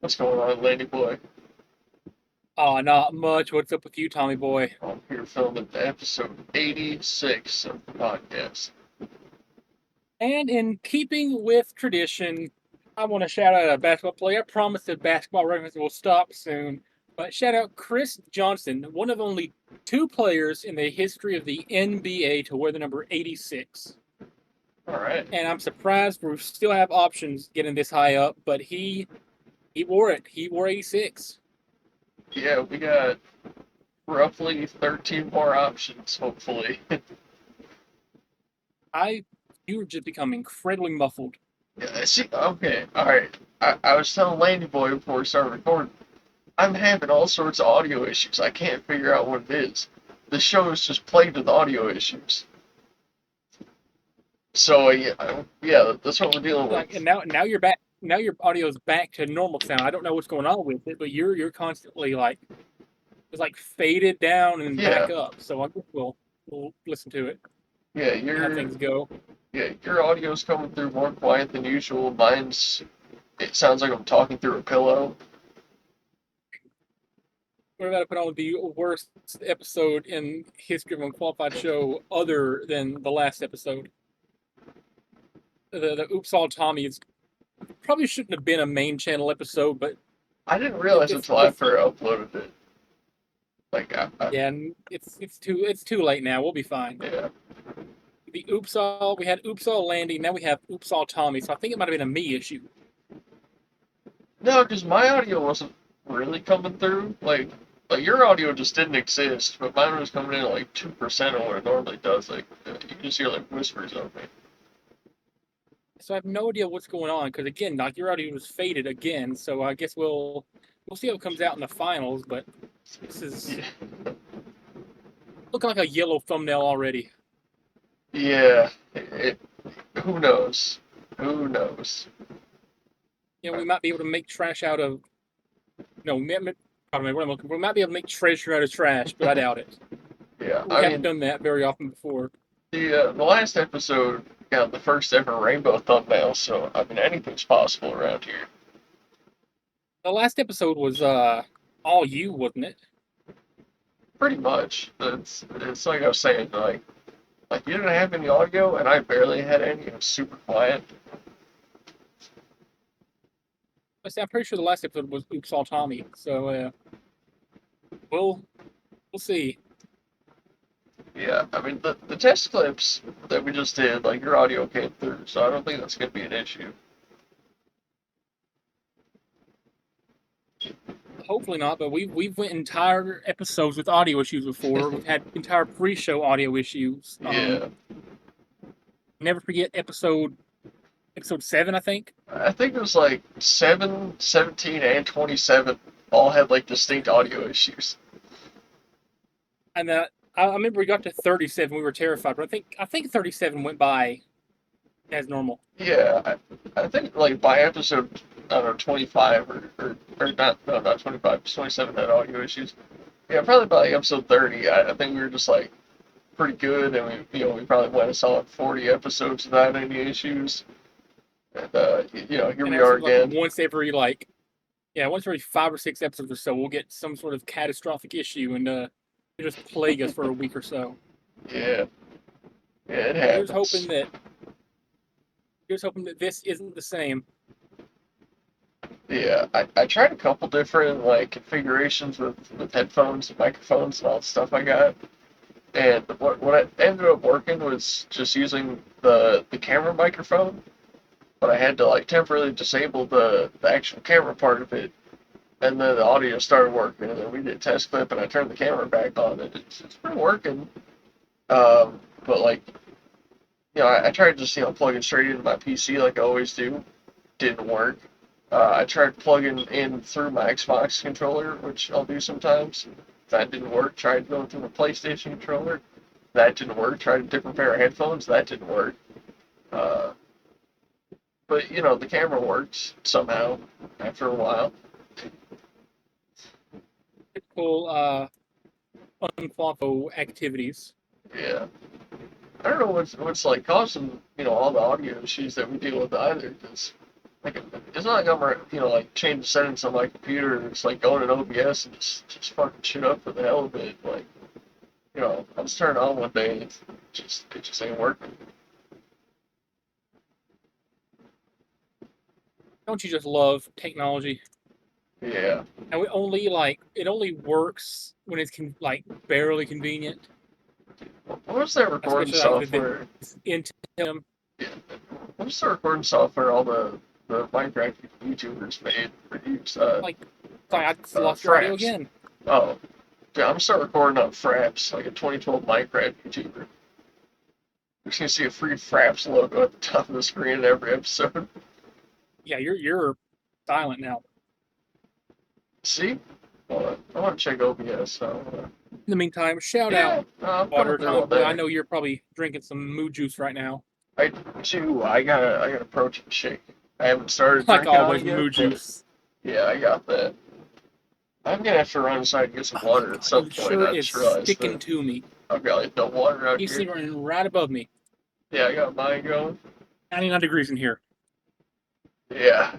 What's going on, Landy boy? Oh, not much. What's up with you, Tommy boy? I'm here filming episode 86 of the podcast. And in keeping with tradition, I want to shout out a basketball player. I promise the basketball reference will stop soon. But shout out Chris Johnson, one of only two players in the history of the NBA to wear the number 86. All right. And I'm surprised we still have options getting this high up, but he wore it. He wore 86. Yeah, we got roughly 13 more options, hopefully. You were just becoming incredibly muffled. Yeah, see, okay, all right. I was telling Landy boy before we started recording, I'm having all sorts of audio issues. I can't figure out what it is. The show is just plagued with audio issues. So, yeah, that's what we're dealing Like, with. and now you're back. Now your audio is back to normal sound. I don't know what's going on with it, but you're constantly like it's like faded down and Yeah, back up. So I guess we'll listen to it. yeah, See how things go. your audio's coming through more quiet than usual. It sounds like I'm talking through a pillow. We're about to put on the worst episode in history of an unqualified show, other than the last episode. The Oops All Tommy is probably shouldn't have been a main channel episode, but I didn't realize it's until it's after I uploaded it. Like, yeah, and it's too late now. We'll be fine. yeah. The Oops All we had Oops All Landy. Now we have Oops All Tommy. So I think it might have been a me issue. No, because my audio wasn't really coming through. Like your audio just didn't exist, but mine was coming in at like 2% of what it normally does. Like, you can just hear like whispers of me. So I have no idea what's going on because again, like your audio was faded again. So I guess we'll see how it comes out in the finals. But this is Yeah. looking like a yellow thumbnail already. Yeah. Who knows? Who knows? You know, we might be able to make trash out of no, pardon me, what I'm looking for. We might be able to make treasure out of trash, but I doubt it. Yeah. We I haven't mean, done that very often before. the last episode got the first ever rainbow thumbnail, so I mean anything's possible around here. The last episode was all you, wasn't it? Pretty much. It's like I was saying, like you didn't have any audio, and I barely had any. It was super quiet. I'm pretty sure the last episode was Oops All Tommy. So we'll we'll see. Yeah, I mean the test clips that we just did, like your audio came through, so I don't think that's gonna be an issue. Hopefully not, but we've went entire episodes with audio issues before. We've had entire pre-show audio issues. Yeah, Never forget episode 7, I think. I think it was like 7, 17, and 27 all had like distinct audio issues. And I remember we got to 37, we were terrified, but I think 37 went by as normal. Yeah, I think like by episode I don't know 25 or not no not 25 27 had audio issues. Yeah, probably by episode 30, I think we were just like pretty good, and we probably went a solid 40 episodes without any issues. And here And we that are seems like again. once every 5 or 6 episodes or so, we'll get some sort of catastrophic issue and just plague us for a week or so. Yeah, yeah, it Here's hoping happens. that here's hoping that this isn't the same. Yeah, I tried a couple different like configurations with headphones and microphones and all the stuff I got. And what ended up working was just using the camera microphone, but I had to like temporarily disable the actual camera part of it, and then the audio started working, and then we did a test clip, and I turned the camera back on, and it's been working. But like I tried just plugging straight into my PC like I always do, didn't work. I tried plugging in through my Xbox controller, which I'll do sometimes. That didn't work. Tried going through the PlayStation controller. That didn't work. Tried a different pair of headphones. That didn't work. Uh, but the camera worked somehow after a while. Typical unqualified activities. Yeah. I don't know what's like causing all the audio issues that we deal with either. Because Like, it's not like like change the settings on my computer. It's like going in OBS and just fucking shit up for the hell of it. Like, I was turning on one day and it just ain't working. Don't you just love technology? Yeah. And it only works when it's like barely convenient, What was that recording especially like with this software? Intel. Yeah. What was the recording software all the Minecraft YouTubers made for use? Like, sorry, I just lost your audio Fraps. again. Oh, yeah, I'm gonna start recording on Fraps, like a 2012 Minecraft YouTuber. You're just gonna see a free Fraps logo at the top of the screen in every episode. Yeah, you're silent now. See? I want to check OBS. So, In the meantime, shout out yeah, I'm coming Water through all Tommy Boy. I day. know you're probably drinking some moo juice right now. I too. I got a protein shake. I haven't started Like drinking on always, it yet, moo but juice. yeah, I got that. I'm gonna have to run inside and get some Oh my water at god, some it point. sure I is just realized sticking that to me. I've got like no water out He's here. running right above me. Yeah, I got mine going. 99 degrees in here. Yeah,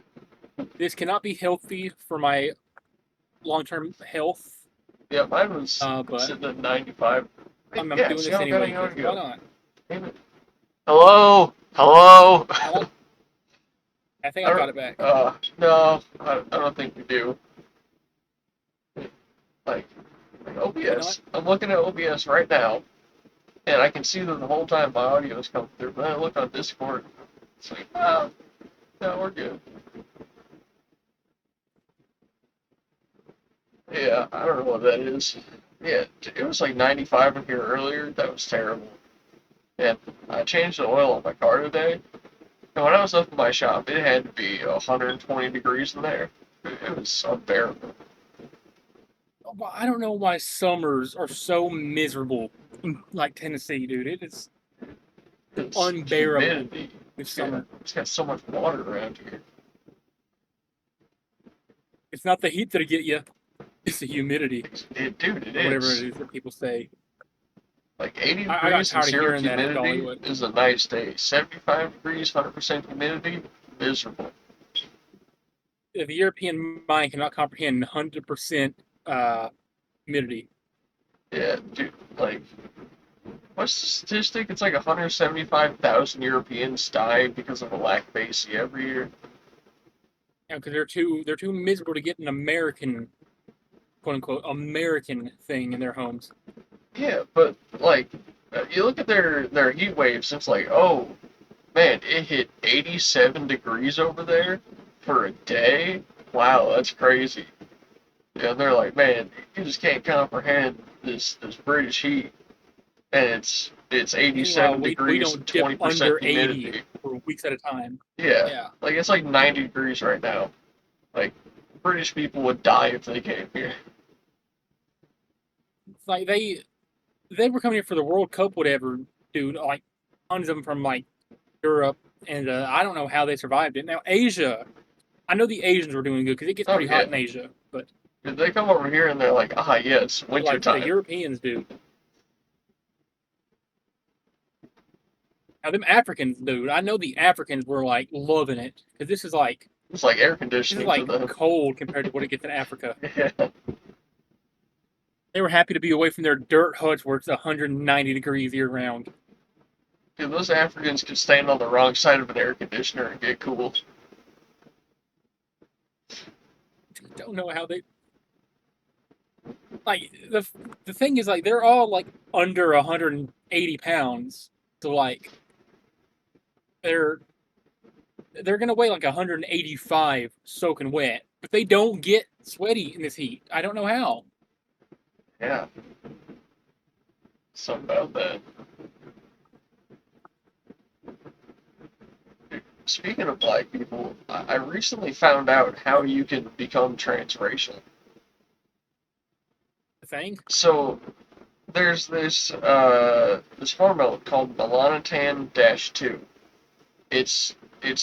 This cannot be healthy for my long-term health, yeah, mine was but sitting at 95. I'm Yeah, doing see this how I'm anyway getting because on why go. not? Damn it. Hello, hello. Hello? I think I I got don't. it back. No, I don't think we do. Like, Maybe not. OBS. I'm looking at OBS right now, and I can see that the whole time my audio is coming through. But then I look on Discord. It's like, no, we're good. Yeah, I don't know what that is. Yeah, it was like 95 in here earlier. That was terrible. And I changed the oil on my car today. And when I was up in my shop, it had to be 120 degrees in there. It was unbearable. Well, I don't know why summers are so miserable in like Tennessee, dude. It is It's unbearable humidity. this summer. It's got so much water around here. It's not the heat that'll get you; it's the humidity Dude, it or whatever it is. is that people say. Like 80 I got degrees and tired of zero hearing that at humidity Dollywood. is a nice day. 75 degrees, 100% humidity, miserable. The European mind cannot comprehend 100% humidity. Yeah, dude, like, what's the statistic? It's like 175,000 Europeans die because of a lack of AC every year. Because they're too miserable to get an American, quote unquote, American thing in their homes. Yeah, but like, you look at their heat waves. It's like, oh man, it hit 87 degrees over there for a day. Wow, that's crazy. Yeah, they're like, man, you just can't comprehend this British heat, and it's Meanwhile, 87 we degrees and don't dip 20% under 80 humidity. for weeks at a time. Yeah, Yeah, like it's like 90 degrees right now. Like British people would die if they came here. it's like they were coming here for the World Cup, whatever, dude. Like tons of them from like Europe, and I don't know how they survived it. Now Asia, I know the Asians were doing good because it gets Oh pretty hot yeah, in Asia, but they come over here and they're like, ah, yeah, it's winter like the time. Europeans, dude. Now them Africans, dude. I know the Africans were like loving it because It's like air this is conditioning to like them. cold compared to what it gets in Africa. Yeah. They were happy to be away from their dirt huts where it's 190 degrees year round. Dude, those Africans could stand on the wrong side of an air conditioner and get cool. Don't know how they like the thing is like they're all like under 180 pounds, so like they're they're gonna weigh like 185 soaking wet, but they don't get sweaty in this heat. I don't know how. Yeah, something about that. Speaking of black people, I recently found out how you can become transracial. The thing. So there's this hormone called melanotan-2. It's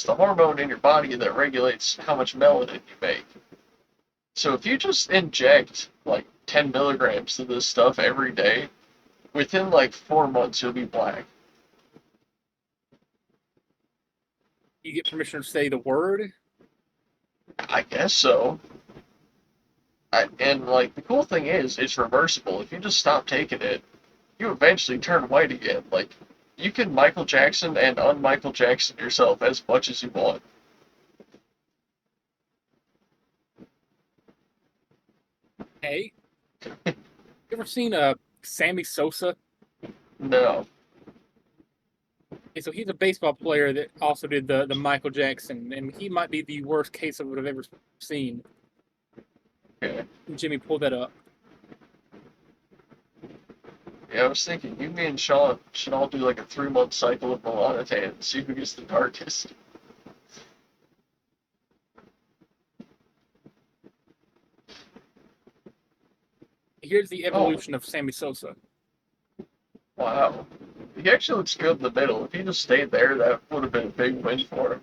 the hormone in your body that regulates how much melanin you make. So if you just inject like 10 milligrams of this stuff every day, within like 4 months you'll be black. You get permission to say the word. I guess so. And like the cool thing is, it's reversible. If you just stop taking it, you eventually turn white again. Like you can Michael Jackson and un-Michael Jackson yourself as much as you want. Hey, you ever seen Sammy Sosa? No. And so he's a baseball player that also did the Michael Jackson, and he might be the worst case of what I've ever seen. Okay. Jimmy pulled that up. Yeah, I was thinking you, me, and Sean should all do like a 3 month cycle of Melanotan and see who gets the darkest. Here's the Oh, evolution of Sammy Sosa. wow. He actually looks good in the middle. If he just stayed there, that would have been a big win for him.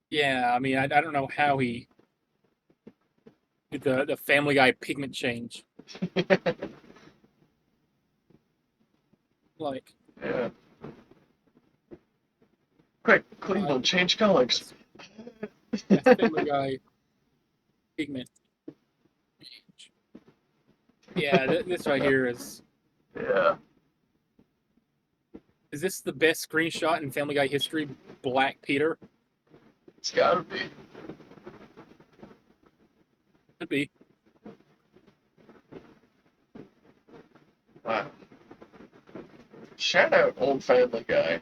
Yeah, I mean, I don't know how he did the Family Guy pigment change. Like, Yeah. Quick, like Cleveland, change colors. yeah, Family Guy pigment change. Yeah, this right here Yeah, is this the best screenshot in Family Guy history? Black Peter it's gotta be. could be. Wow. Shout out old Family Guy.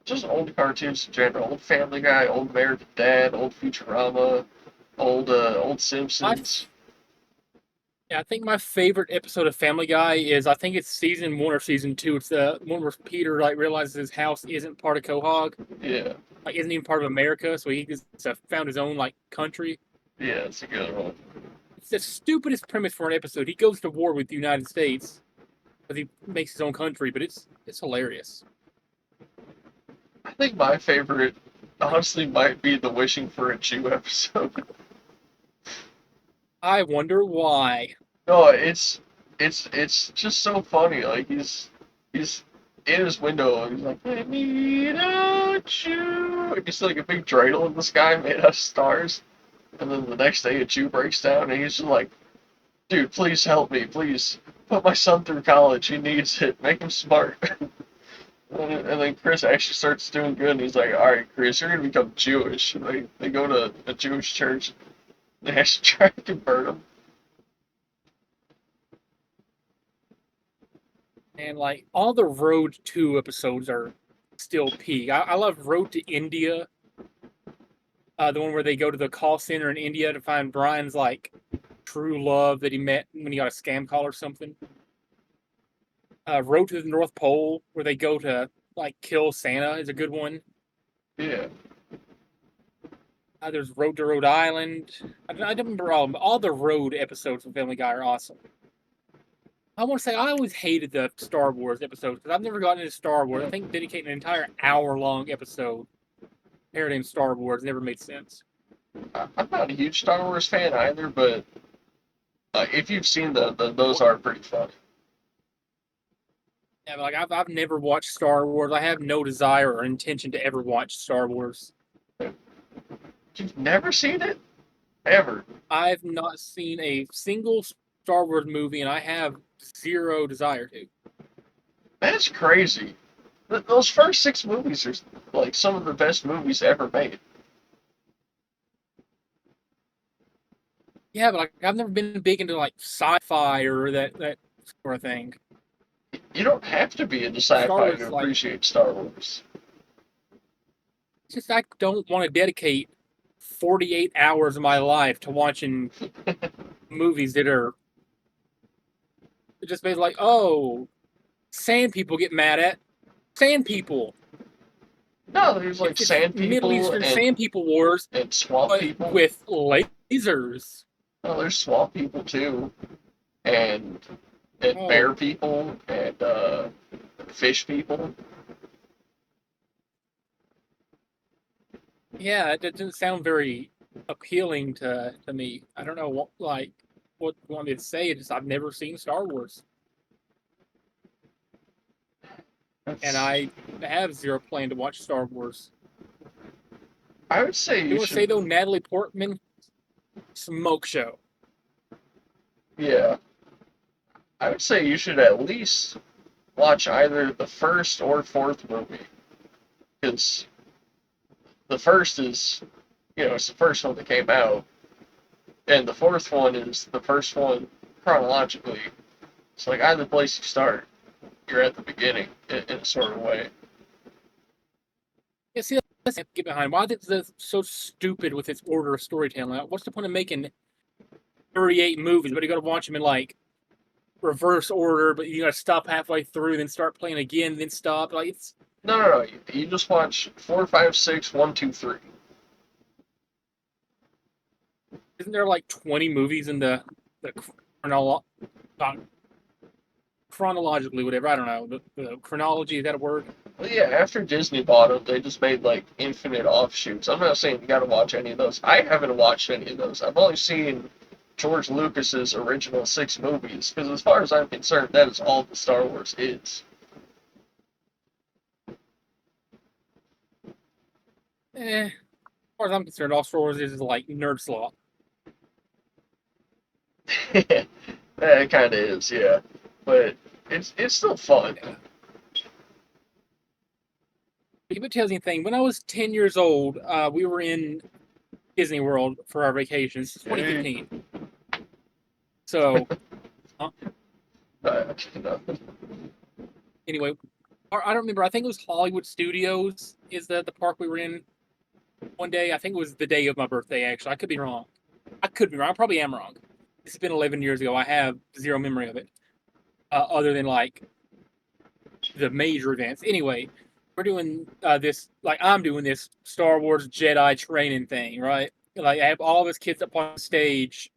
Just old cartoons in general. Old Family Guy, old American Dad, old Futurama, old I Simpsons. Yeah, I think my favorite episode of Family Guy is I think it's season one or season two. It's the one where Peter like realizes his house isn't part of Quahog, Yeah, like isn't even part of America, so he just found his own like country. yeah, it's a good one. It's the stupidest premise for an episode. He goes to war with the United States, but he makes his own country. But it's hilarious. I think my favorite, honestly, might be the Wishing for a Jew episode. I wonder why. No, it's just so funny. Like he's in his window and he's like, I need a Jew. And he's like a big dreidel in the sky made out of stars. And then the next day a Jew breaks down and he's just like, dude, please help me, please put my son through college. He needs it. Make him smart. And then Chris actually starts doing good, and he's like, "All right, Chris, you're gonna become Jewish." And they go to a Jewish church. They actually try to convert him. And like all the Road 2 episodes are still peak. I love Road to India, the one where they go to the call center in India to find Brian's like true love that he met when he got a scam call or something. Road to the North Pole, where they go to like kill Santa, is a good one. Yeah, There's Road to Rhode Island. I don't remember all the Road episodes of Family Guy are awesome. I want to say I always hated the Star Wars episodes because I've never gotten into Star Wars. I think dedicating an entire hour-long episode parodying Star Wars never made sense. I'm not a huge Star Wars fan either, but if you've seen those are pretty fun. Yeah, but like I've never watched Star Wars. I have no desire or intention to ever watch Star Wars. You've never seen it ever. I've not seen a single Star Wars movie, and I have zero desire to. That's crazy. Those first 6 movies are like some of the best movies ever made. Yeah, but like I've never been big into like sci-fi or that sort of thing. You don't have to be into Star sci-fi to Wars, like, appreciate Star Wars. it's just I don't want to dedicate 48 hours of my life to watching movies that are just based like, oh, sand people get mad at sand people. No, there's like It's sand Middle people Eastern sand people wars, and swamp but people. with lasers. No, there's swamp people too, and bear Oh, people and fish people. yeah, it doesn't sound very appealing to me. I don't know what you want me to say. It's just I've never seen Star Wars, and That's, I have zero plan to watch Star Wars. I would say You you want to say should. though, Natalie Portman, smoke show. Yeah, I would say you should at least watch either the first or fourth movie, because the first is, it's the first one that came out, and the fourth one is the first one chronologically. It's like either place you start, you're at the beginning in a sort of way. Yeah, see, let's get behind. Why is it so stupid with its order of storytelling? What's the point of making 38 movies? But you got to watch them in like reverse order, but you got to stop halfway through, then start playing again, then stop. Like it's No, no, no. You just watch 4, 5, 6, 1, 2, 3. isn't there like 20 movies in the chronolo- uh, chronologically, whatever. I don't know. The chronology, is that a word? Well, yeah, after Disney bought them, they just made like infinite offshoots. I'm not saying you got to watch any of those. I haven't watched any of those. I've only seen George Lucas's original 6 movies, because as far as I'm concerned, that is all the Star Wars is. As far as I'm concerned, all Star Wars is like nerd slot. It kind of is, yeah. But it's still fun. Yeah. If it tells you anything, when I was 10 years old, we were in Disney World for our vacations. It's Hey, 2015. So, uh, you know, anyway, I don't remember. I think it was Hollywood Studios is the park we were in one day. I think it was the day of my birthday, actually. I could be wrong. I could be wrong. I probably am wrong. It's been 11 years ago. I have zero memory of it, other than like the major events. Anyway, we're doing this, like, I'm doing this Star Wars Jedi training thing, right? Like, I have all of his kids up on stage,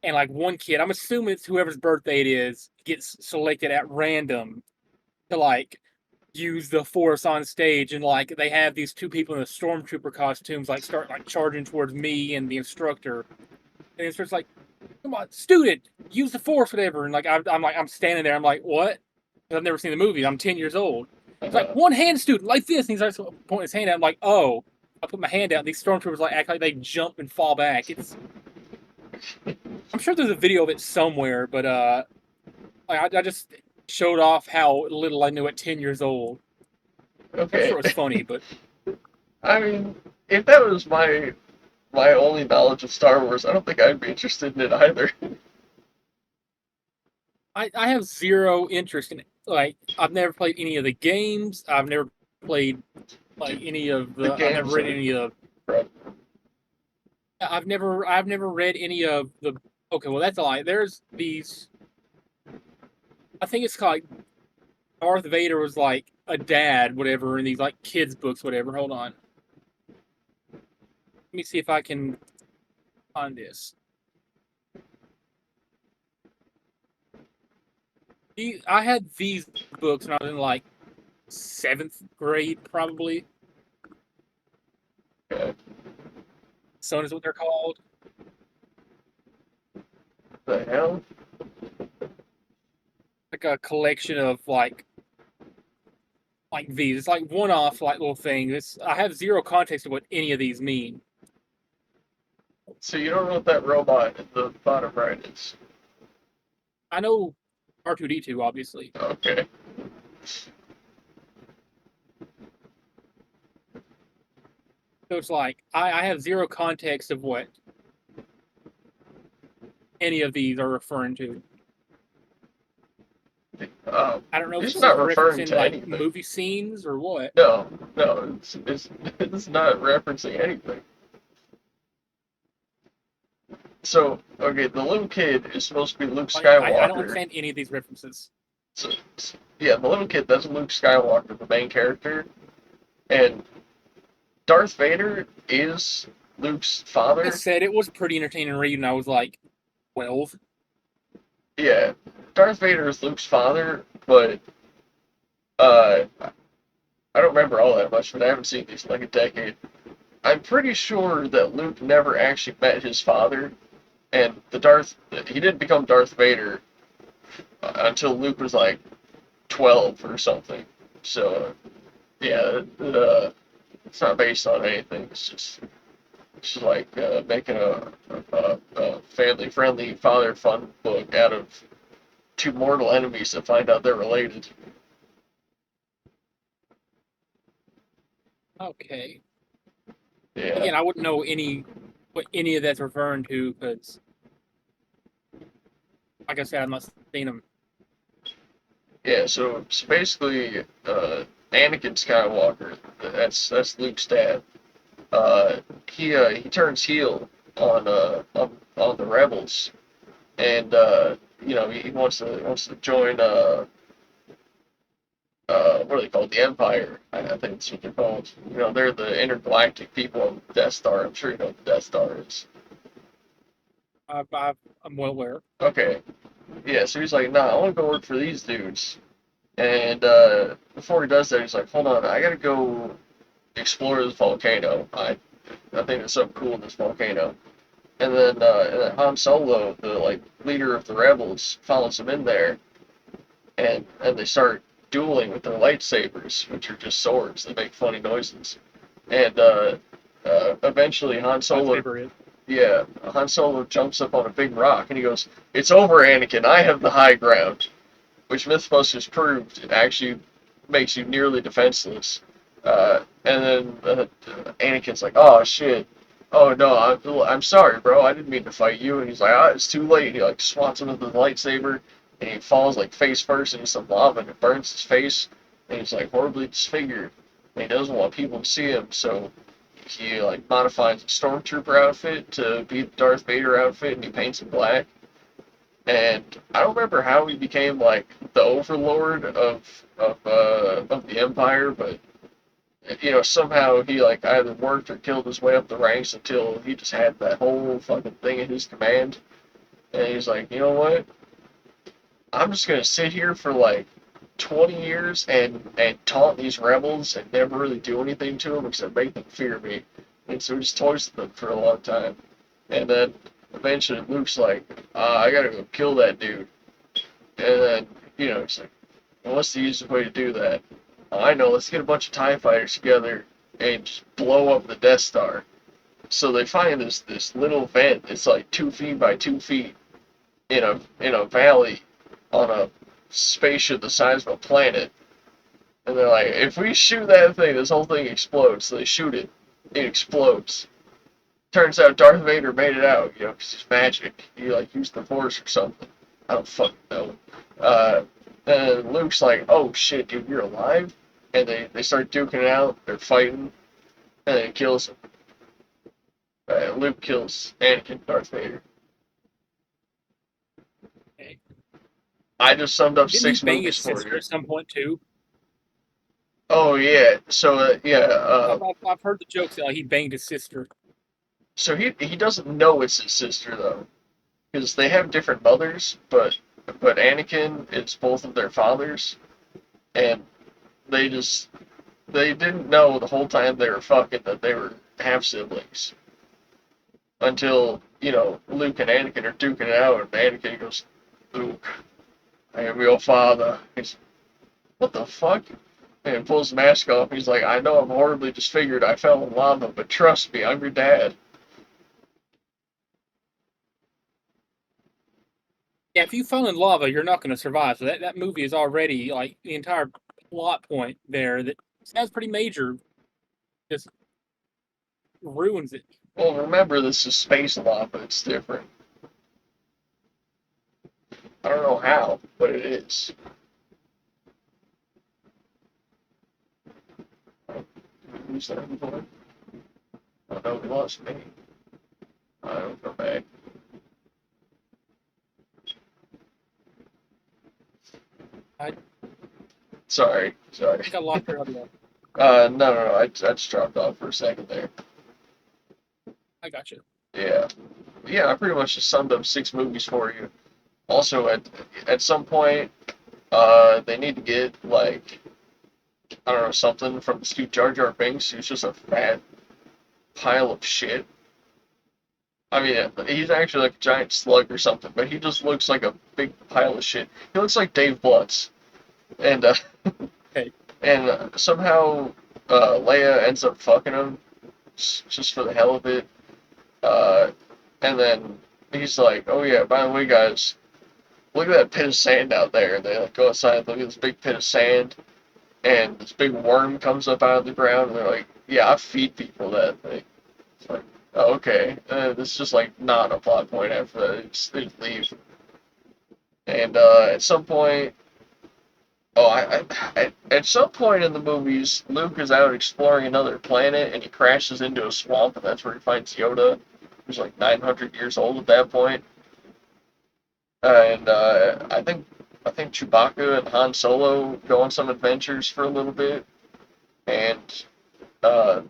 and like one kid, I'm assuming it's whoever's birthday it is, gets selected at random to like use the force on stage, and like they have these two people in the stormtrooper costumes like start like charging towards me and the instructor, and it's just like, come on, student, use the force, whatever. And like I'm standing there, I'm like, what? I've never seen the movie. I'm 10 years old. It's like, uh, one hand, student, like this. And he starts pointing his hand out. I'm like, oh. I put my hand out. And these stormtroopers like act like they jump and fall back. I'm sure there's a video of it somewhere, but I just showed off how little I knew at 10 years old. I'm sure okay. it was funny, but I mean, if that was my only knowledge of Star Wars, I don't think I'd be interested in it either. I have zero interest in it. Like, I've never played any of the games. I've never played like Dude, any of the I've never games read are any of. incredible. I've never read any of the. Okay, well that's a lie. There's these. I think it's called like, Darth Vader was like a dad, whatever, in these like kids books, whatever. Hold on, let me see if I can find this. I had these books when I was in like seventh grade, probably. Okay. So is what they're called. The hell? Like a collection of like these. It's like one-off like little things. I have zero context of what any of these mean. So you don't know what that robot at the bottom right is? I know R2D2, obviously. Okay. So it's like I have zero context of what any of these are referring to. I don't know if He's it's not just referring referencing to like anything. movie scenes or what. No, no, it's not referencing anything. So, okay, the little kid is supposed to be Luke Like I don't Skywalker. understand any of these references. So, yeah, the little kid, that's Luke Skywalker, the main character. And Darth Vader is Luke's I father. said it was pretty entertaining reading. I was like 12. Yeah, Darth Vader is Luke's father, but uh, I don't remember all that much, but I haven't seen these in like a decade. I'm pretty sure that Luke never actually met his father, and he didn't become Darth Vader until Luke was like 12 or something. So yeah, It's not based on anything. It's just like making a family-friendly father-fun book out of two mortal enemies that find out they're related. Okay. Yeah, Again, I wouldn't know what any of that's referring to because, like I said, I'm not seeing them. yeah. So basically, Anakin Skywalker, that's Luke's dad. He turns heel on the rebels, and he wants to join what are they called? The Empire. I think that's what they're called. They're the intergalactic people of the Death Star. I'm sure you know what the Death Star is. I'm well aware. Okay, yeah. So he's like, nah, I want to go work for these dudes. And before he does that, he's like, hold on, I gotta go explore this volcano. I think there's something cool in this volcano. And then Han Solo, the like leader of the rebels, follows him in there, and they start dueling with their lightsabers, which are just swords that make funny noises. And eventually Lightsaber is. Yeah, Han Solo jumps up on a big rock and he goes, "It's over, Anakin. I have the high ground." Which Mythbusters proved it actually makes you nearly defenseless. And then Anakin's like, "Oh shit, oh no, I'm sorry, bro. I didn't mean to fight you." And he's like, "Ah, it's too late." He like swats him with the lightsaber, and he falls like face first into some lava, and it burns his face, and he's like horribly disfigured. And he doesn't want people to see him, so he like modifies a stormtrooper outfit to be the Darth Vader outfit, and he paints it black. And I don't remember how he became like the overlord of the Empire, but somehow he like either worked or killed his way up the ranks until he just had that whole fucking thing at his command. And he's like, you know what? I'm just gonna sit here for like 20 years and taunt these rebels and never really do anything to them except make them fear me. And so he just toys with them for a long time. And then eventually Luke's like, I gotta go kill that dude. And then, he's like, well, what's the easiest way to do that? I know, let's get a bunch of TIE fighters together and just blow up the Death Star. So they find this little vent. It's like 2 feet by 2 feet in a valley on a spaceship the size of a planet. And they're like, if we shoot that thing, this whole thing explodes. So they shoot it. It explodes. Turns out Darth Vader made it out, 'cause he's magic. He like used the Force or something. I don't fucking know. Uh, and Luke's like, "Oh shit, dude, you're alive!" And they start duking it out. They're fighting, and then he kills him. Luke kills Anakin, Darth Vader. Okay. I just summed up Didn't he six bang his movies for sister you. at some point too? Oh yeah, so yeah, I've heard the jokes that like, he banged his sister. so he doesn't know it's his sister though, because they have different mothers, but Anakin it's both of their fathers, and they just they didn't know the whole time they were fucking that they were half siblings until Luke and Anakin are duking it out, and Anakin goes, "Luke, I am your father." He's, what the fuck? And pulls the mask off. He's like, "I know I'm horribly disfigured. I fell in lava, but trust me, I'm your dad." Yeah, if you fall in lava, you're not going to survive. So that movie is already like the entire plot point there that sounds pretty major. Just ruins it. Well, remember this is space lava. It's different. I don't know how, but it is. Who's that for? Oh no, we lost me. I don't go back. I Sorry. think I lost your audio. No. I just dropped off for a second there. I got you. Yeah, yeah. I pretty much just summed up six movies for you. Also, at some point, they need to get like I don't know something from this dude Jar Jar Binks, who's just a fat pile of shit. I mean, he's actually like a giant slug or something, but he just looks like a big pile of shit. He looks like Dave Blutz, and Okay. and somehow Leia ends up fucking him just for the hell of it. Uh, and then he's like, "Oh yeah, by the way, guys, look at that pit of sand out there." And they like go outside, look at this big pit of sand, and this big worm comes up out of the ground. And they're like, "Yeah, I feed people that thing." It's like, oh, okay, it's just like not a plot point after that. They just leave. And at some point, oh, at some point in the movies, Luke is out exploring another planet and he crashes into a swamp, and that's where he finds Yoda, who's like 900 years old at that point. And I think Chewbacca and Han Solo go on some adventures for a little bit, and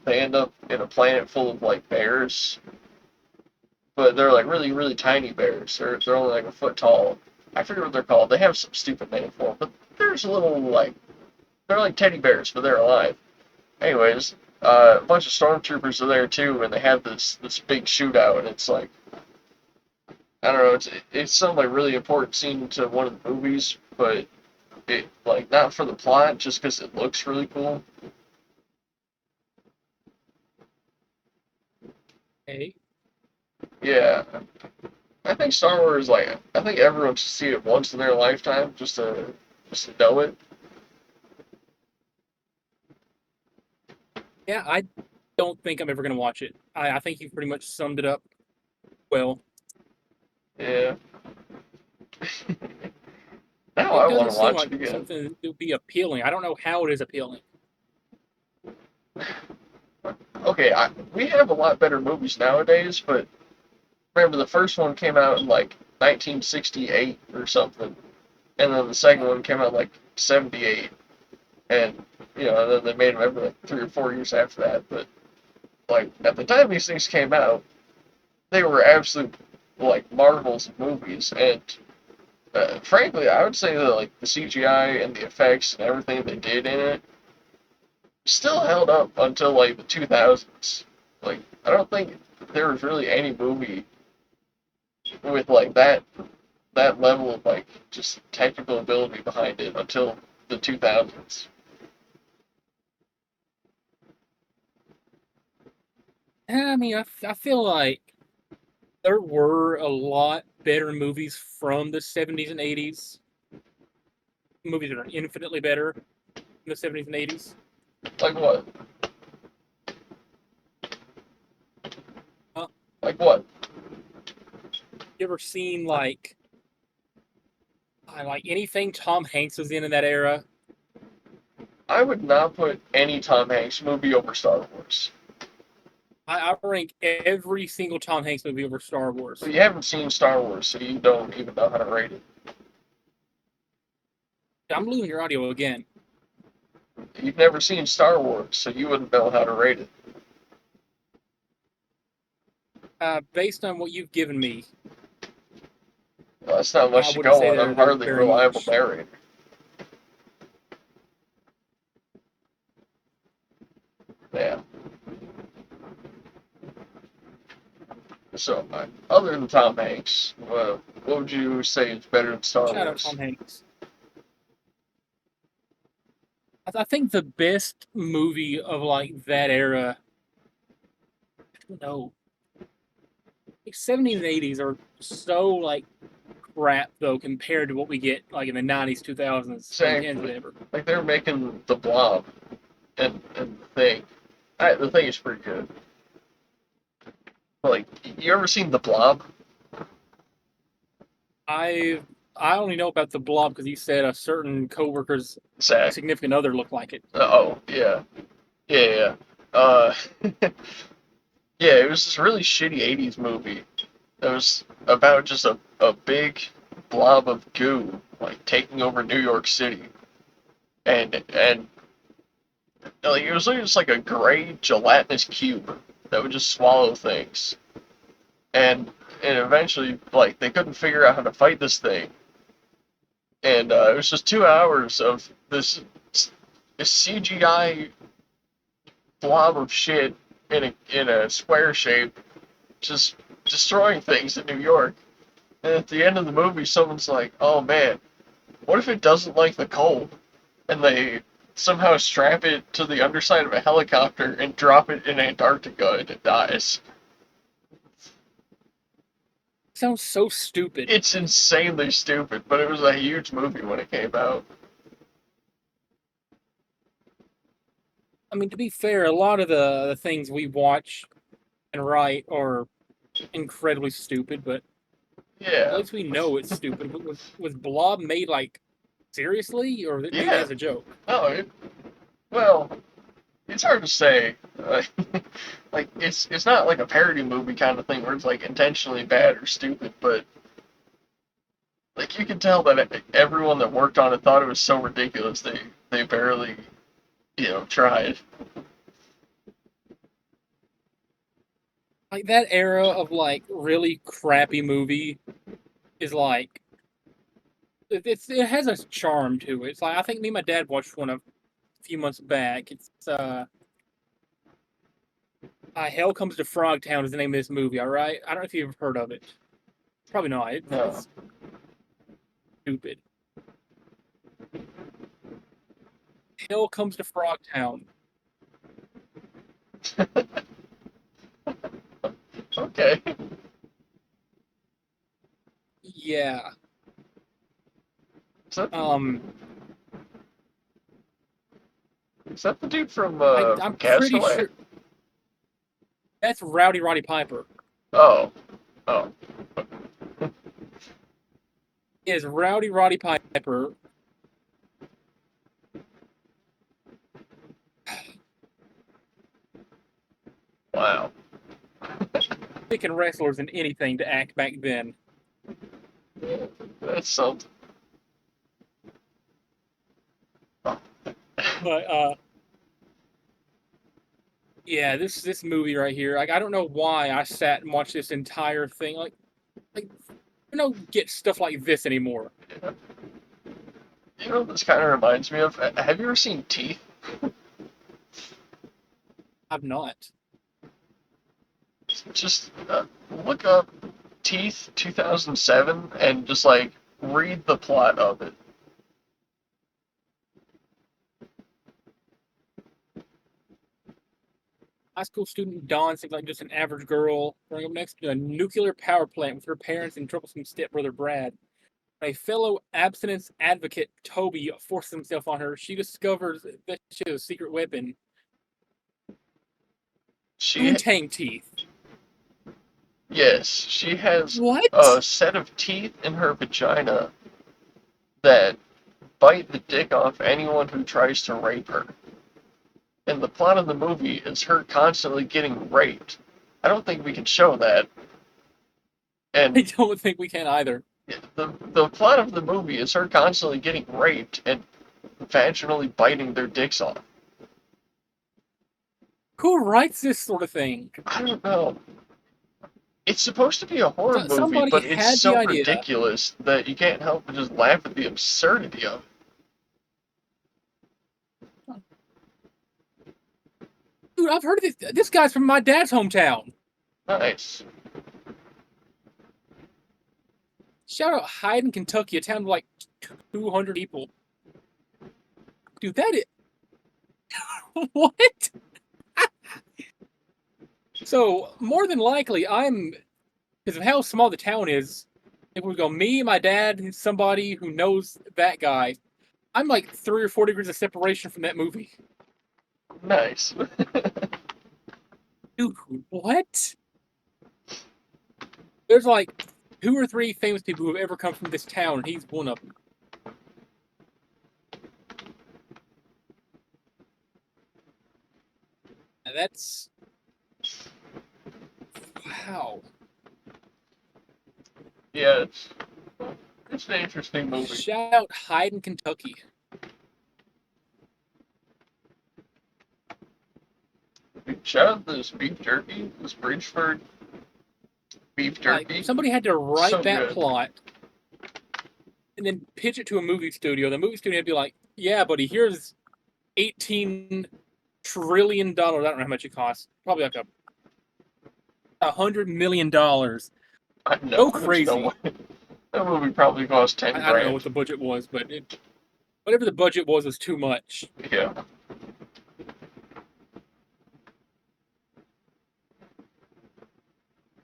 they end up in a planet full of like bears, but they're like really really tiny bears. They're only like a foot tall. I forget what they're called. They have some stupid name for them, but there's a little like they're like teddy bears, but they're alive. Anyways, a bunch of stormtroopers are there too, and they have this big shootout, and it's like I don't know, it's some like really important scene to one of the movies, but it like not for the plot, just because it looks really cool. Hey, Yeah, I think Star Wars like I think everyone should see it once in their lifetime just to know it. yeah, I don't think I'm ever gonna watch it. I think you pretty much summed it up well. Yeah. Now I It want doesn't to seem watch like it again. something that would be appealing. I don't know how it is appealing. Okay, we have a lot better movies nowadays, but remember the first one came out in like 1968 or something, and then the second one came out like 78, and then they made them every like 3 or 4 years after that. But like at the time these things came out, they were absolute like marvels of movies, and frankly, I would say that like the CGI and the effects and everything they did in it still held up until like the 2000s. Like I don't think there was really any movie with like that level of like just technical ability behind it until the 2000s. I mean, I feel like there were a lot better movies from the 70s and 80s. Movies that are infinitely better in the 70s and 80s. Like what? Uh, Like what? you ever seen like anything Tom Hanks was in that era? I would not put any Tom Hanks movie over Star Wars. I rank every single Tom Hanks movie over Star But Wars. you haven't seen Star Wars, so you don't even know how to rate it. I'm losing your audio again. You've never seen Star Wars, so you wouldn't know how to rate it. Based on what you've given me, Well, that's not I much to wouldn't go say on. I'm there's hardly a very reliable much. narrator. Yeah. So, other than Tom Hanks, what would you say is better than Star Shout out Wars? Tom Hanks. I think the best movie of like that era, I don't know, like 70s and 80s are so like crap though compared to what we get like in the 90s, 2000s, and Saying 10s, whatever. like they're making the Blob and the Thing. The Thing is pretty good. But, like, you ever seen the Blob? I I only know about the Blob because you said a certain coworker's Zach. significant other looked like it. Oh yeah, yeah, yeah. Uh, yeah, it was this really shitty '80s movie. It was about just a big blob of goo like taking over New York City, and like it was just like a gray gelatinous cube that would just swallow things, and and eventually like they couldn't figure out how to fight this thing, and it was just 2 hours of this CGI blob of shit in a square shape, just destroying things in New York. And at the end of the movie, someone's like, "Oh man, what if it doesn't like the cold?" And somehow strap it to the underside of a helicopter and drop it in Antarctica and it dies. Sounds so stupid. It's insanely stupid, but it was a huge movie when it came out. I mean, to be fair, a lot of the things we watch and write are incredibly stupid, but at Yeah, least we know it's stupid. Was Blob made like seriously, or was it made yeah. as a joke? No, well, it's hard to say. Like it's not like a parody movie kind of thing where it's like intentionally bad or stupid, but like you can tell that everyone that worked on it thought it was so ridiculous they barely tried. Like that era of like really crappy movie is like it has a charm to it. It's like I think me and my dad watched one a few months back. It's Hell Comes to Frogtown is the name of this movie. All right, I don't know if you've heard of it. Probably not. No. It's stupid. Hell Comes to Frogtown. Okay. Yeah. Is that Um. is that the dude I'm from pretty Castaway? sure that's Rowdy Roddy Piper. Oh. Oh. Is Rowdy Roddy Piper Wow. picking wrestlers in anything to act back then? That's something. But yeah, this movie right here. Like I don't know why I sat and watched this entire thing. Like you don't get stuff like this anymore. You know what this kind of reminds me of? Have you ever seen Teeth? I've not. Just look up Teeth 2007 and just like read the plot of it. High school student Dawn seems like just an average girl growing up next to a nuclear power plant with her parents and troublesome stepbrother Brad. When a fellow abstinence advocate, Toby, forces himself on her, she discovers that she has a secret weapon. She Untamed teeth. Yes, she has What? a set of teeth in her vagina that bite the dick off anyone who tries to rape her. And the plot of the movie is her constantly getting raped. I don't think we can show that. I And don't think we can either. the plot of the movie is her constantly getting raped and vaginally biting their dicks off. Who writes this sort of thing? I don't know. It's supposed to be a horror movie, Somebody but it's had the so idea. ridiculous that you can't help but just laugh at the absurdity of it. Dude, I've heard of this. This guy's from my dad's hometown. Nice. Shout out Hyden, Kentucky, a town of like 200 people. Dude, that is. What? So, more than likely, because of how small the town is, if we go me, my dad, and somebody who knows that guy, I'm like 3 or 4 degrees of separation from that movie. Nice. Dude, what? There's like 2 or 3 famous people who have ever come from this town, and he's one of them. And that's wow. Yeah, it's an interesting movie. Shout out Hyden, Kentucky. Shout out this beef jerky, this Bridgeford beef Like jerky. somebody had to write So that good. plot and then pitch it to a movie studio. The movie studio would be like, "Yeah, buddy, here's $18 trillion. I don't know how much it costs. Probably like $100 million. I know Go there's no crazy." way. That movie probably cost 10 I don't know what grand. the budget was, but Whatever the budget was too much. Yeah.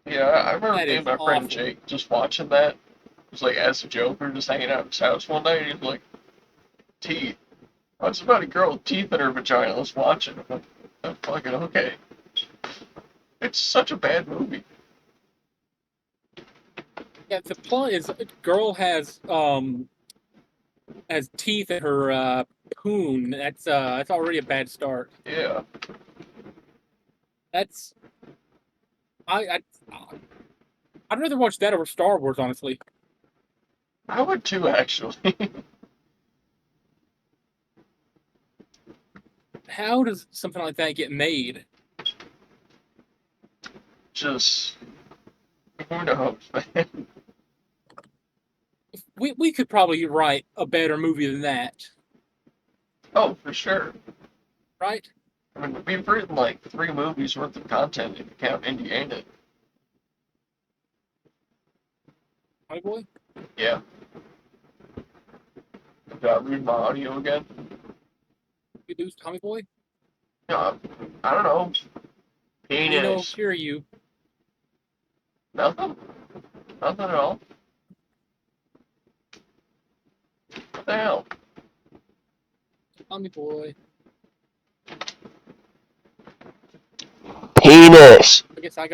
Yeah, I remember That me and is my friend awful. Jake just watching that. It was like as a joke, we were just hanging out at his house one night, and he was like, teeth. Oh, it's about a girl with teeth in her vagina. Let's watch it. I'm like, oh, fucking okay. It's such a bad movie. Yeah, the plot is girl has teeth in her poon. That's already a bad start. Yeah. That's I I'd rather watch that over Star Wars, honestly. I would too, actually. How does something like that get made? Just, who knows, man? We could probably write a better movie than that, Oh, for sure. right? I mean, we've written like 3 movies worth of content if you count Indiana. My boy, Yeah. Did I read my audio again? you do Tommy Boy. No, I don't know. We know, Penis. hear you, Nothing. Nothing at all. What the hell? Tommy Boy. Penis. I guess I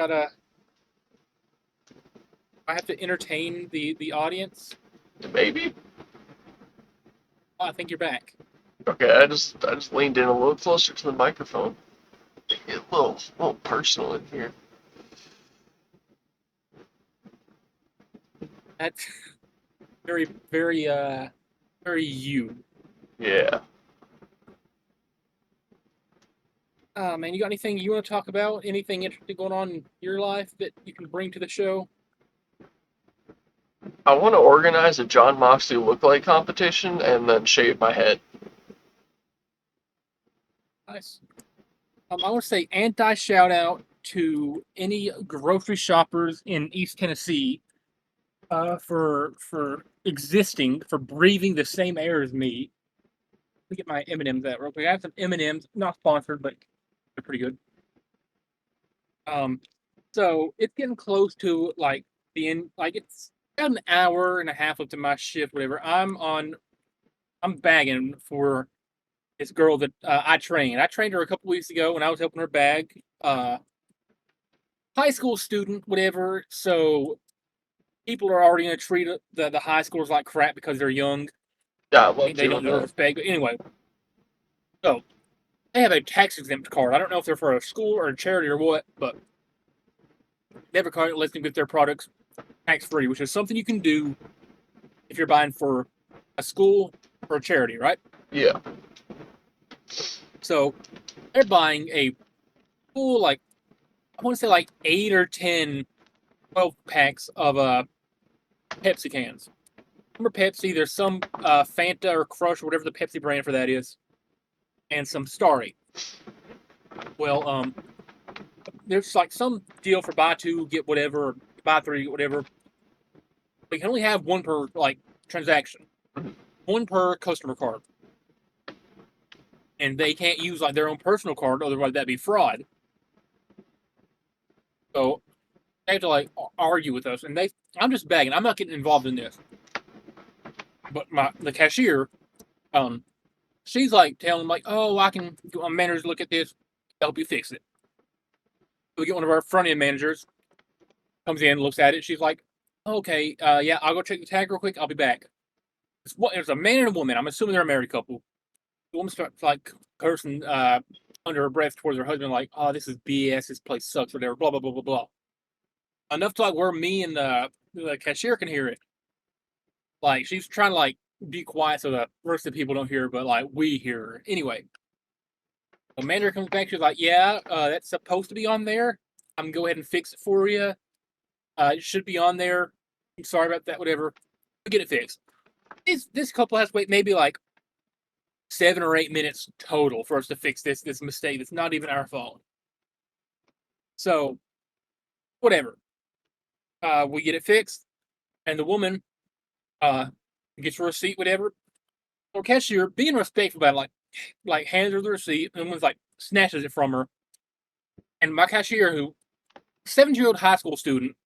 have to entertain the audience. Maybe. Oh, I think you're back. Okay, I just leaned in a little closer to the microphone. Get a little personal in here. That's very very you. Yeah. Man, you got anything you want to talk about? Anything interesting going on in your life that you can bring to the show? I want to organize a John Moxley lookalike competition and then shave my head. Nice. I want to say anti shout out to any grocery shoppers in East Tennessee for existing, for breathing the same air as me. Let me get my M&Ms out real quick. I have some M&Ms, not sponsored, but they're pretty good. So it's getting close to like the end. Like it's about an hour and a half up to my shift, whatever. I'm bagging for this girl that I trained. I trained her a couple weeks ago when I was helping her bag. High school student, whatever. So people are already going to treat the high schoolers like crap because they're young. Yeah, I love They don't doing deserve that. respect. But anyway, so they have a tax exempt card. I don't know if they're for a school or a charity or what, but they have a card that lets them get their products tax free, which is something you can do if you're buying for a school or a charity, right? Yeah. So they're buying a full, like, I want to say like 8 or 10, 12 packs of Pepsi cans. Remember Pepsi? There's some Fanta or Crush or whatever the Pepsi brand for that is, and some Starry. Well, there's like some deal for buy two get whatever, or buy three get whatever. They can only have one per like transaction, one per customer card, and they can't use like their own personal card, otherwise that'd be fraud. So they have to like argue with us, and I'm just begging. I'm not getting involved in this, but the cashier, um, she's like telling them like, oh, I can get my managers to look at this, help you fix it. We get one of our front end managers comes in, looks at it. She's like, okay, yeah, I'll go check the tag real quick. I'll be back. It's a man and a woman. I'm assuming they're a married couple. The woman starts like cursing under her breath towards her husband, like, "Oh, this is BS. This place sucks. Whatever." Blah blah blah blah blah. Enough to like where me and the cashier can hear it. Like she's trying to like be quiet so the rest of the people don't hear, but like we hear her. Anyway, the manager comes back. She's like, "Yeah, that's supposed to be on there. I'm gonna go ahead and fix it for you. It should be on there. I'm sorry about that. Whatever. We get it fixed." This couple has to wait maybe like 7 or 8 minutes total for us to fix this mistake. That's not even our fault. So whatever. We get it fixed, and the woman gets her receipt, whatever. or cashier being respectful about it, like hands her the receipt and was like snatches it from her. And my cashier, who 17-year-old high school student,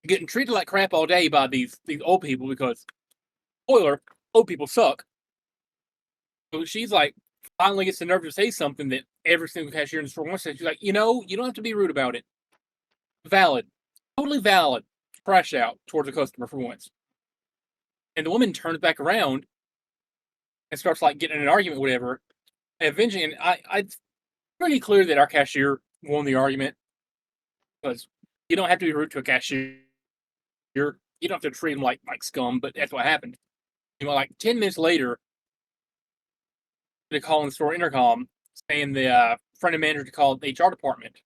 getting treated like crap all day by these old people because spoiler, old people suck. So she's like finally gets the nerve to say something that every single cashier in the store wants to. She's like, you don't have to be rude about it. Valid, totally valid. Crash out towards the customer for once. And the woman turns back around and starts like getting in an argument, whatever. And eventually, and it's pretty clear that our cashier won the argument because you don't have to be rude to a cashier. You don't have to treat them like scum, but that's what happened. Like 10 minutes later, they call in the store intercom saying the front end manager to call the HR department.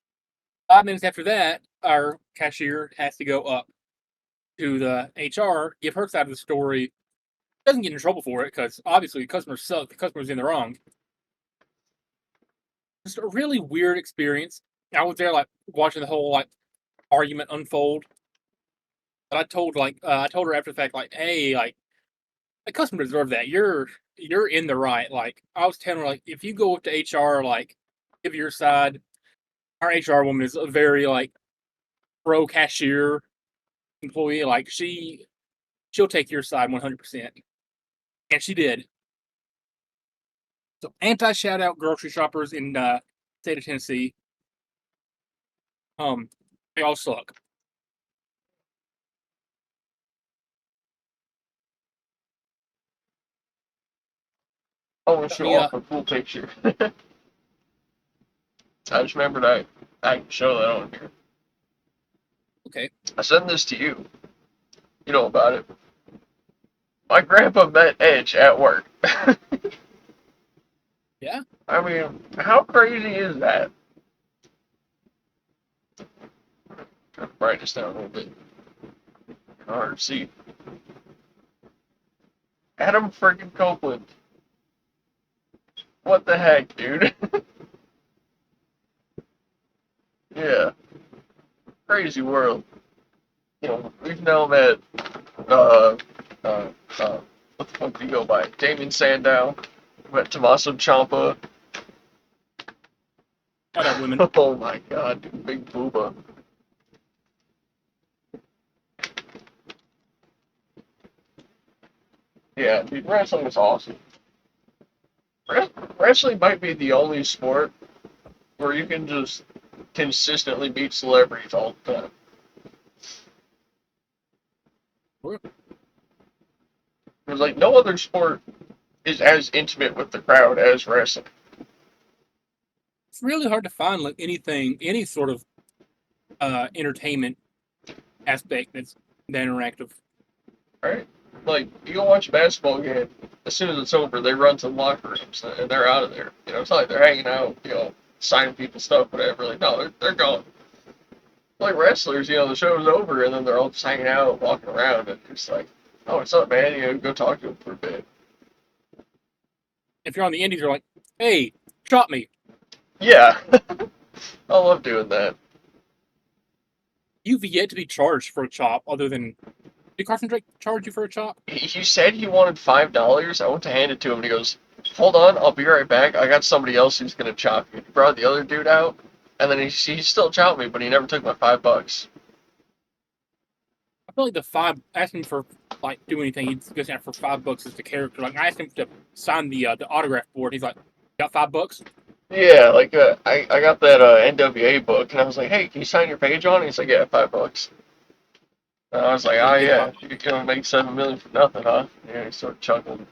5 minutes after that, our cashier has to go up to the HR, give her side of the story. Doesn't get in trouble for it because obviously the customers suck. The customer's in the wrong. Just a really weird experience. I was there like watching the whole like argument unfold. But I told her after the fact, like, hey, like the customer deserves that. You're in the right. Like I was telling her, like, if you go up to HR, like, give your side. Our HR woman is a very like pro cashier employee. Like she'll take your side 100%, and she did. So anti shout out grocery shoppers in state of Tennessee. They all suck. I want to show off a cool picture. I just remembered I can show that on here. Okay. I sent this to you. You know about it. My grandpa met Edge at work. Yeah. I mean, how crazy is that? Try to brighten this down a little bit. Hard to see. Adam friggin' Copeland. What the heck, dude? Yeah. Crazy world. You know, we've known that, uh, uh, what the fuck do you go by? Damien Sandow. We met Tommaso Ciampa. Shout out women. Oh my god, dude. Big booba. Yeah, dude, wrestling is awesome. Wrestling might be the only sport where you can just consistently beat celebrities all the time. Because, like, no other sport is as intimate with the crowd as wrestling. It's really hard to find like any sort of entertainment aspect that's that interactive. Right? Like, you go watch a basketball game, as soon as it's over, they run to the locker rooms and they're out of there. You know, it's not like they're hanging out, signing people stuff, whatever. Like, no, they're gone. Like wrestlers, the show's over and then they're all just hanging out, walking around, and it's like, oh, what's up, man? Go talk to them for a bit. If you're on the indies, you're like, hey, chop me. Yeah. I love doing that. You've yet to be charged for a chop other than did Carson Drake charge you for a chop? He said he wanted $5. I went to hand it to him, and he goes, "Hold on, I'll be right back. I got somebody else who's gonna chop you." He brought the other dude out, and then he still chopped me, but he never took my $5. I feel like the asking for like do anything he's going for $5 is the character. Like I asked him to sign the autograph board. He's like, got $5? Yeah, like I got that NWA book, and I was like, "Hey, can you sign your page on?" And he's like, "Yeah, $5." And I was like, "Oh yeah, you're gonna make $7 million for nothing, huh?" Yeah, he sort of chuckled.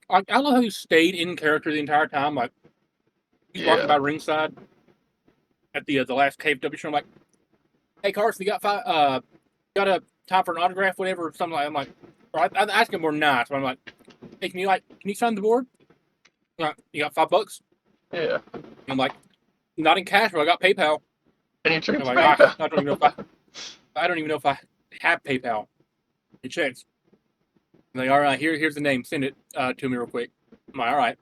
I love how he stayed in character the entire time. Like he's walking by ringside at the last KFW show. I'm like, hey Carson, you got got a time for an autograph, whatever, or something like. I'm like, or I ask him more nice, but I'm like, hey, can you sign the board? Like, you got $5? Yeah. I'm like, not in cash, but I got PayPal. And he took I'm like, PayPal. I don't even know if I have PayPal. He checks. I'm like, all right, here's the name. Send it to me real quick. I'm like, all right.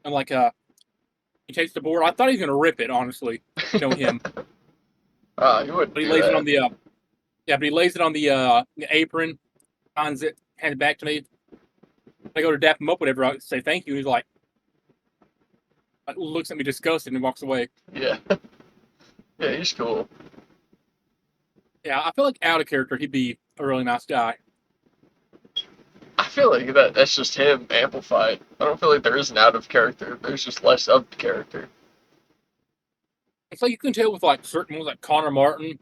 I'm like, he takes the board. I thought he was gonna rip it, honestly. Knowing him. He wouldn't But he do lays that. it on the but he lays it on the apron, signs it, hand it back to me. I go to dap him up, whatever. I say thank you. He's like looks at me disgusted and walks away. Yeah. Yeah, he's cool. Yeah, I feel like out of character, he'd be a really nice guy. I feel like that's just him amplified. I don't feel like there is an out of character. There's just less of the character. It's like you can tell with like certain ones, like Connor Martin.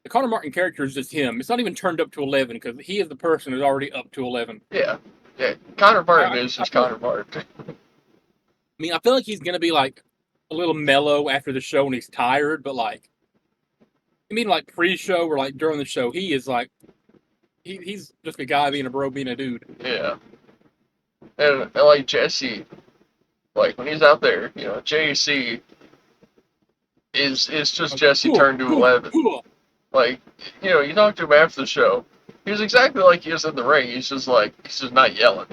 The Connor Martin character is just him. It's not even turned up to 11 because he is the person who's already up to 11. Yeah. Yeah. Connor Martin I, is I, just feel, Connor Martin. I mean, I feel like he's gonna be like a little mellow after the show when he's tired, but like, I mean, like pre-show or like during the show, he is like, he's just a guy being a bro, being a dude. Yeah. And like Jesse, like when he's out there, JC is just Like, Jesse turned to 11. Like, you talk to him after the show. He's exactly like he is in the ring. He's just not yelling.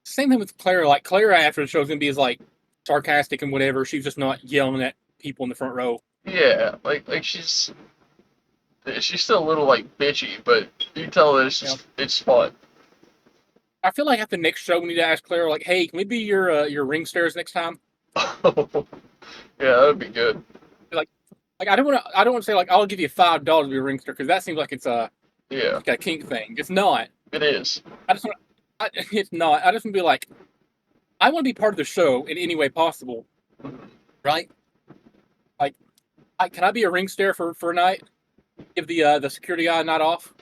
Same thing with Clara. Like Clara after the show's gonna be as like sarcastic and whatever. She's just not yelling at people in the front row. Yeah, like she's still a little like bitchy, but you can tell that it's fun. I feel like after the next show, we need to ask Clara, like, "Hey, can we be your ring stairs next time?" Yeah, that'd be good. Like I don't want to say like I'll give you $5 to be a ring star because that seems like it's Yeah, like a kink thing. It's not. it is. I just want. It's not. I just want to be like, I want to be part of the show in any way possible, right? Like, can I be a ring stare for a night? Give the security guy a night off.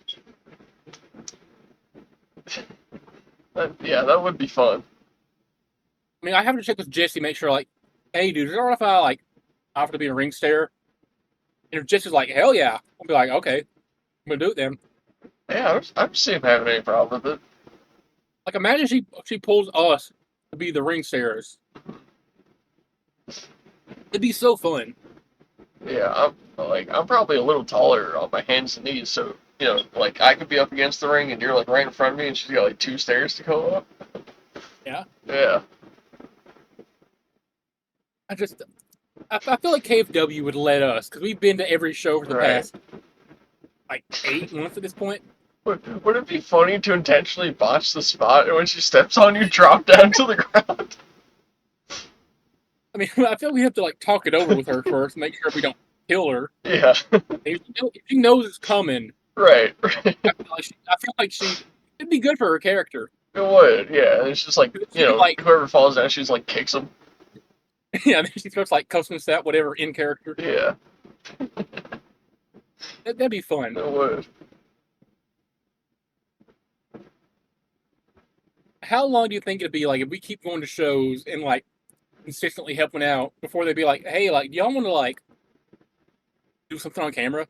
Yeah, that would be fun. I mean, I have to check with Jesse, make sure like, hey, dude, is it alright if I like offer to be a ring stare? And if Jesse's like, hell yeah, I'll be like, okay, I'm gonna do it then. Yeah, I don't see him having any problem with it. Like, imagine she pulls us to be the ring stairs. It'd be so fun. Yeah, I'm probably a little taller on my hands and knees, so like I could be up against the ring and you're like right in front of me, and she's got like 2 stairs to go up. Yeah. Yeah. I feel like KFW would let us because we've been to every show for the past like 8 months at this point. Would it be funny to intentionally botch the spot and when she steps on you, drop down to the ground? I mean, I feel we have to like talk it over with her first, make sure we don't kill her. Yeah. If she knows it's coming, Right. I feel like it'd be good for her character. It would. Yeah. It's just like Like, whoever falls down, she's like kicks him. yeah, she starts like custom set whatever in character. Yeah. That'd be fun. It would. How long do you think it'd be like if we keep going to shows and like consistently helping out before they'd be like, hey, like, do y'all want to like do something on camera?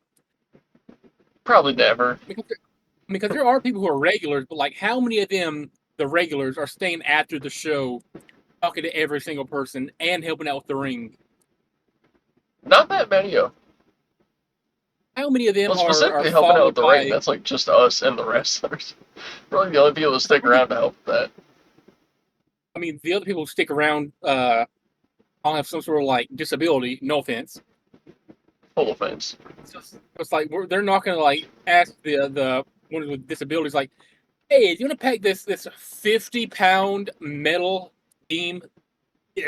Probably never. Because there are people who are regulars, but like, how many of them, the regulars, are staying after the show, talking to every single person and helping out with the ring? Not that many of them. How many of them Well, are specifically helping out with followed the ring, that's like just us and the wrestlers. Really the only people that stick around to help with that. I mean, the other people who stick around all have some sort of like disability. No offense. Full offense. It's like they're not going to like ask the one with disabilities like, hey, do you want to pack this 50-pound metal beam,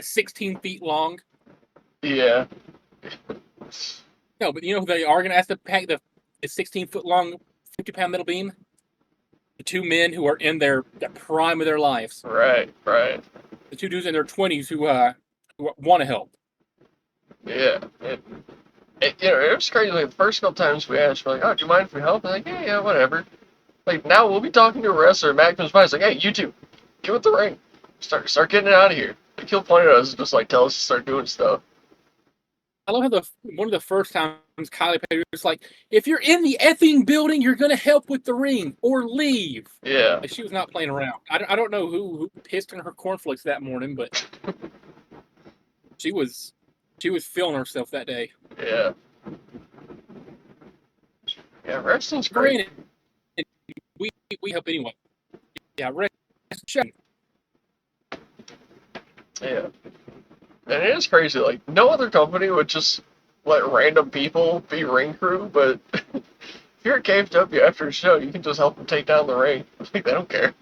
16 feet long? Yeah. No, but you know who they are going to ask to pack the 16-foot long, 50-pound metal beam? The 2 men who are in the prime of their lives. Right. The 2 dudes in their 20s who want to help. Yeah. It was crazy. Like the first couple times we asked, we're like, "Oh, do you mind if we help?" They're like, "Yeah, whatever." Like now we'll be talking to a wrestler, and Matt comes by, he's like, "Hey, you two, get with the ring. Start getting it out of here." Like he'll point at us and just like tell us to start doing stuff. I love how one of the first times Kylie Perry was like, if you're in the effing building, you're going to help with the ring or leave. Yeah. Like, she was not playing around. I don't know who pissed in her cornflakes that morning, but she was feeling herself that day. Yeah. Yeah, wrestling's great. We help anyway. Yeah, wrestling. Yeah. And it is crazy. Like, no other company would just let random people be ring crew, but If you're at KFW after a show, you can just help them take down the ring. Like, they don't care.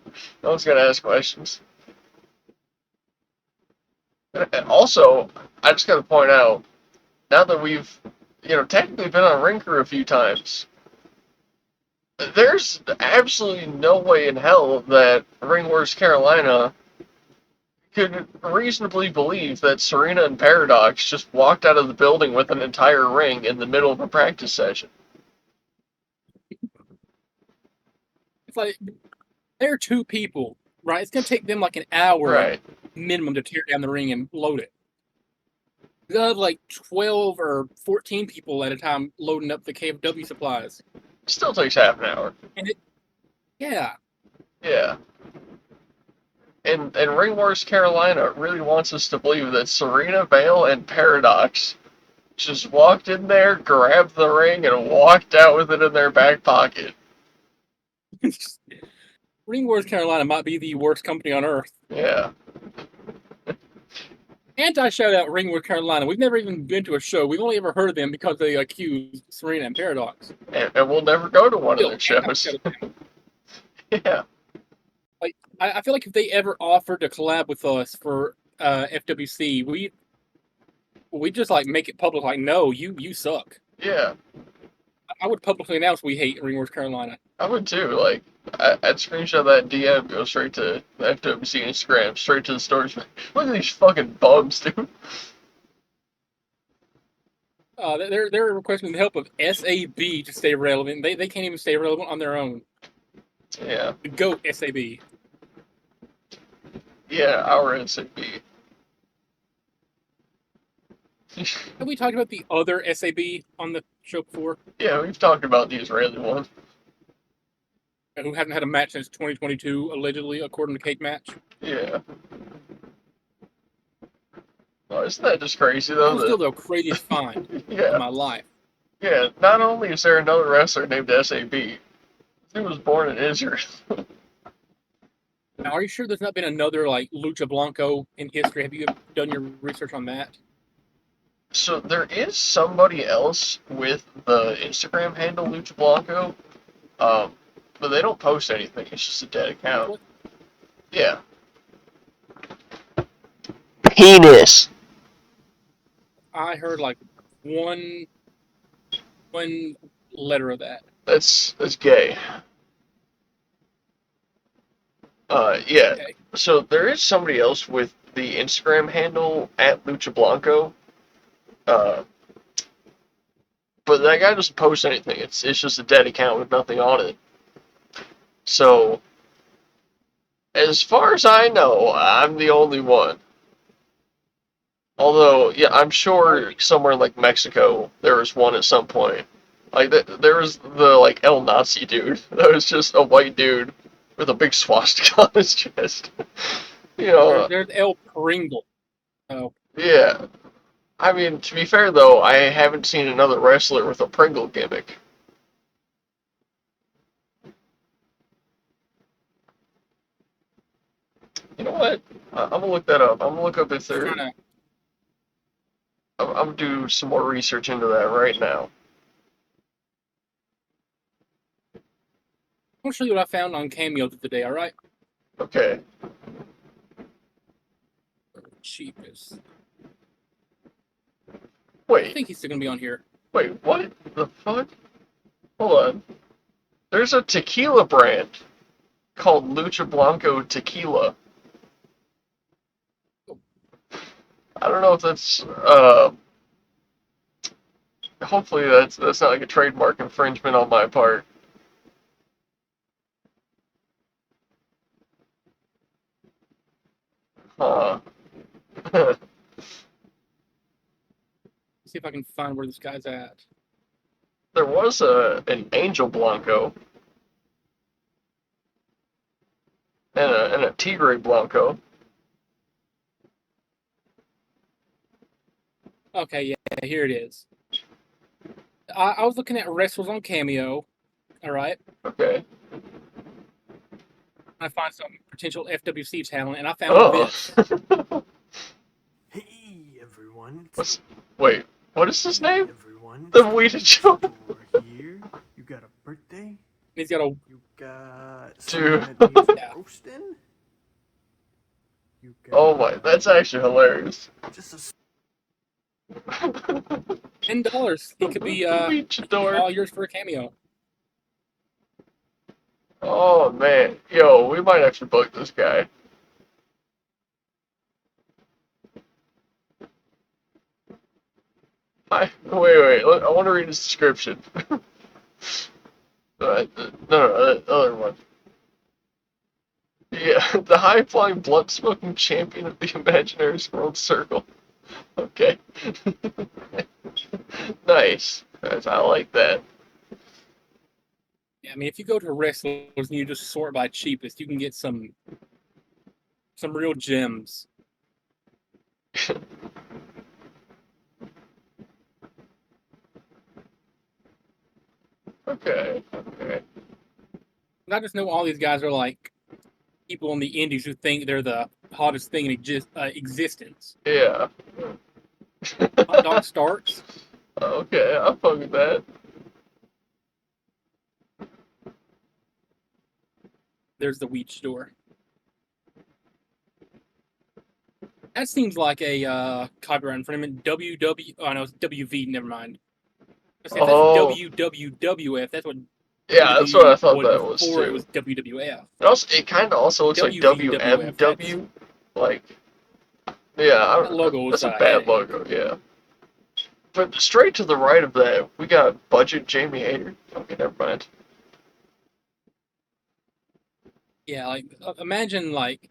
No one's gonna ask questions. And also, I just gotta point out, now that we've, technically been on Ring Crew a few times, there's absolutely no way in hell that Ringworks Carolina could reasonably believe that Serena and Paradox just walked out of the building with an entire ring in the middle of a practice session. It's like they're two people, right? It's gonna take them like an hour Right. minimum to tear down the ring and load it. They'll have like 12 or 14 people at a time loading up the KFW supplies. Still takes half an hour. And yeah. Yeah. And Ringworks Carolina really wants us to believe that Serena, Vale, and Paradox just walked in there, grabbed the ring, and walked out with it in their back pocket. Ring Wars Carolina might be the worst company on earth. Yeah. Anti-shout out Ring Wars Carolina. We've never even been to a show. We've only ever heard of them because they accused Serena and Paradox. And we'll never go to one of their shows. Yeah. Like, I feel like if they ever offered to collab with us for FWC, we just like make it public. Like, no, you suck. Yeah. I would publicly announce we hate Ring Wars Carolina. I would too. Like, I'd screenshot that DM, go straight to the FWC Instagram, straight to the stores. Look at these fucking bums, dude. They're requesting the help of SAB to stay relevant. They can't even stay relevant on their own. Yeah. The GOAT SAB. Yeah, our SAB. Have we talked about the other SAB on the show before? Yeah, we've talked about the Israeli one. Who haven't had a match since 2022, allegedly, according to Cake Match. Yeah. Oh, isn't that just crazy, That though? was still the craziest find Yeah. of my life. Yeah, not only is there another wrestler named SAB, he was born in Israel. Now, are you sure there's not been another, like, Lucha Blanco in history? Have you done your research on that? So there is somebody else with the Instagram handle Lucha Blanco, but they don't post anything. It's just a dead account. What? Yeah. Penis. I heard, like, one letter of that. That's gay. Yeah. Okay. So there is somebody else with the Instagram handle at Lucha Blanco, but that guy doesn't post anything. It's just a dead account with nothing on it. So, as far as I know, I'm the only one. Although, yeah, I'm sure somewhere in like Mexico there was one at some point. Like there was the like El Nazi dude. That was just a white dude with a big swastika on his chest. You know. There's El Pringle. Oh. Yeah. I mean, to be fair though, I haven't seen another wrestler with a Pringle gimmick. You know what? I'm gonna look that up. I'm gonna look up if there. I'm gonna do some more research into that right now. I'll show you what I found on Cameo today, alright? Okay. Cheapest. I Wait. think he's still gonna be on here. Wait, what the fuck? Hold on. There's a tequila brand called Lucha Blanco Tequila. I don't know if that's hopefully that's not like a trademark infringement on my part. Huh. See if I can find where this guy's at. There was an Angel Blanco and a Tigre Blanco. Okay, yeah, here it is. I was looking at wrestlers on Cameo, alright? Okay. I find some potential FWC talent, and I found this. Hey everyone. Wait, what is his name? Everyone. The Weeded Show. Over here, you got a He's got a You got Dude. someone that needs yeah. roasting. You Oh my, got that's actually hilarious. just a $10. He could be Luchador. all yours for a cameo. Oh man, yo, we might actually book this guy. Wait, I want to read his description. No, the other one. Yeah, the high-flying, blunt-smoking champion of the imaginary world circle. Okay. Nice. I like that. Yeah, I mean, if you go to wrestlers and you just sort by cheapest, you can get some real gems. Okay. And I just know all these guys are like people in the indies who think they're the hottest thing in existence. Yeah. Hot Dog Starks. Okay, I'll fuck with that. There's the wheat store. That seems like a copyright infringement. WW. Oh no, it's WV. Never mind. If that's Oh, WWF, that's what yeah, that's what I WWE thought was that was before it too. was WWF. It kind of also looks like WVWF. WMW. Like, yeah, That logo was that's a a bad headache. logo, yeah. But straight to the right of that, we got budget Jamie Hayter. Okay, never mind. Yeah, like imagine like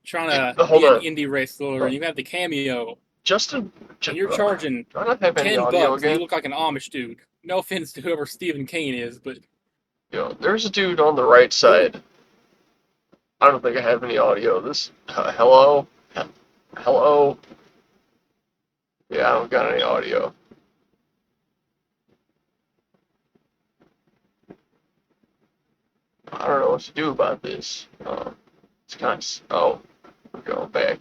trying Yeah, to hold be an on. indie wrestler and you have the cameo Justin, and you're charging do I not have any audio $10 and you again? look like an Amish dude. No offense to whoever Stephen Kane is, but Yo, there's a dude on the right ooh, side. I don't think I have any audio. Hello? Hello? Yeah, I don't got any audio. I don't know what to do about this. It's kind of, oh, we're going back.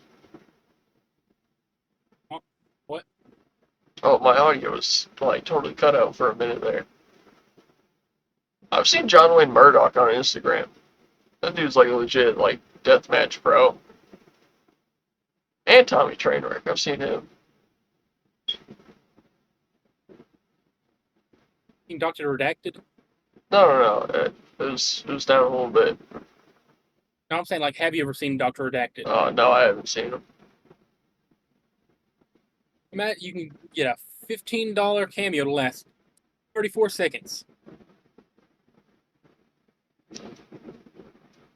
what? Oh, my audio was like totally cut out for a minute there. I've seen John Wayne Murdoch on Instagram. That dude's like a legit like deathmatch pro. And Tommy Trainwreck, I've seen him. Doctor Redacted? No. It was down a little bit. No, I'm saying like, have you ever seen Doctor Redacted? Oh no, I haven't seen him. Matt, you can get a $15 cameo to last 34 seconds.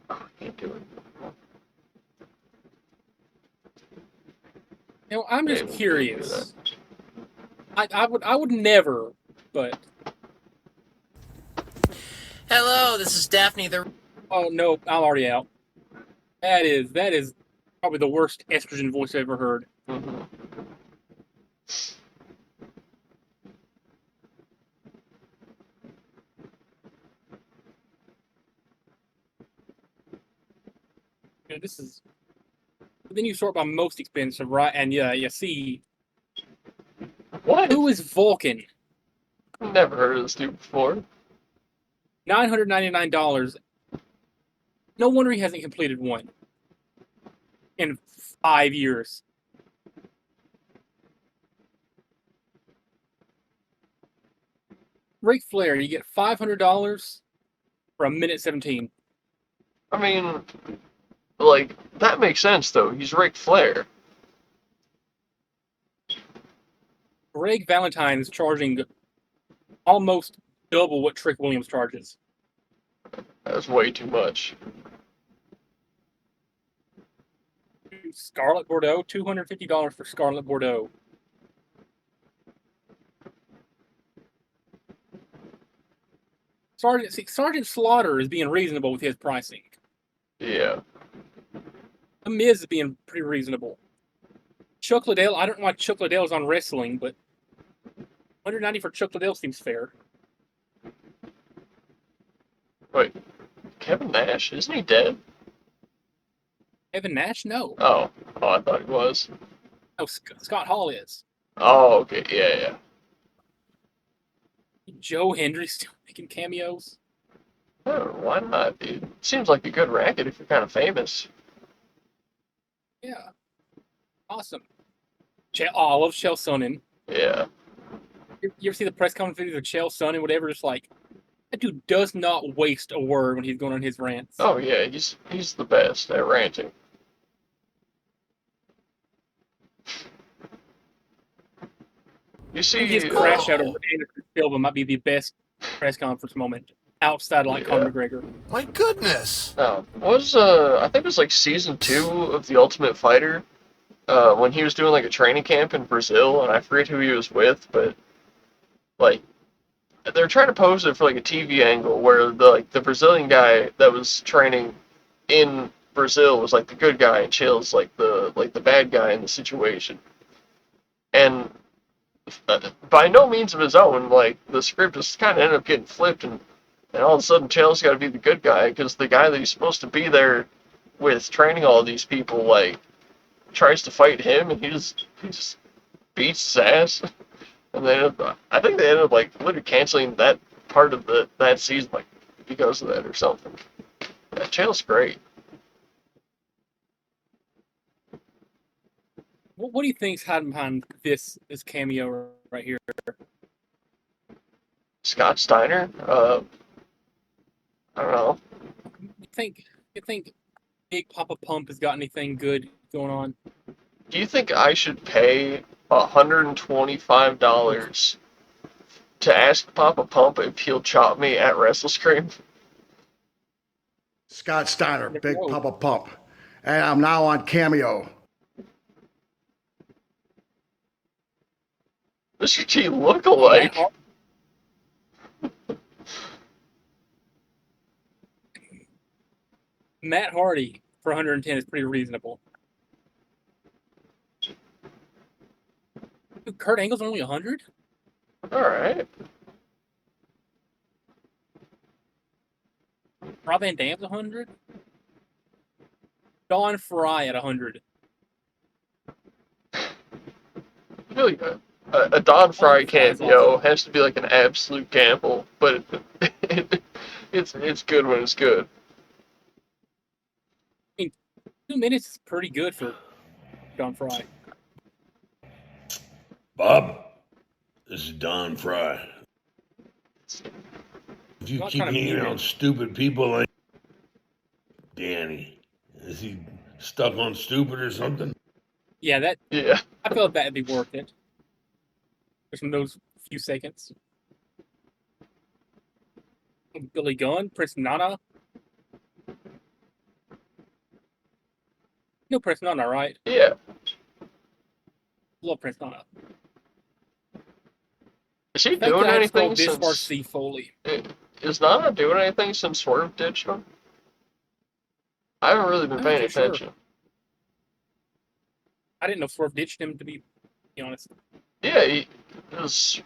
Oh, I can't do it. You know, I'm just Maybe curious. I would never, but Hello, this is Daphne the. oh no, I'm already out. That is probably the worst estrogen voice I've ever heard. Mhm. You know, this is. Then you sort by most expensive, right? And yeah, you see What? who is Vulcan? Never heard of this dude before. $999. No wonder he hasn't completed one in 5 years. Ric Flair, you get $500 for a minute 17. I mean, like, that makes sense though. He's Ric Flair. Greg Valentine is charging almost double what Trick Williams charges. That's way too much. Scarlet Bordeaux, $250 for Scarlet Bordeaux. Sergeant Slaughter is being reasonable with his pricing. Yeah. The Miz is being pretty reasonable. Chuck Liddell, I don't know why Chuck Liddell's on wrestling, but $190 for Chuck Liddell seems fair. Wait, Kevin Nash, isn't he dead? Kevin Nash, no. Oh, I thought he was. No, Scott Hall is. Oh, okay, yeah. Joe Hendry still making cameos. Oh, why not, dude? Seems like a good racket if you're kind of famous. Yeah, awesome. I love Chael Sonnen. Yeah. You ever see the press conference videos of Chael Sonnen, whatever? Just like that dude does not waste a word when he's going on his rants. Oh yeah, he's the best at ranting. You I think his see, crash out over Anderson Silva might be the best press conference moment outside like yeah. Conor McGregor. My goodness. No, was I think it was like season 2 of The Ultimate Fighter, when he was doing like a training camp in Brazil, and I forget who he was with, but like they're trying to pose it for like a TV angle where the Brazilian guy that was training in Brazil was like the good guy and Chill's like the bad guy in the situation. And by no means of his own, like the script just kind of ended up getting flipped, and all of a sudden Chill's got to be the good guy because the guy that he's supposed to be there with training all these people like tries to fight him and he just beats his ass. And I think they ended up like literally canceling that part of that season like because of that or something. That channel's great. What do you think's hiding behind this cameo right here? Scott Steiner. I don't know. You think Big Papa Pump has got anything good going on? Do you think I should pay $125 to ask Papa Pump if he'll chop me at WrestleScream? Scott Steiner, Never Big know. Papa Pump. And I'm now on Cameo. Mr. T look alike. Matt Hardy for 110 is pretty reasonable. Dude, Kurt Angle's only 100? Alright. Rob Van Dam's 100? Don Fry at 100. I feel like a Don Fry cameo has to be like an absolute gamble, but it's good when it's good. I mean, 2 minutes is pretty good for Don Fry. Bob, this is Don Fry. If you Not keep trying to hanging mean around it. stupid people like Danny, is he stuck on stupid or something? Yeah, Yeah. I feel like that'd be worth it. Just in those few seconds. Billy Gunn, Prince Nana. You know Prince Nana, right? Yeah. Love Prince Nana. Is he I think doing I just call anything this since... C. Foley. Is Nana doing anything since Swerve ditched him? I haven't really been I'm not paying too sure. attention. I didn't know Swerve ditched him, to be honest. Yeah, it was...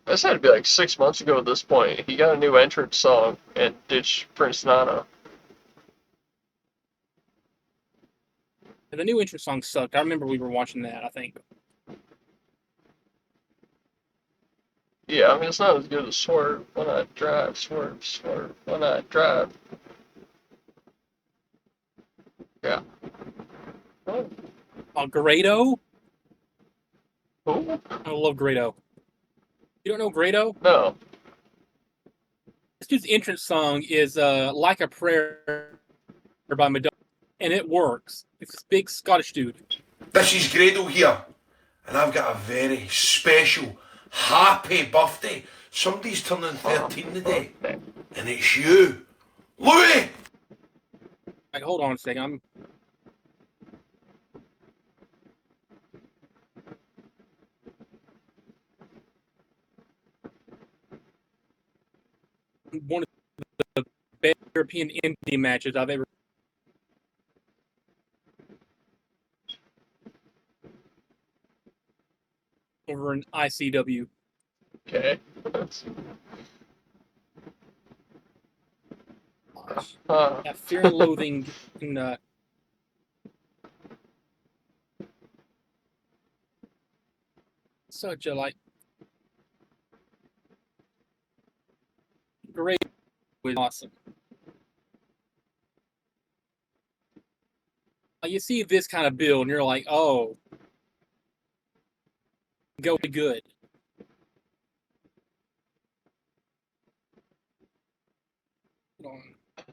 This had to be like 6 months ago at this point. He got a new entrance song and ditched Prince Nana. And the new intro song sucked. I remember we were watching that, I think. Yeah, I mean, it's not as good as Swerve. When I drive, Swerve, Swerve. When I drive. Yeah. Grado? Who? I love Grado. You don't know Grado? No. This dude's entrance song is Like a Prayer by Madonna, and it works. It's this big Scottish dude. This is Grado here, and I've got a very special, happy birthday. Somebody's turning 13 today, and it's you, Louis! Like, hold on a second. One of the best European indie matches I've ever. Over in ICW. Okay. Yeah, Fear and Loathing in such a like great was awesome. Like, you see this kind of build, and you're like, oh, go be good.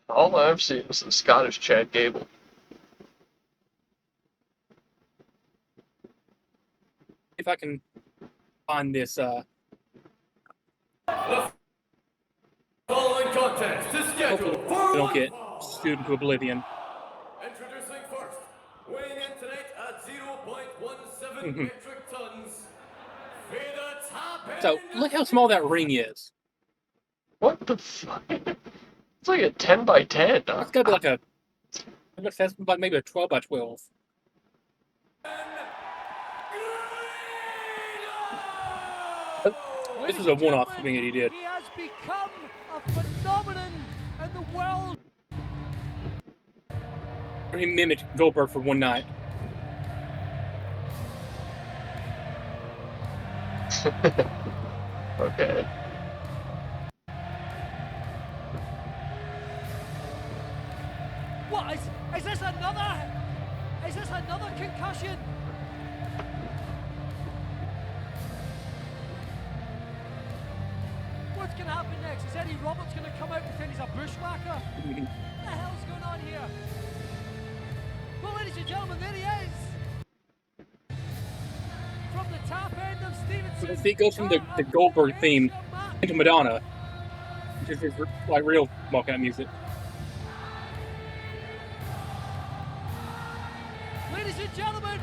All I've seen is the Scottish Chad Gable. If I can find this, Following contest is scheduled for I don't one get fall. sued into oblivion. Introducing first, weighing in tonight at 0.17 Mhm. metric tons. For the top end So, look how small that ring is. What the fuck? It's like a 10 by 10. That's gotta be like a, that's like maybe a 12 by 12. This was a one-off thing that he did. He has become a phenomenon in the world. He mimicked Goldberg for one night. Okay. What is this another? Is this another concussion? What's going to happen next? Is Eddie Roberts going to come out and pretend he's a bushwhacker? What the hell's going on here? Well, ladies and gentlemen, there he is. From the top end of Stevenson. See, it goes from the Goldberg theme into Madonna, which is like real walkout music. Ladies and gentlemen,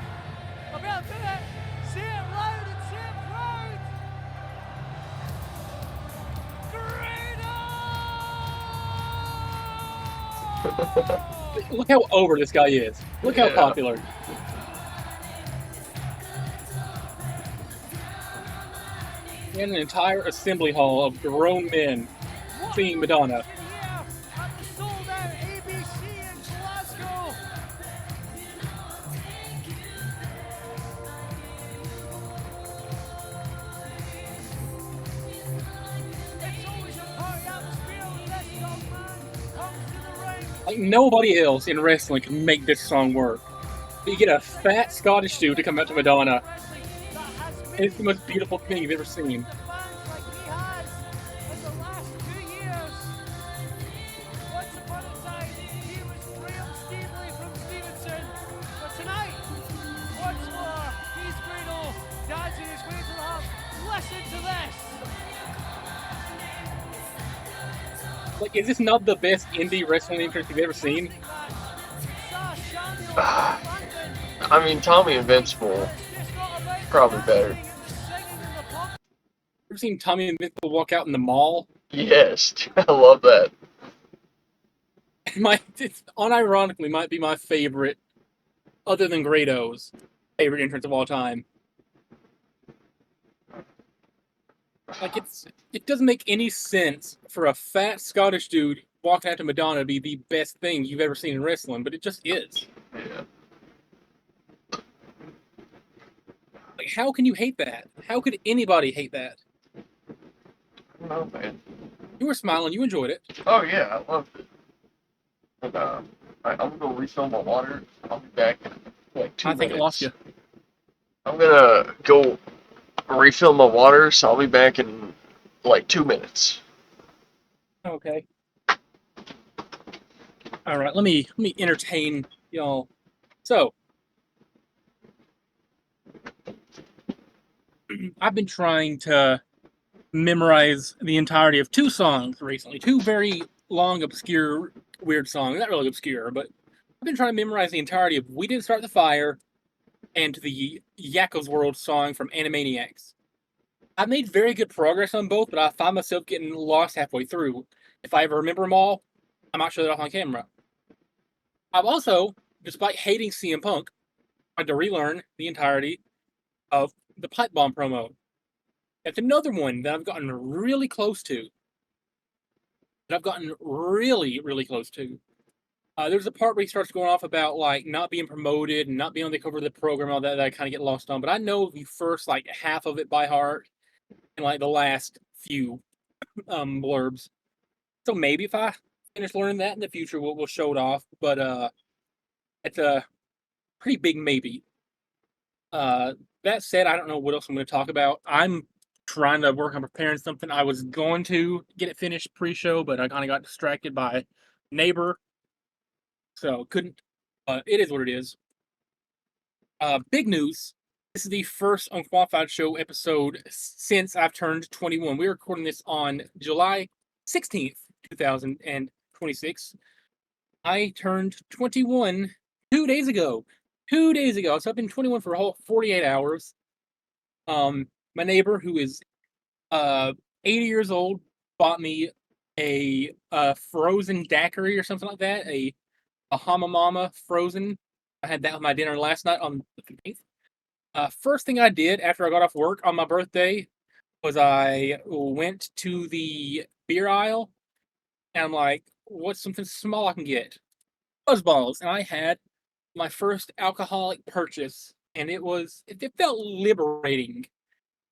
about that, say it loud and say it proud. Look how over this guy is. Look how Yeah. popular. And an entire assembly hall of grown men singing Madonna. In here at the sold-out ABC in Glasgow. It's always a party atmosphere when this young man comes to the ring. Like, nobody else in wrestling can make this song work. You get a fat Scottish dude to come out to Madonna, Wrestling that has and made it's the most beautiful thing you've ever seen. the fans like he has in the last 2 years. Once upon a time, he was Graham Steveley from Stevenson. But tonight, once more, he's Grado, dancing his way to the house. Listen to this. Like, is this not the best indie wrestling entrance you've ever seen? Saw Samuel from London. I mean, Tommy Invincible, It's just not about probably better. dancing and singing in the pub. Ever seen Tommy Invincible walk out in the mall? Yes, I love that. It's unironically might be my favorite, other than Grado's, favorite entrance of all time. Like, it doesn't make any sense for a fat Scottish dude walking out to Madonna to be the best thing you've ever seen in wrestling, but it just is. Yeah. Like, how can you hate that? How could anybody hate that? I don't know, man. You were smiling, you enjoyed it. Oh, yeah, I loved it. And, I'm gonna go refill my water. I'll be back in like 2 I minutes. think I lost you. I'm gonna go refill my water, so I'll be back in like 2 minutes. Okay. All right, let me entertain y'all. So, I've been trying to memorize the entirety of 2 songs recently. 2 very long, obscure, weird songs. Not really obscure, but I've been trying to memorize the entirety of "We Didn't Start the Fire" and the Yakko's World song from Animaniacs. I've made very good progress on both, but I find myself getting lost halfway through. If I ever remember them all, I might show that off on camera. I've also, despite hating CM Punk, tried to relearn the entirety of the Pipe Bomb promo. That's another one that I've gotten really close to. Really close to. There's a part where he starts going off about like not being promoted and not being on the cover of the program, and all that I kind of get lost on. But I know the first like half of it by heart, and like the last few blurbs. So maybe if I finish learning that in the future, we'll show it off. But it's pretty big maybe. That said, I don't know what else I'm going to talk about. I'm trying to work on preparing something. I was going to get it finished pre-show, but I kind of got distracted by neighbor, so couldn't. It is what it is. Big news. This is the first Unqualified Show episode since I've turned 21. We're recording this on July 16th, 2026. I turned 21 2 days ago. 2 days ago. So I've been 21 for a whole 48 hours. My neighbor, who is 80 years old, bought me a frozen daiquiri or something like that. A Hamamama frozen. I had that with my dinner last night on the 15th. First thing I did after I got off work on my birthday was I went to the beer aisle and I'm like, what's something small I can get? Buzzballs. And I had my first alcoholic purchase, and it felt liberating.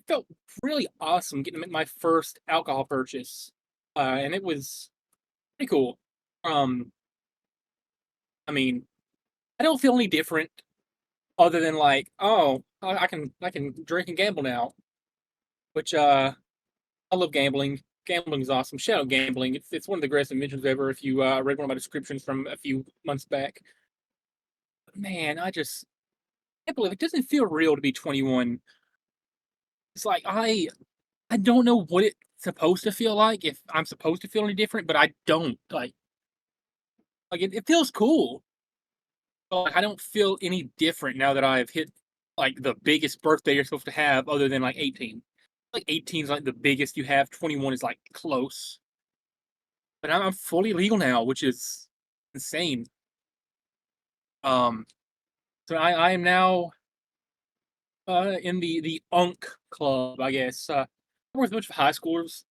It felt really awesome getting my first alcohol purchase. And it was pretty cool. I mean, I don't feel any different other than like, oh, I can drink and gamble now. Which I love gambling. Gambling is awesome. Shadow gambling. It's one of the greatest inventions ever. If you read one of my descriptions from a few months back, but man, I just can't believe it doesn't feel real to be 21. It's like I don't know what it's supposed to feel like, if I'm supposed to feel any different, but I don't like it feels cool. But like, I don't feel any different now that I've hit like the biggest birthday you're supposed to have, other than like 18. Like 18 is like the biggest you have. 21 is like close. But I'm fully legal now, which is insane. Um, so I am now in the Unk Club, I guess. I work with a bunch of high schoolers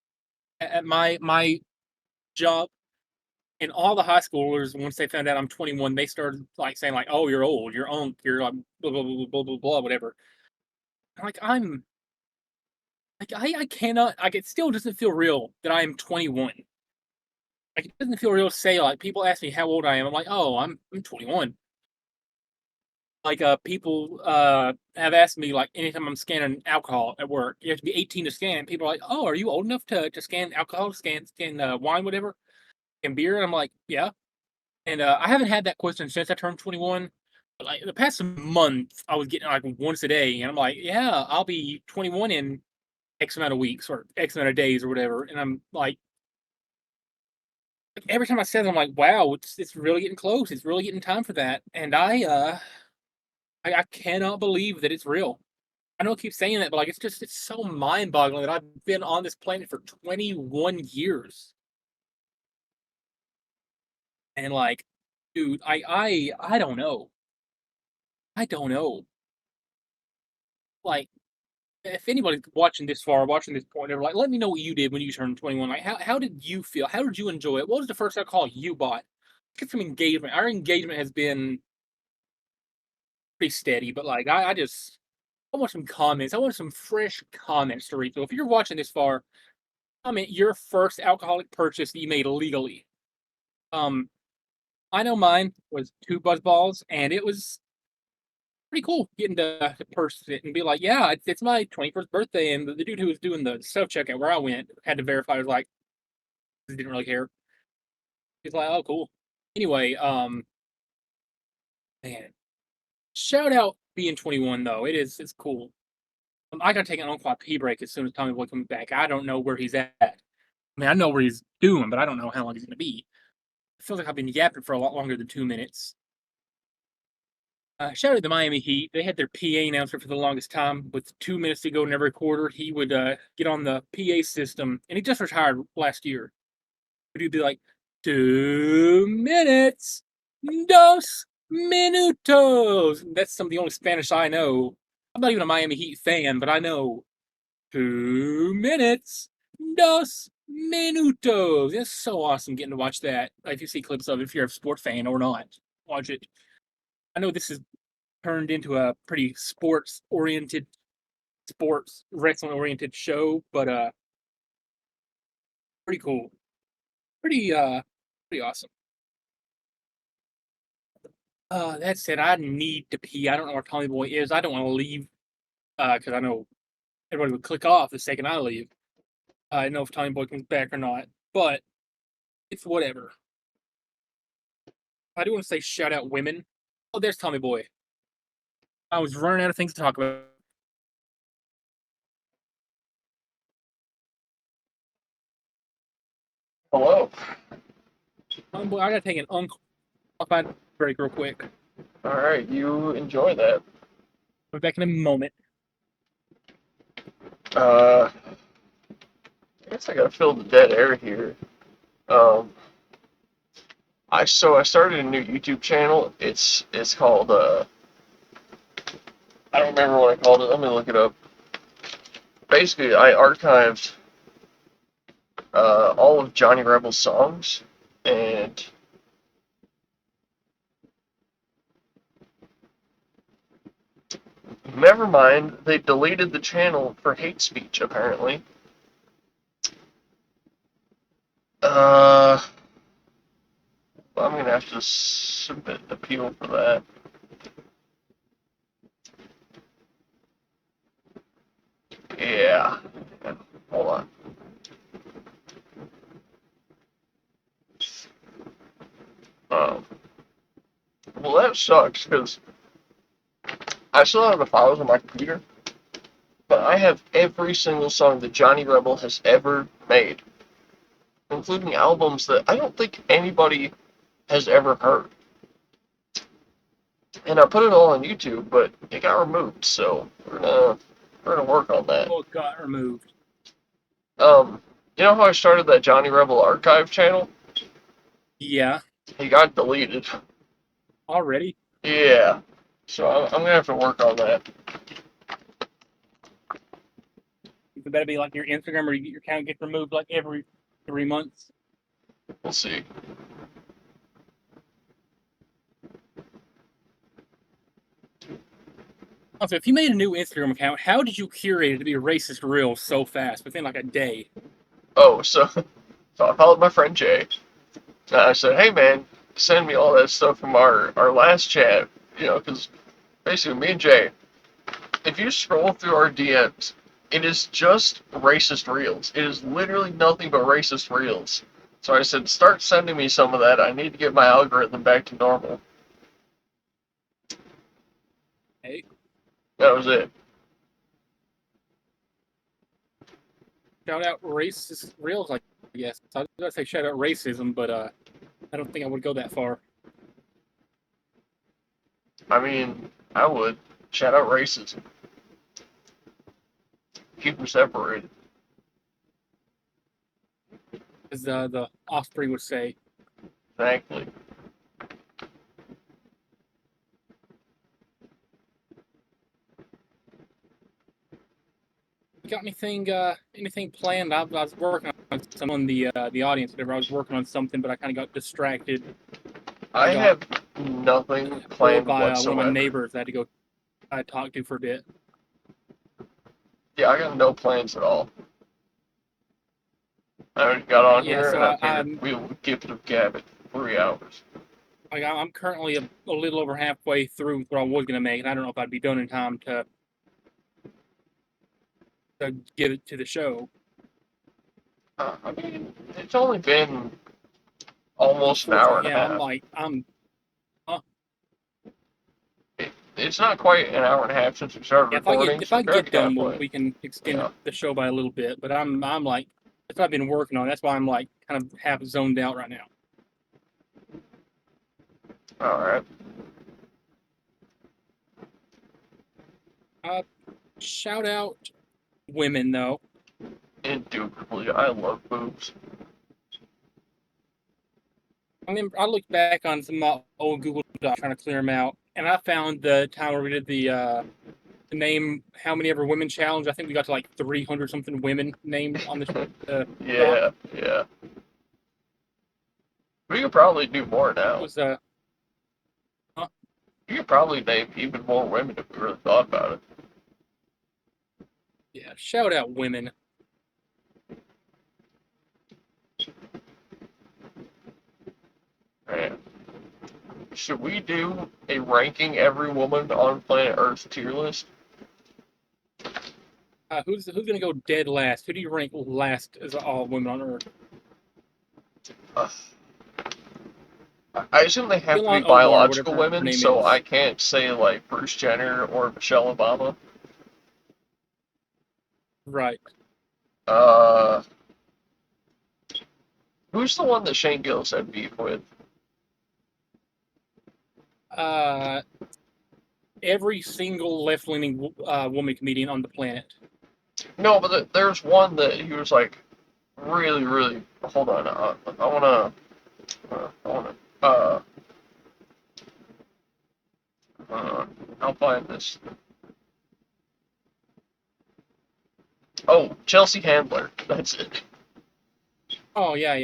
at my job, and all the high schoolers, once they found out I'm 21, they started like saying like, "Oh, you're old, you're Unk, you're like blah blah blah blah blah blah whatever." Like I'm like I cannot like it still doesn't feel real that I am 21. Like it doesn't feel real to say like people ask me how old I am. I'm like, oh, I'm 21. Like people have asked me like anytime I'm scanning alcohol at work, you have to be 18 to scan. People are like, oh, are you old enough to scan alcohol, scan wine, whatever, and beer? And I'm like, yeah. And I haven't had that question since I turned 21. But like the past month, I was getting like once a day, and I'm like, yeah, I'll be 21 in X amount of weeks or X amount of days or whatever. And I'm like every time I say that, I'm like, wow, it's really getting close. It's really getting time for that. And I cannot believe that it's real. I know I keep saying that, but like it's so mind boggling that I've been on this planet for 21 years. And like, dude, I don't know. I don't know. Like, if anybody's watching this far, watching this point, they're like, let me know what you did when you turned 21. Like, how did you feel? How did you enjoy it? What was the first alcohol you bought? Get some engagement. Our engagement has been pretty steady, but like I want some comments. I want some fresh comments to read. So if you're watching this far, comment your first alcoholic purchase that you made illegally. Um, I know mine was 2 Buzzballs, and it was pretty cool getting to purchase it and be like, yeah, it's my 21st birthday. And the dude who was doing the self checkout where I went had to verify. I was like, he didn't really care. He's like, oh, cool. Anyway, man, shout out being 21 though. It's cool. I gotta take an unqualified pee break as soon as Tommy Boy comes back. I don't know where he's at. I mean, I know where he's doing, but I don't know how long he's gonna be. It feels like I've been yapping for a lot longer than 2 minutes. Shout out to the Miami Heat. They had their PA announcer for the longest time. With 2 minutes to go in every quarter, he would get on the PA system, and he just retired last year. But he'd be like, 2 minutes, 2 minutos. That's some of the only Spanish I know. I'm not even a Miami Heat fan, but I know 2 minutes, 2 minutos. It's so awesome getting to watch that. If you see clips of it, if you're a sports fan or not, watch it. I know this is turned into a pretty sports wrestling oriented show, but pretty cool. Pretty awesome. That said, I need to pee. I don't know where Tommy Boy is. I don't want to leave because I know everybody would click off the second I leave. I don't know if Tommy Boy comes back or not, but it's whatever. I do want to say shout out women. Oh, there's Tommy Boy. I was running out of things to talk about. Hello. Tommy Boy, I gotta take an unqualified break real quick. All right, you enjoy that. I'll be back in a moment. I guess I gotta fill the dead air here. I started a new YouTube channel. It's called I don't remember what I called it. Let me look it up. Basically, I archived all of Johnny Rebel's songs, and never mind, they deleted the channel for hate speech, apparently. I'm gonna have to submit an appeal for that. Yeah. Hold on. Um, well, that sucks, because I still have the files on my computer, but I have every single song that Johnny Rebel has ever made, including albums that I don't think anybody has ever heard. And I put it all on YouTube, but it got removed, so we're gonna work on that. Oh, it got removed. You know how I started that Johnny Rebel archive channel? Yeah, He got deleted. already. Yeah. So I'm gonna have to work on that. It better be like your Instagram or your account gets removed like every 3 months. We'll see. Also, if you made a new Instagram account, how did you curate it to be a racist reel so fast within like a day? Oh, so I followed my friend Jay. I said, hey man, send me all that stuff from our last chat. You know, because basically me and Jay, if you scroll through our DMs, it is just racist reels. It is literally nothing but racist reels. So I said, start sending me some of that. I need to get my algorithm back to normal. Hey, That was it. shout out racist reels, I guess. I was gonna say shout out racism, but I don't think I would go that far. I mean, I would. Shout out racism. Keep them separated. As the offspring would say. Exactly. You got anything planned? I was working on some on the audience, whatever. I was working on something, but I kind of got distracted. I got have nothing pulled planned by one of whatsoever. my neighbors. I had to go talk to for a bit. Yeah, I got no plans at all. I already got on Yeah, here so and I I'm figured we will give it a gab at 3 hours. like I'm currently a little over halfway through what I was gonna make, and I don't know if I'd be done in time to give it to the show. I mean, it's only been almost an hour and a Yeah, half. It's not quite an hour and a half since we started recording, if so I we're already get done, halfway. we can extend Yeah. the show by a little bit. But I'm like that's what I've been working on. That's why I'm like kind of half zoned out right now. All right. Shout out women though. Indubitably, I love boobs. I mean, I looked back on some old Google Docs trying to clear them out, and I found the time where we did the name how many ever women challenge. I think we got to like 300 something women named on the Yeah, doc. yeah. We could probably do more It now. was You could probably name even more women if we really thought about it. yeah, shout out women. Man. should we do a ranking every woman on planet Earth tier list? Who's gonna go dead last? Who do you rank last as all women on Earth? Uh, I assume they have to Ilhan be Omar, biological whatever her women, name so is. I can't say like Bruce Jenner or Michelle Obama. Right. Who's the one that Shane Gillis had beef with? Every single left-leaning woman comedian on the planet. No, but there's one that he was like really, really. Hold on, uh, I'll find this. Oh, Chelsea Handler. That's it. Oh yeah.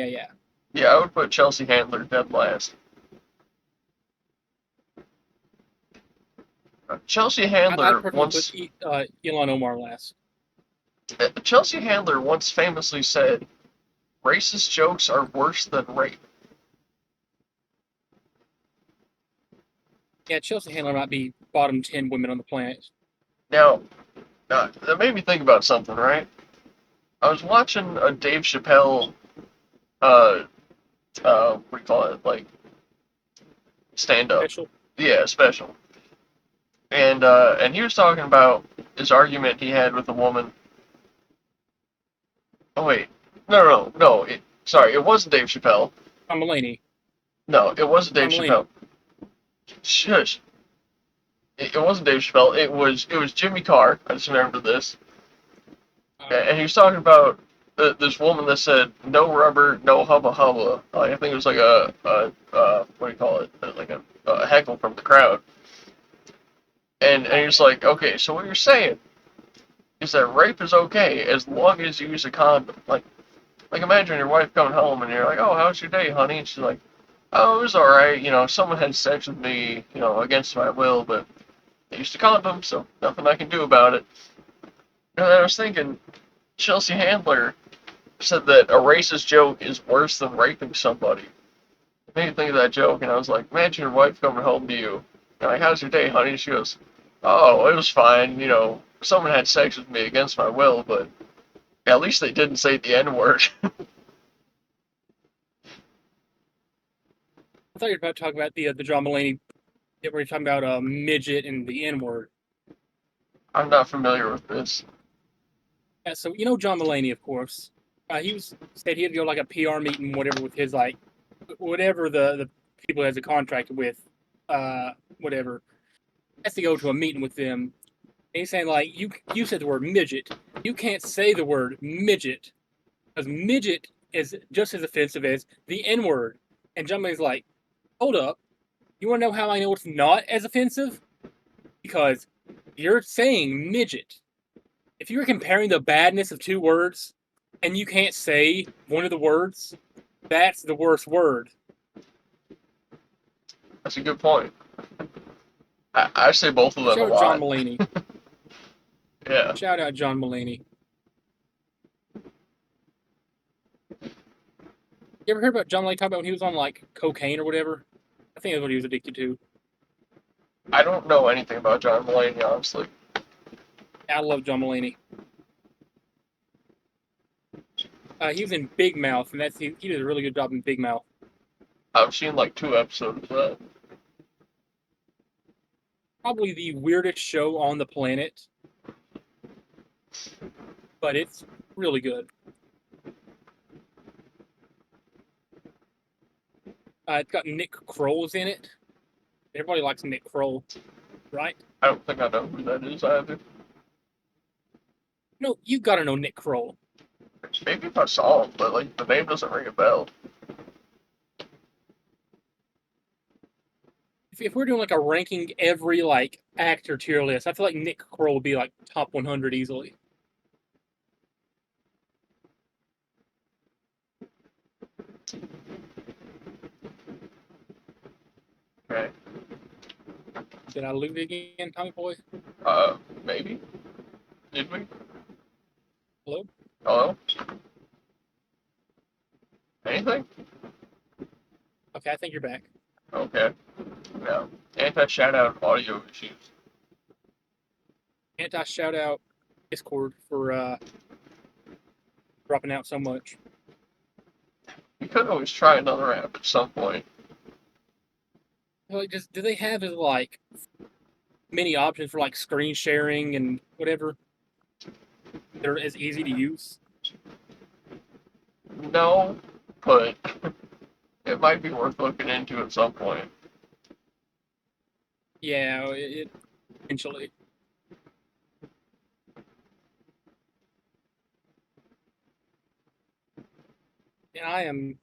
Yeah, I would put Chelsea Handler dead last. Chelsea I'd Handler personally once put Ilhan Omar last. Chelsea Handler once famously said, "Racist jokes are worse than rape." Yeah, Chelsea Handler might be bottom 10 women on the planet. Now, that made me think about something, right? I was watching a Dave Chappelle, what do you call it, like stand up, Special. yeah, special, and he was talking about his argument he had with a woman. Oh wait, no. Sorry, it wasn't Dave Chappelle. John Mulaney. No, it wasn't Dave John Mulaney. Chappelle. Shush. It wasn't Dave Chappelle. It was Jimmy Carr. I just remember this. And he was talking about this woman that said no rubber, no hubba hubba. Like, I think it was like what do you call it? Like a heckle from the crowd. And he was like, okay, so what you're saying is that rape is okay as long as you use a condom. Like imagine your wife coming home and you're like, oh, how's your day, honey? And she's like, oh, it was all right. You know, someone had sex with me, you know, against my will, but I used a condom, so nothing I can do about it. And I was thinking, Chelsea Handler said that a racist joke is worse than raping somebody. It made me think of that joke, and I was like, imagine your wife coming home to you, and like, how's your day, honey? She goes, oh, it was fine, you know, someone had sex with me against my will, but at least they didn't say the N-word. I thought you were about to talk about the John Mulaney, where you're talking about midget and the N-word. I'm not familiar with this. Yeah, so you know John Mulaney, of course. He said he had to go like a PR meeting, whatever, with his like, whatever the people he has a contract with, whatever. Has to go to a meeting with them. And he's saying like, you said the word midget. You can't say the word midget because midget is just as offensive as the N-word. And John Mulaney's like, hold up. You want to know how I know it's not as offensive? Because you're saying midget. If you're comparing the badness of two words and you can't say one of the words, that's the worst word. That's a good point. I say both of them a Shout out John lot. Mulaney. Yeah. Shout out John Mulaney. You ever heard about John Mulaney talk about when he was on like cocaine or whatever? I think that's what he was addicted to. I don't know anything about John Mulaney, honestly. I love John Mulaney. He was in Big Mouth, and he did a really good job in Big Mouth. I've seen like 2 episodes of that. Probably the weirdest show on the planet, but it's really good. It's got Nick Kroll's in it. Everybody likes Nick Kroll, right? I don't think I know who that is either. No, you gotta know Nick Kroll. Maybe if I saw him, but like the name doesn't ring a bell. If we're doing like a ranking every like actor tier list, I feel like Nick Kroll would be like top 100 easily. Okay. Did I lose it again, Tommy Boy? Maybe. Did we? Hello? Hello? Anything? Okay, I think you're back. Okay. Yeah. Anti-shout-out audio issues. Shout out Discord for dropping out so much. You could always try another app at some point. Like, do they have like many options for like screen sharing and whatever? They're as easy to use. No, but it might be worth looking into at some point. Yeah, eventually. And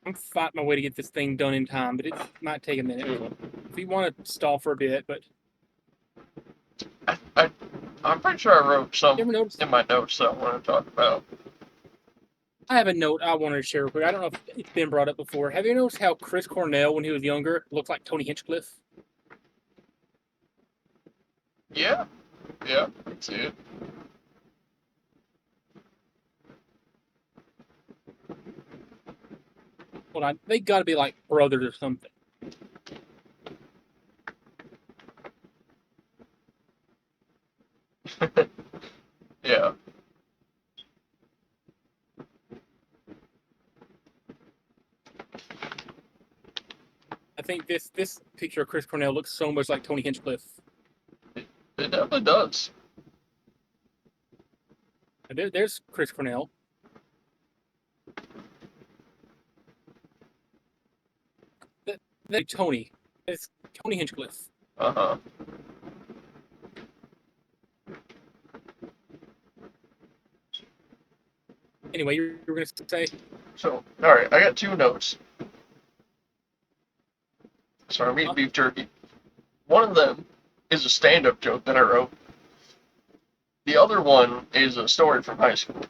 I'm fighting my way to get this thing done in time, but it might take a minute. If you want to stall for a bit, but I'm pretty sure I wrote some you ever noticed? in my notes that I want to talk about. I have a note I wanted to share real quick. I don't know if it's been brought up before. Have you noticed how Chris Cornell, when he was younger, looked like Tony Hinchcliffe? Yeah, I can see it. Well, they got to be like brothers or something. Yeah. I think this picture of Chris Cornell looks so much like Tony Hinchcliffe. It definitely does. There's Chris Cornell. Tony. It's Tony Hinchcliffe. Uh-huh. Anyway, you were going to say? So, alright, I got two notes. Sorry, meat beef jerky. One of them is a stand-up joke that I wrote. The other one is a story from high school.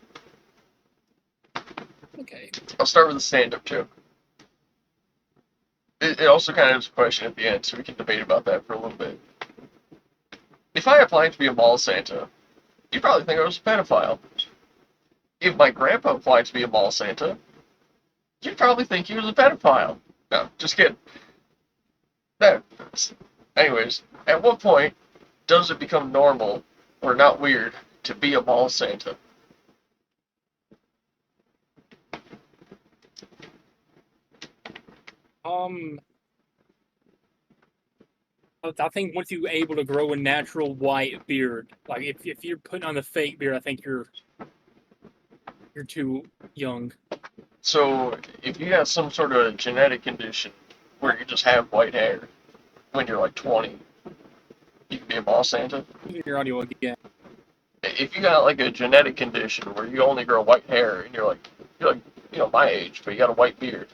Okay. I'll start with the stand-up joke. It also kind of has a question at the end, so we can debate about that for a little bit. If I applied to be a mall Santa, you'd probably think I was a pedophile. If my grandpa applied to be a mall Santa, you'd probably think he was a pedophile. No, just kidding. Anyways, at what point does it become normal or not weird to be a mall Santa? I think once you're able to grow a natural white beard, like if you're putting on the fake beard, I think you're too young. So, if you have some sort of genetic condition where you just have white hair when you're like 20, you can be a mall Santa? Losing your audio again. If you got like a genetic condition where you only grow white hair and you're like, my age, but you got a white beard,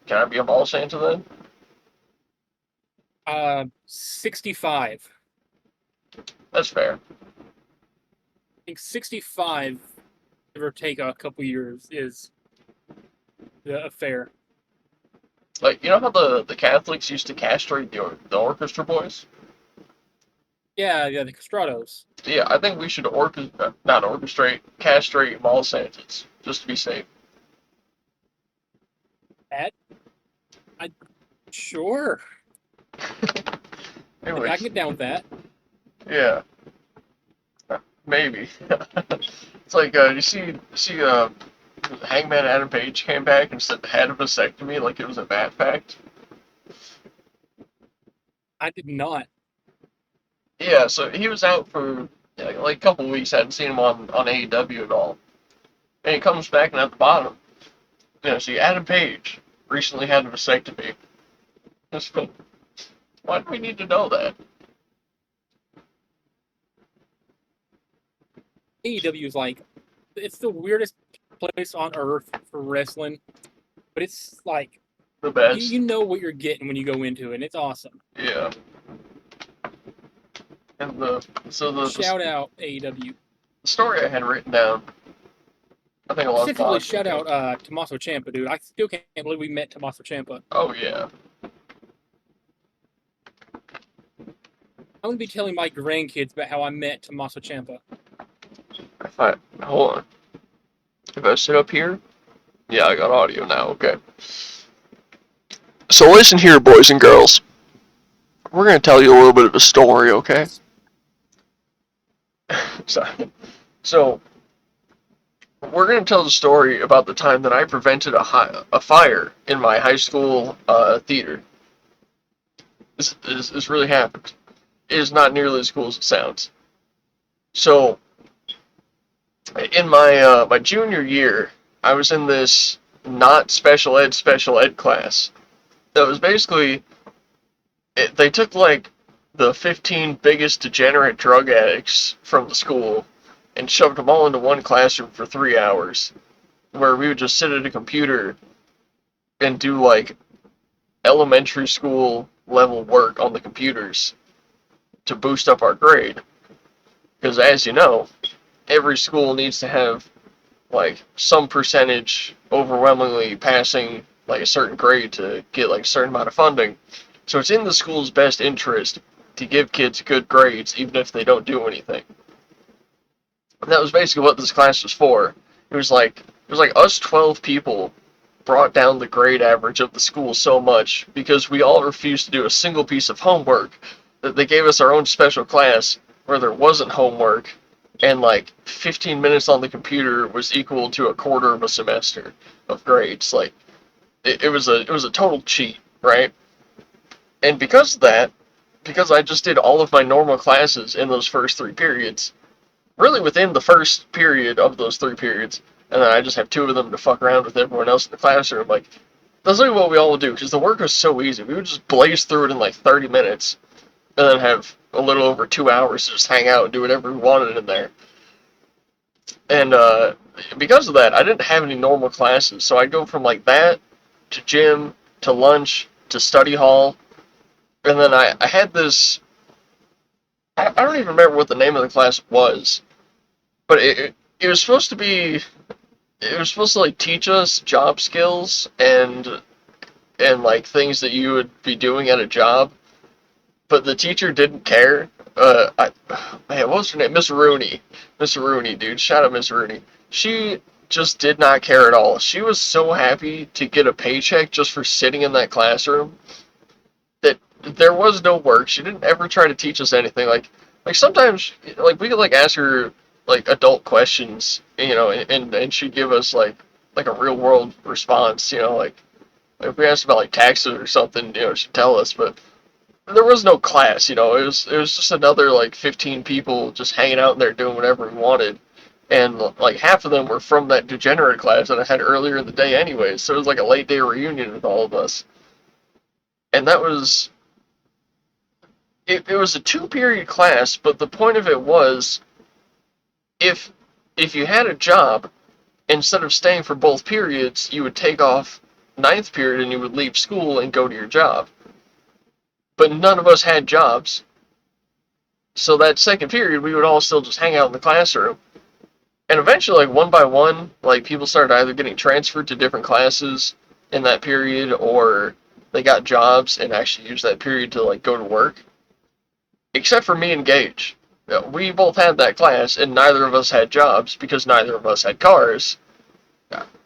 can I be a mall Santa then? 65. That's fair. I think 65, give or take a couple years, is fair. Like, you know how the Catholics used to castrate the orchestra boys? Yeah, the castratos. Yeah, I think we should castrate mall Santas, just to be safe. Sure. Anyways, I can get down with that. yeah. Maybe. It's like, you see, Hangman Adam Page came back and said had a vasectomy like it was a bad fact? I did not. Yeah, so he was out for like a couple weeks. I hadn't seen him on AEW at all. And he comes back and at the bottom, see Adam Page recently had a vasectomy. Why do we need to know that? AEW is like, it's the weirdest place on earth for wrestling, but it's like The best. you know what you're getting when you go into it, and it's awesome. Yeah. And Shout out AEW. The story I had written down, I think a lot of Specifically, shout out Tommaso Ciampa, dude. I still can't believe we met Tommaso Ciampa. Oh yeah. I'm gonna be telling my grandkids about how I met Tommaso Ciampa. Hold on. If I sit up here, yeah, I got audio now. Okay. So listen here, boys and girls. we're gonna tell you a little bit of a story, okay? So we're gonna tell the story about the time that I prevented a fire in my high school theater. This really happened. It is not nearly as cool as it sounds. So in my junior year, I was in this not special ed class that was basically they took like the 15 biggest degenerate drug addicts from the school and shoved them all into one classroom for 3 hours, where we would just sit at a computer and do like elementary school level work on the computers to boost up our grade. Because as you know, every school needs to have like some percentage overwhelmingly passing like a certain grade to get like a certain amount of funding. So it's in the school's best interest to give kids good grades even if they don't do anything. And that was basically what this class was for. It was like us 12 people brought down the grade average of the school so much because we all refused to do a single piece of homework that they gave us our own special class where there wasn't homework, and like 15 minutes on the computer was equal to a quarter of a semester of grades. Like it was a total cheat, right? And because of that, because I just did all of my normal classes in those first 3 periods, really within the first period of those 3 periods, and then I just have 2 of them to fuck around with everyone else in the classroom. Like, that's like what we all would do, because the work was so easy. We would just blaze through it in like 30 minutes, and then have a little over 2 hours to just hang out and do whatever we wanted in there. And because of that, I didn't have any normal classes, so I'd go from like that to gym to lunch to study hall, and then I had this. I don't even remember what the name of the class was, but it was supposed to be. It was supposed to like teach us job skills and like things that you would be doing at a job, but the teacher didn't care. Man, what was her name? Miss Rooney. Miss Rooney, dude. Shout out Miss Rooney. She just did not care at all. She was so happy to get a paycheck just for sitting in that classroom that there was no work. She didn't ever try to teach us anything. Like sometimes like we could like ask her like adult questions, and she'd give us like a real world response, like if we asked about like taxes or something, she'd tell us, but there was no class, it was just another like 15 people just hanging out in there doing whatever we wanted. And like half of them were from that degenerate class that I had earlier in the day anyways, so it was like a late day reunion with all of us. And that was it was a 2 period class, but the point of it was if you had a job, instead of staying for both periods, you would take off ninth period and you would leave school and go to your job. But none of us had jobs. So that second period, we would all still just hang out in the classroom. And eventually, like one by one, like people started either getting transferred to different classes in that period, or they got jobs and actually used that period to like go to work. Except for me and Gage. We both had that class, and neither of us had jobs because neither of us had cars.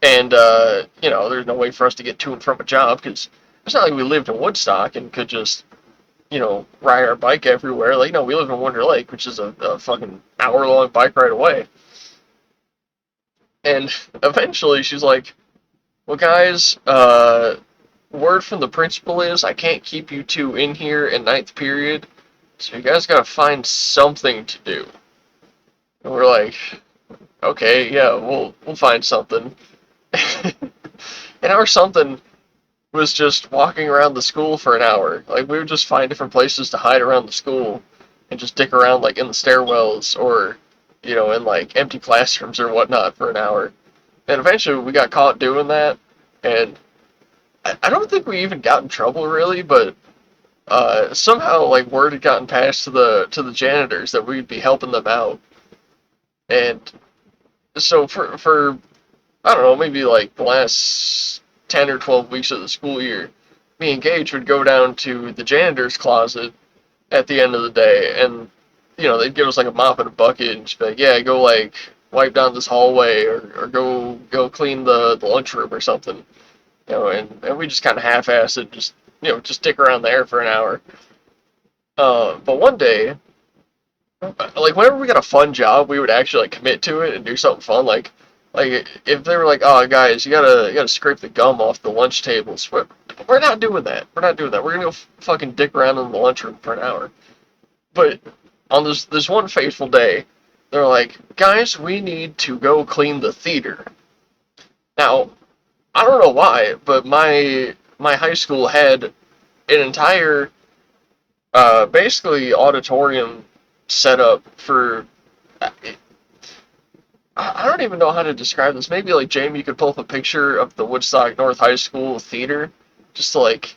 And, there's no way for us to get to and from a job because it's not like we lived in Woodstock and could just, ride our bike everywhere. Like, no, we live in Wonder Lake, which is a fucking hour-long bike ride away. And eventually she's like, well, guys, word from the principal is I can't keep you 2 in here in ninth period, so you guys gotta find something to do. And we're like, okay, yeah, we'll find something. And our something was just walking around the school for an hour. Like, we would just find different places to hide around the school and just dick around, like, in the stairwells or, in, like, empty classrooms or whatnot for an hour. And eventually we got caught doing that, and I don't think we even got in trouble, really, but somehow, like, word had gotten passed to the janitors that we'd be helping them out. And so for I don't know, maybe, like, the last 10 or 12 weeks of the school year, me and Gage would go down to the janitor's closet at the end of the day, and, they'd give us, like, a mop and a bucket, and just be like, yeah, go, like, wipe down this hallway, or go clean the lunchroom or something, and we just kind of half-assed it, just stick around there for an hour. But one day, like whenever we got a fun job, we would actually like commit to it and do something fun. Like if they were like, "Oh, guys, you gotta scrape the gum off the lunch tables," we're not doing that. We're not doing that. We're gonna go fucking dick around in the lunchroom for an hour. But on this one fateful day, they're like, "Guys, we need to go clean the theater." Now, I don't know why, but my high school had an entire basically auditorium set up for. I don't even know how to describe this. Maybe like Jamie, you could pull up a picture of the Woodstock North High School theater, just to like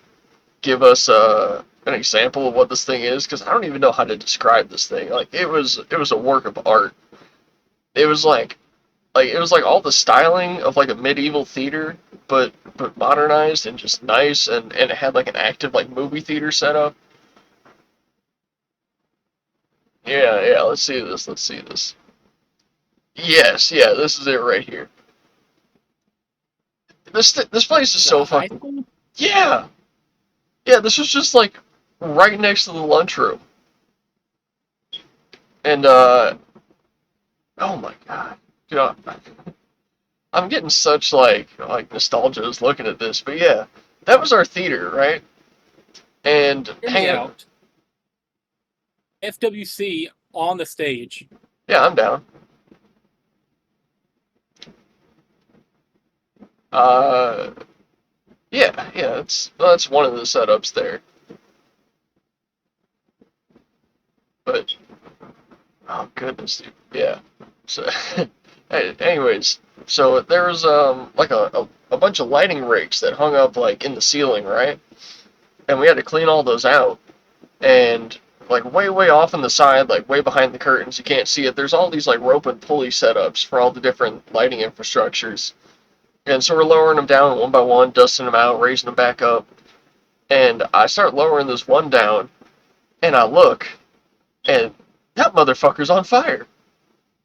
give us an example of what this thing is, because I don't even know how to describe this thing. Like it was a work of art. It was like it was like all the styling of like a medieval theater, but modernized and just nice, and it had like an active like movie theater setup. Yeah, yeah. Let's see this. Let's see this. Yes, yeah. This is it right here. This place is The so high fucking. school? Yeah, yeah. This was just like right next to the lunchroom, and oh my god, you know, I'm getting such like nostalgia just looking at this. But yeah, that was our theater, right? And Hear me hanging. out. FWC on the stage. Yeah, I'm down. Uh, yeah, yeah. That's one of the setups there. But oh goodness, dude. Yeah. So, anyways, so there was like a bunch of lighting rigs that hung up like in the ceiling, right? And we had to clean all those out. And like way off on the side, like way behind the curtains, you can't see it. There's all these like rope and pulley setups for all the different lighting infrastructures. And so we're lowering them down one by one, dusting them out, raising them back up. And I start lowering this one down, and I look, and that motherfucker's on fire.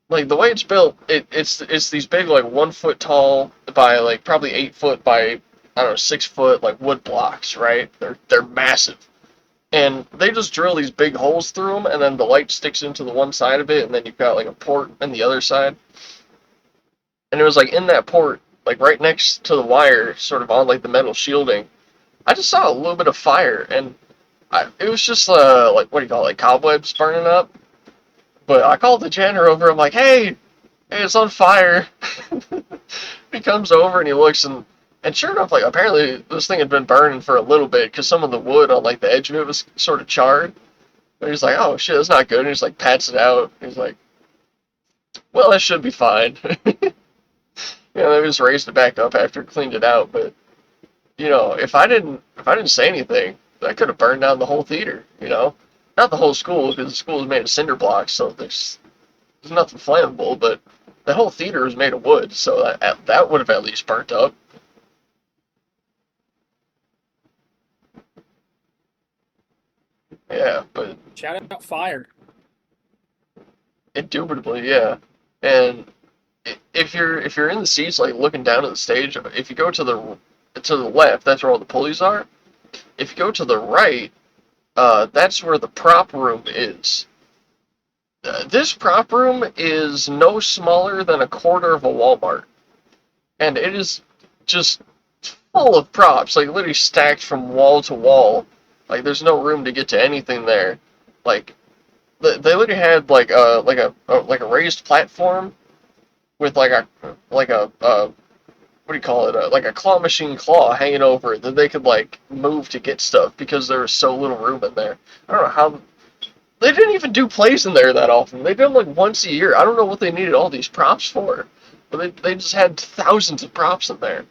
Like the way it's built, it's these big like 1 foot tall by like probably 8 foot by I don't know 6 foot like wood blocks, right? They're massive, and they just drill these big holes through them, and then the light sticks into the one side of it, and then you've got like a port in the other side. And it was like in that port, like right next to the wire, sort of on like the metal shielding. I just saw a little bit of fire, and it was just like what do you call it, like cobwebs burning up. But I called the janitor over. I'm like, hey, it's on fire. He comes over and he looks, and sure enough, like apparently this thing had been burning for a little bit because some of the wood on like the edge of it was sort of charred. And he's like, oh shit, that's not good. And he's like pats it out. He's like, well, that should be fine. They just raised it back up after cleaned it out. But if I didn't say anything, I could have burned down the whole theater. Not the whole school because the school is made of cinder blocks, so there's nothing flammable. But the whole theater was made of wood, so that would have at least burnt up. Yeah, but Shout out fire. indubitably, yeah. And if you're in the seats, like looking down at the stage, if you go to the left, that's where all the pulleys are. If you go to the right, that's where the prop room is. This prop room is no smaller than a quarter of a Walmart, and it is just full of props, like literally stacked from wall to wall. Like there's no room to get to anything there. Like they literally had like a raised platform with like a what do you call it? Like a claw machine claw hanging over it that they could like move to get stuff because there was so little room in there. I don't know how they didn't even do plays in there that often. They did them like once a year. I don't know what they needed all these props for, but they just had thousands of props in there.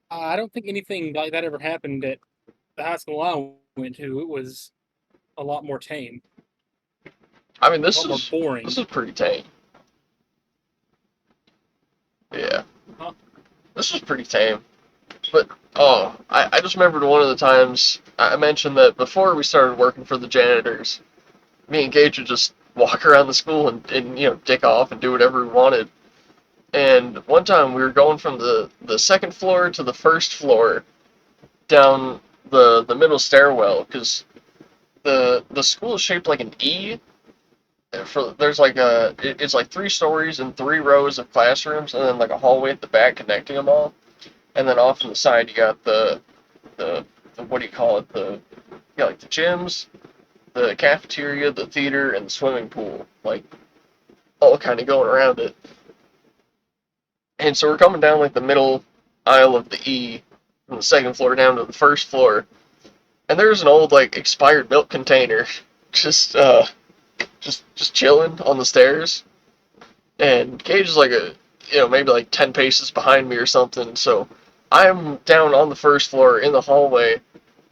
I don't think anything like that ever happened at the high school I went to. It was a lot more tame, I mean, a lot more boring. this is pretty tame. Yeah, Huh? this was pretty tame. But oh, I just remembered one of the times I mentioned that before we started working for the janitors, me and Gage would just walk around the school and dick off and do whatever we wanted. And one time we were going from the second floor to the first floor down the middle stairwell because the school is shaped like an E. There's like it's like 3 stories and 3 rows of classrooms, and then like a hallway at the back connecting them all. And then off to the side you got the what do you call it, like the gyms, the cafeteria, the theater, and the swimming pool, like all kind of going around it. And so we're coming down like the middle aisle of the E from the second floor down to the first floor, and there's an old like expired milk container just just chilling on the stairs. And Gage is like maybe like 10 paces behind me or something. So I'm down on the first floor in the hallway,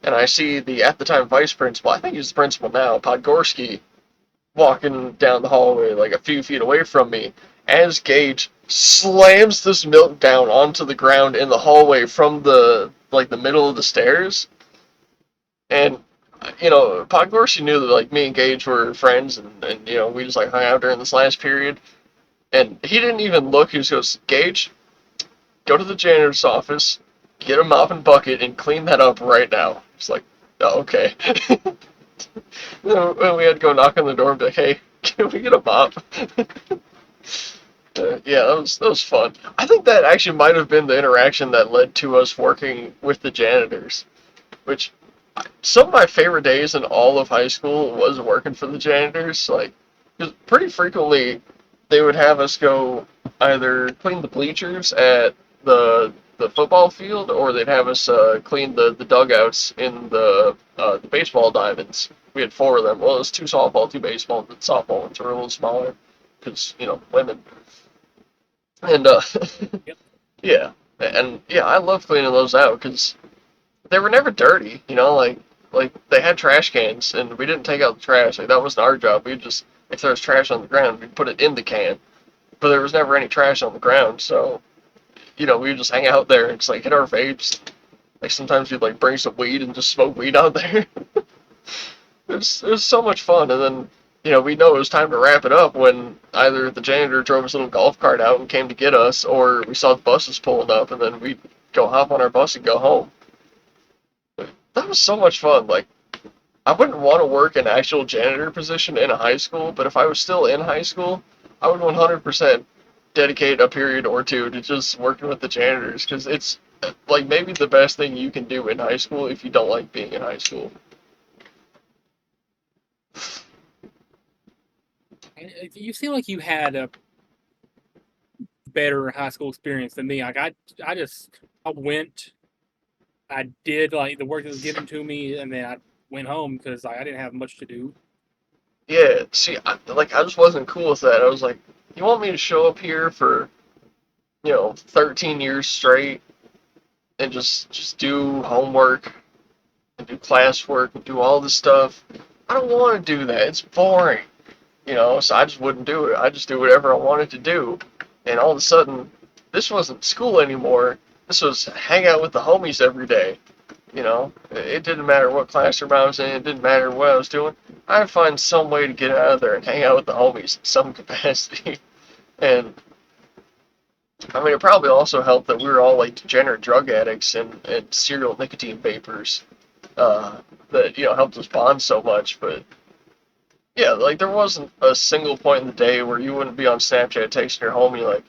and I see the at the time vice principal, I think he's the principal now, Podgorski, walking down the hallway like a few feet away from me as Gage slams this milk down onto the ground in the hallway from the middle of the stairs. And Podgorski knew that like me and Gage were friends, and we just like hung out during this last period. And he didn't even look. He just goes, Gage, go to the janitor's office, get a mop and bucket, and clean that up right now. It's like, oh, okay. Then we had to go knock on the door and be like, hey, can we get a mop? Yeah, that was fun. I think that actually might have been the interaction that led to us working with the janitors, which some of my favorite days in all of high school was working for the janitors. Like, 'cause pretty frequently they would have us go either clean the bleachers at the football field, or they'd have us clean the dugouts in the baseball diamonds. We had 4 of them. Well, it was 2 softball, 2 baseball. The softball ones were a little smaller because women. And Yep. yeah, and yeah, I love cleaning those out because they were never dirty. Like they had trash cans, and we didn't take out the trash. Like that wasn't our job. We just, if there was trash on the ground, we'd put it in the can. But there was never any trash on the ground, so we would just hang out there and just like hit our vapes. Like sometimes we'd like bring some weed and just smoke weed out there. It was so much fun. And then we know it was time to wrap it up when either the janitor drove his little golf cart out and came to get us, or we saw the buses pulling up, and then we'd go hop on our bus and go home. That was so much fun. Like, I wouldn't want to work an actual janitor position in a high school, but if I was still in high school, I would 100% dedicate a period or two to just working with the janitors, because it's like maybe the best thing you can do in high school if you don't like being in high school. You seem like you had a better high school experience than me. Like I went, I did like the work that was given to me, and then I went home because I didn't have much to do. Yeah, see, I just wasn't cool with that. I was like, you want me to show up here for 13 years straight and just do homework and do classwork and do all this stuff? I don't want to do that. It's boring. So I just wouldn't do it. I just do whatever I wanted to do. And all of a sudden, this wasn't school anymore. This was hang out with the homies every day. It didn't matter what classroom I was in. It didn't matter what I was doing. I'd find some way to get out of there and hang out with the homies in some capacity. And I mean, it probably also helped that we were all like degenerate drug addicts and serial nicotine vapors. That helped us bond so much. But yeah, like there wasn't a single point in the day where you wouldn't be on Snapchat texting your homie like,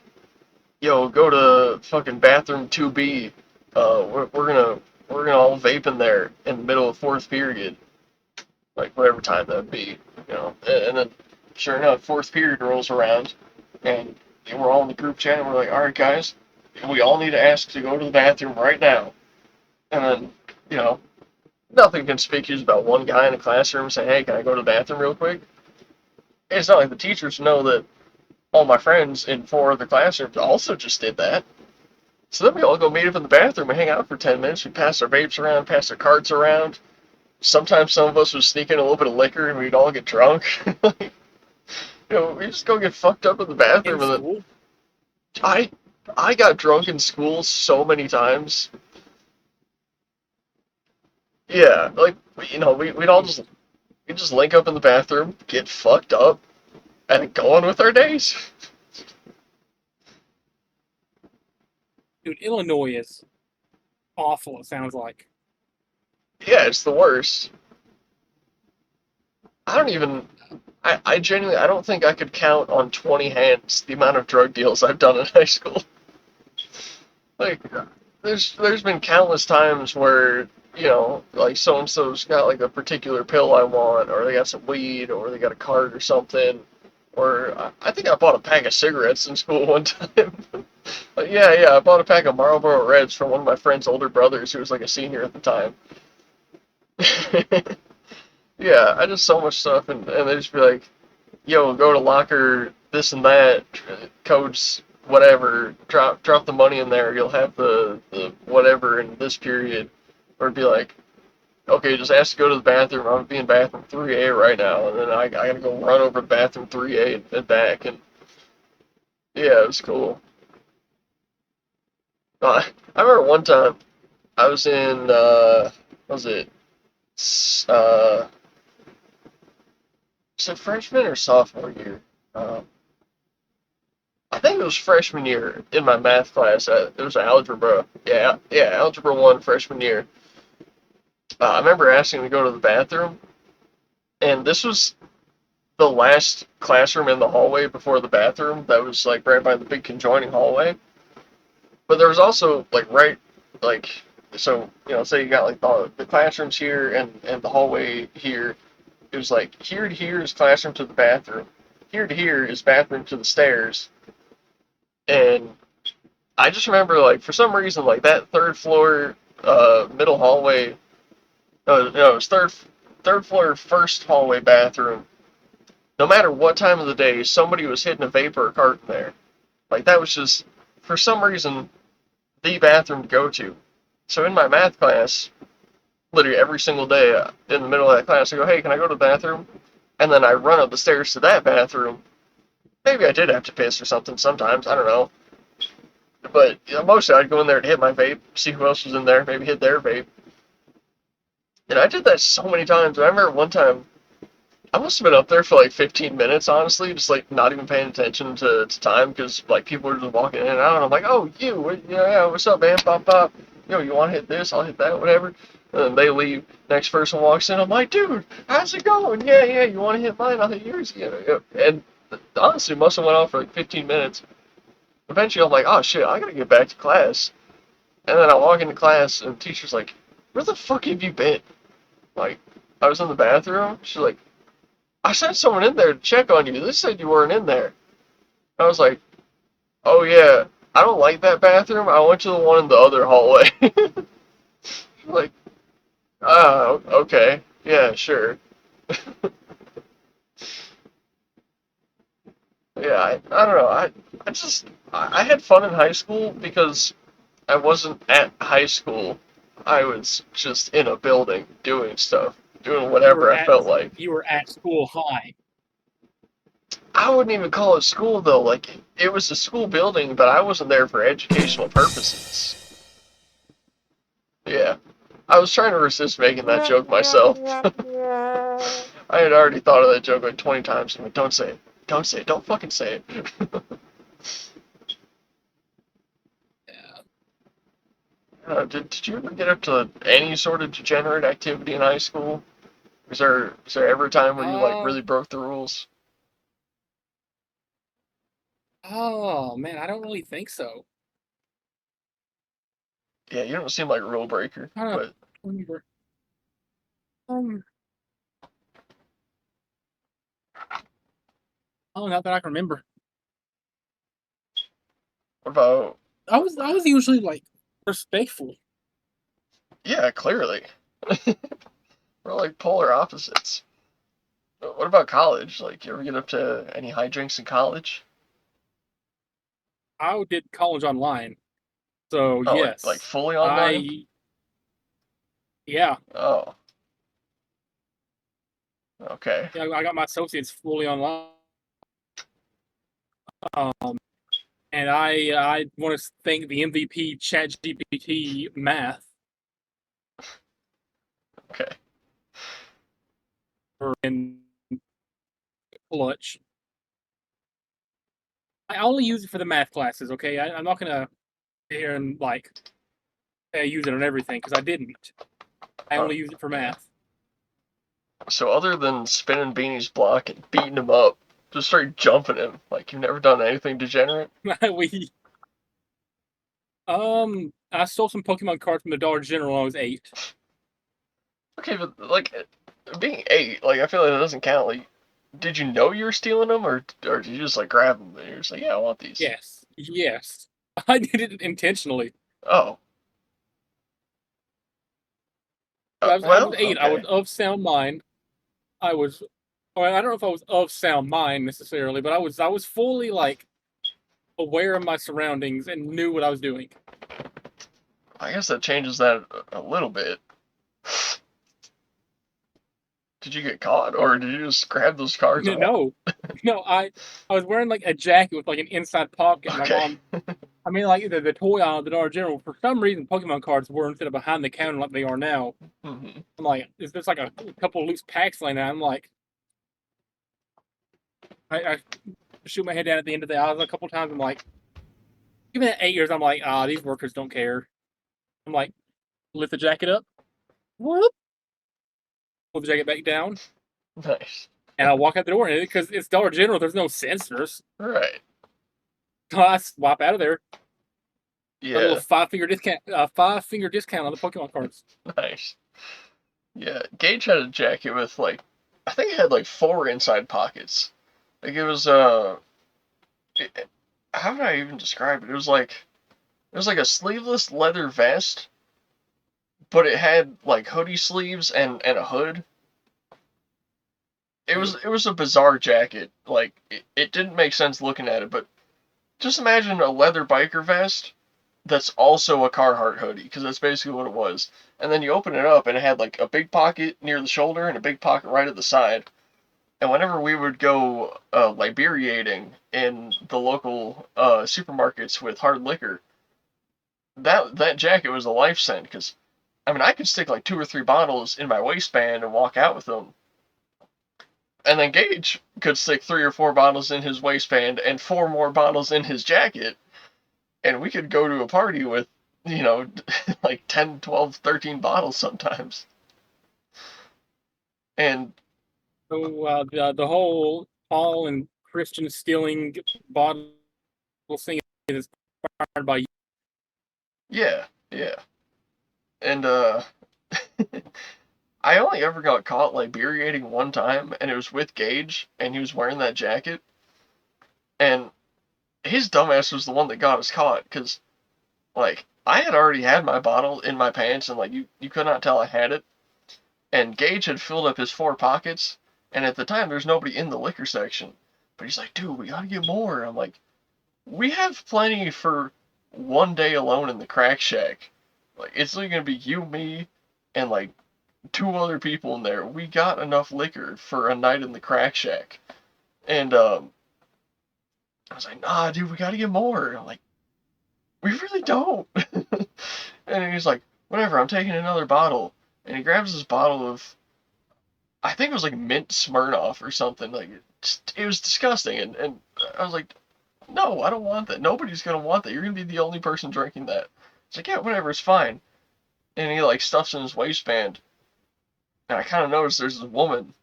"Yo, go to fucking bathroom 2B. We're gonna all vape in there in the middle of 4th period, like whatever time that'd be, And then, sure enough, 4th period rolls around, and we're all in the group chat, and we're like, "All right, guys, we all need to ask to go to the bathroom right now." And then, nothing conspicuous about one guy in a classroom saying, "Hey, can I go to the bathroom real quick?" It's not like the teachers know that all my friends in 4 other classrooms also just did that. So then we all go meet up in the bathroom and hang out for 10 minutes. We pass our vapes around, pass our cards around. Sometimes some of us would sneak in a little bit of liquor and we'd all get drunk. We just go get fucked up in the bathroom. In And school? then I got drunk in school so many times. Yeah, like, we'd all we'd just link up in the bathroom, get fucked up, and go on with our days. Dude, Illinois is awful, it sounds like. Yeah, it's the worst. I don't even. I genuinely, I don't think I could count on 20 hands the amount of drug deals I've done in high school. Like, there's been countless times where, like so and so's got like a particular pill I want, or they got some weed, or they got a card or something, or I think I bought a pack of cigarettes in school one time. But yeah, I bought a pack of Marlboro Reds from one of my friend's older brothers who was like a senior at the time. Yeah, I just so much stuff, and they just be like, yo, go to locker this and that, codes whatever, drop the money in there, you'll have the whatever in this period. Or it'd be like, okay, just ask to go to the bathroom, I'm gonna be in bathroom 3A right now, and then I gotta go run over to bathroom 3A and back, and yeah, it was cool. I remember one time, I was in, what was it, uh, was it freshman or sophomore year? Um, I think it was freshman year in my math class. It was algebra. Yeah, algebra 1 freshman year. I remember asking to go to the bathroom, and this was the last classroom in the hallway before the bathroom that was like right by the big conjoining hallway. But there was also like like so say you got like the classrooms here and the hallway here. It was like here to here is classroom to the bathroom. Here to here is bathroom to the stairs. And I just remember, like, for some reason, like, that third floor, middle hallway, no, it was third floor, first hallway bathroom. No matter what time of the day, somebody was hitting a vapor cart in there. Like, that was just, for some reason, the bathroom to go to. So in my math class, literally every single day, in the middle of that class, I go, hey, can I go to the bathroom? And then I run up the stairs to that bathroom. Maybe I did have to piss or something sometimes, I don't know. But mostly I'd go in there to hit my vape, see who else was in there, maybe hit their vape. And I did that so many times. I remember one time, I must have been up there for like 15 minutes, honestly, just like not even paying attention to time because like people were just walking in and out. And I'm like, oh, yeah, what's up, man? Pop, pop. You want to hit this? I'll hit that, whatever. And then they leave. Next person walks in. I'm like, dude, how's it going? Yeah, you want to hit mine? I'll hit yours. And honestly, must have went on for like 15 minutes. Eventually, I'm like, oh shit, I gotta get back to class. And then I walk into class, and the teacher's like, where the fuck have you been? Like, I was in the bathroom. She's like, I sent someone in there to check on you. They said you weren't in there. I was like, oh yeah, I don't like that bathroom. I went to the one in the other hallway. She's like, okay. Yeah, sure. Yeah, I don't know. I had fun in high school because I wasn't at high school. I was just in a building doing stuff, doing whatever I felt like. You were at school high. I wouldn't even call it school though. Like it was a school building, but I wasn't there for educational purposes. Yeah. I was trying to resist making that joke myself. I had already thought of that joke like 20 times. I'm like, don't say it. Don't say it. Don't fucking say it. Did you ever get up to any sort of degenerate activity in high school? Was there ever a time where you like really broke the rules? Oh man, I don't really think so. Yeah, you don't seem like a rule breaker, I don't but remember. Oh, not that I can remember. what about? I was usually like respectful. Yeah, clearly. We're like polar opposites. But what about college? Like, you ever get up to any hijinks in college? I did college online, so Oh, yes, like fully online? Yeah, Oh, okay. I got my associates fully online. And I want to thank the MVP ChatGPT Math Okay. for in clutch. I only use it for the math classes, okay? I'm not gonna here and like use it on everything because I didn't. I only used it for math. So other than spinning Beanie's block and beating him up, just straight jumping him, like you've never done anything degenerate? we I stole some Pokemon cards from the Dollar General when I was 8. Okay, but like being 8, like I feel like that doesn't count. Like, did you know you were stealing them, or did you just like grab them and you're just like, yeah, I want these? Yes. I did it intentionally. Oh. I Well, was 8. okay. I was of sound mind. I was, or I don't know if I was of sound mind necessarily, but I was fully like aware of my surroundings and knew what I was doing. I guess that changes that a little bit. Did you get caught, or did you just grab those cards? No, I was wearing like a jacket with like an inside pocket. And Okay. I mean, like the toy aisle at the Dollar General. For some reason, Pokemon cards were instead of behind the counter like they are now. Mm-hmm. I'm like, there's like a couple of loose packs laying out. I'm like, I shoot my head down at the end of the aisle a couple times. I'm like, even at 8 years, I'm like, these workers don't care. I'm like, lift the jacket up, whoop, pull the jacket back down, Nice. and I walk out the door. And because it's Dollar General, there's no sensors. Right. So I swap out of there. Yeah. A little 5-finger discount, 5-finger discount on the Pokemon cards. Nice. Yeah. Gage had a jacket with like, I think it had like 4 inside pockets. Like it was how would I even describe it? It was like a sleeveless leather vest, but it had like hoodie sleeves and a hood. It was a bizarre jacket. Like it didn't make sense looking at it, but just imagine a leather biker vest that's also a Carhartt hoodie, because that's basically what it was. And then you open it up and it had like a big pocket near the shoulder and a big pocket right at the side. And whenever we would go liberating in the local supermarkets with hard liquor, that jacket was a life send, because I mean I could stick like 2 or 3 bottles in my waistband and walk out with them. And then Gage could stick 3 or 4 bottles in his waistband and 4 more bottles in his jacket, and we could go to a party with, like 10, 12, 13 bottles sometimes. And So the whole Paul and Christian stealing bottle thing is inspired by you. yeah, yeah. And I only ever got caught liberating one time, and it was with Gage, and he was wearing that jacket. And his dumbass was the one that got us caught, because, like, I had already had my bottle in my pants, and, like, you could not tell I had it. And Gage had filled up his 4 pockets, and at the time, there's nobody in the liquor section. But he's like, dude, we gotta get more. I'm like, we have plenty for one day alone in the crack shack. Like, it's only gonna be you, me, and, like, 2 other people in there. We got enough liquor for a night in the crack shack. And I was like, nah, dude, we gotta get more. And I'm like, we really don't. And he's like, whatever, I'm taking another bottle. And he grabs this bottle of, I think it was like mint Smirnoff or something. Like, it was disgusting. And I was like, no, I don't want that. Nobody's gonna want that. You're gonna be the only person drinking that. It's like, yeah, whatever, it's fine. And he like stuffs in his waistband. And I kind of noticed there's this woman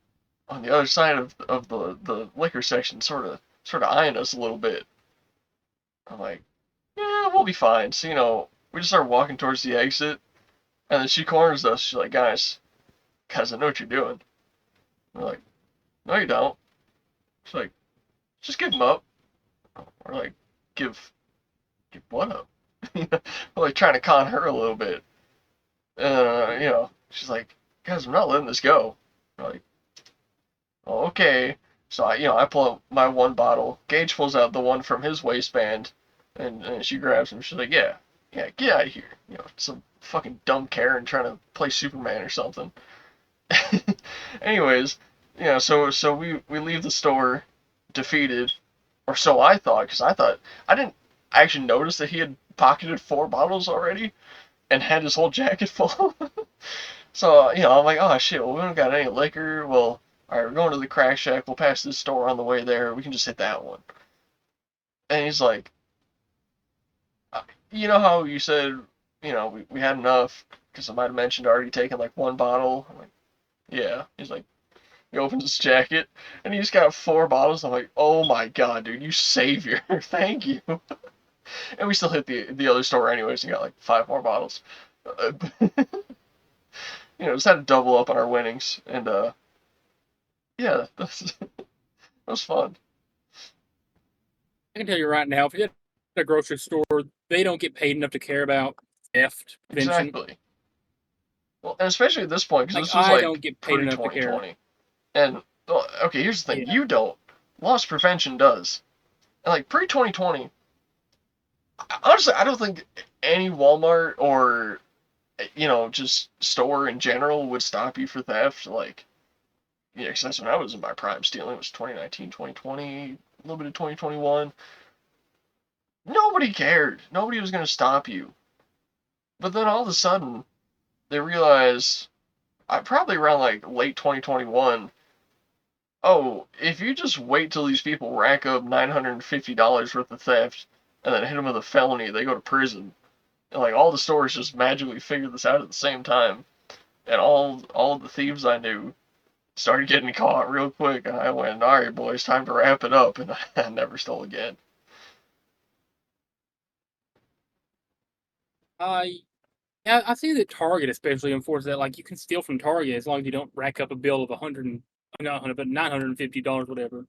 on the other side of the liquor section, sort of eyeing us a little bit. I'm like, yeah, we'll be fine. So we just start walking towards the exit, and then she corners us. She's like, guys, I know what you're doing. We're like, no, you don't. She's like, just give them up. We're like, give what up? We're like trying to con her a little bit. She's like, guys, I'm not letting this go. We're like, oh, okay. So I pull out my one bottle. Gage pulls out the one from his waistband, and she grabs him. She's like, yeah, get out of here. Some fucking dumb Karen trying to play Superman or something. Anyways, so we leave the store defeated, or so I thought, because I didn't actually notice that he had pocketed 4 bottles already and had his whole jacket full. So, I'm like, oh shit, well, we don't got any liquor. Well, alright, we're going to the crack shack. We'll pass this store on the way there. We can just hit that one. And he's like, you know how you said, we had enough because I might have mentioned already taking like one bottle. I'm like, yeah. He's like, he opens his jacket and he's got 4 bottles. I'm like, oh my god, dude, you savior, thank you. And we still hit the other store anyways and got like 5 more bottles. Just had to double up on our winnings, and yeah, that was fun. I can tell you right now, if you're at a grocery store, they don't get paid enough to care about theft prevention. Exactly. Well, and especially at this point, because Like, this was I don't like get paid pre enough to care. 2020, and well, okay, here's the thing: Yeah. you don't. Loss prevention does, and like pre 2020. Honestly, I don't think any Walmart or just store in general would stop you for theft. Like, yeah, because that's when I was in my prime stealing. It was 2019, 2020, a little bit of 2021. Nobody cared. Nobody was going to stop you. But then all of a sudden, they realized, probably around like late 2021, oh, if you just wait till these people rack up $950 worth of theft and then hit them with a felony, they go to prison. And like all the stores just magically figured this out at the same time. And all of the thieves I knew started getting caught real quick. And I went, all right, boys, time to wrap it up. And I never stole again. Yeah, I see that Target especially enforces that. Like, you can steal from Target as long as you don't rack up a bill of not $100, but $950, whatever.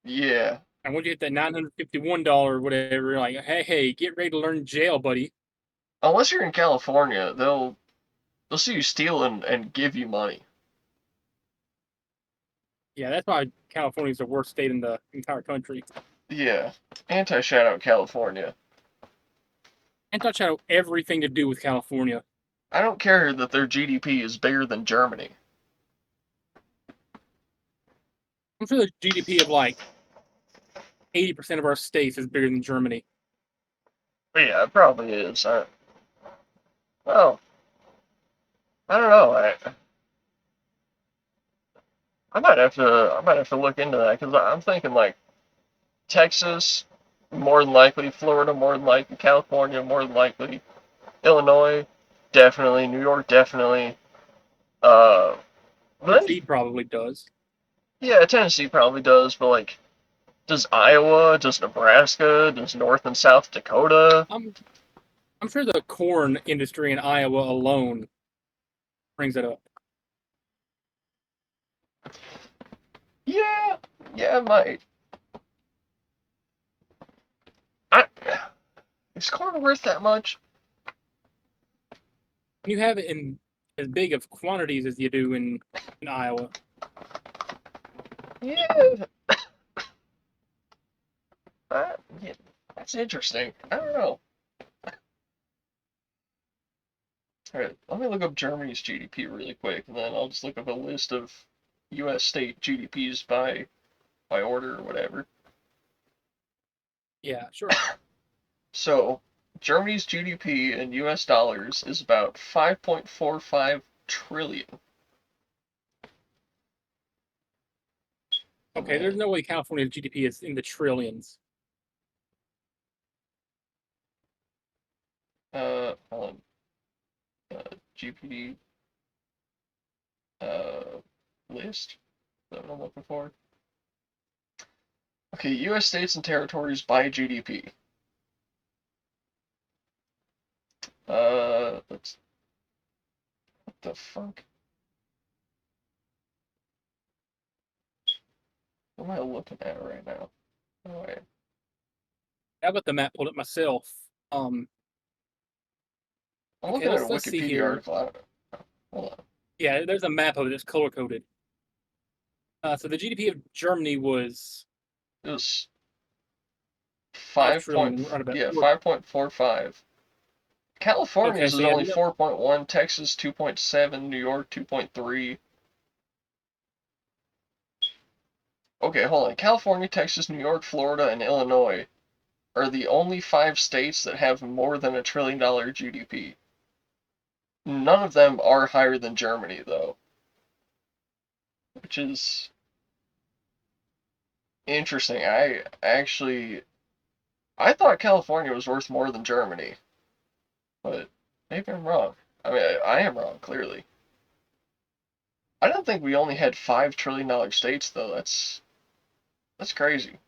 Yeah. And once you hit that $951, whatever, like, hey, get ready to learn jail, buddy. Unless you're in California, they'll see you steal and give you money. Yeah, that's why California is the worst state in the entire country. Yeah. Anti-shout out California. And touch out everything to do with California. I don't care that their GDP is bigger than Germany. I'm sure the GDP of like 80% of our states is bigger than Germany. Yeah, it probably is. Well, I don't know. I might have to look into that because I'm thinking like Texas, more than likely, Florida, more than likely, California, more than likely, Illinois, definitely, New York, definitely. But then, Tennessee probably does. yeah, Tennessee probably does, but like, does Iowa, does Nebraska, does North and South Dakota? I'm sure the corn industry in Iowa alone brings it up. Yeah, it might. Is corn worth that much? You have it in as big of quantities as you do in Iowa. Yeah. Yeah, that's interesting. I don't know. Alright, let me look up Germany's GDP really quick, and then I'll just look up a list of U.S. state GDPs by order or whatever. Yeah, sure. So, Germany's GDP in U.S. dollars is about 5.45 trillion. Okay, there's no way California's GDP is in the trillions. Hold on. GDP list. Is that what I'm looking for? Okay, U.S. states and territories by GDP. What the fuck? What am I looking at right now? Oh, wait. I got the map pulled up myself. I'm Okay, looking at a let's see Wikipedia here. article. I don't know. Hold on. Yeah, there's a map of it that's color coded. So the GDP of Germany was It was 5 trillion, right about 5.45. California's is so yeah, only 4.1, Texas 2.7, New York 2.3. Okay, hold on. California, Texas, New York, Florida, and Illinois are the only 5 states that have more than $1 trillion GDP. None of them are higher than Germany, though. Which is interesting. I thought California was worth more than Germany, but maybe I'm wrong. I mean, I am wrong, clearly. I don't think we only had $5 trillion states, though. That's crazy.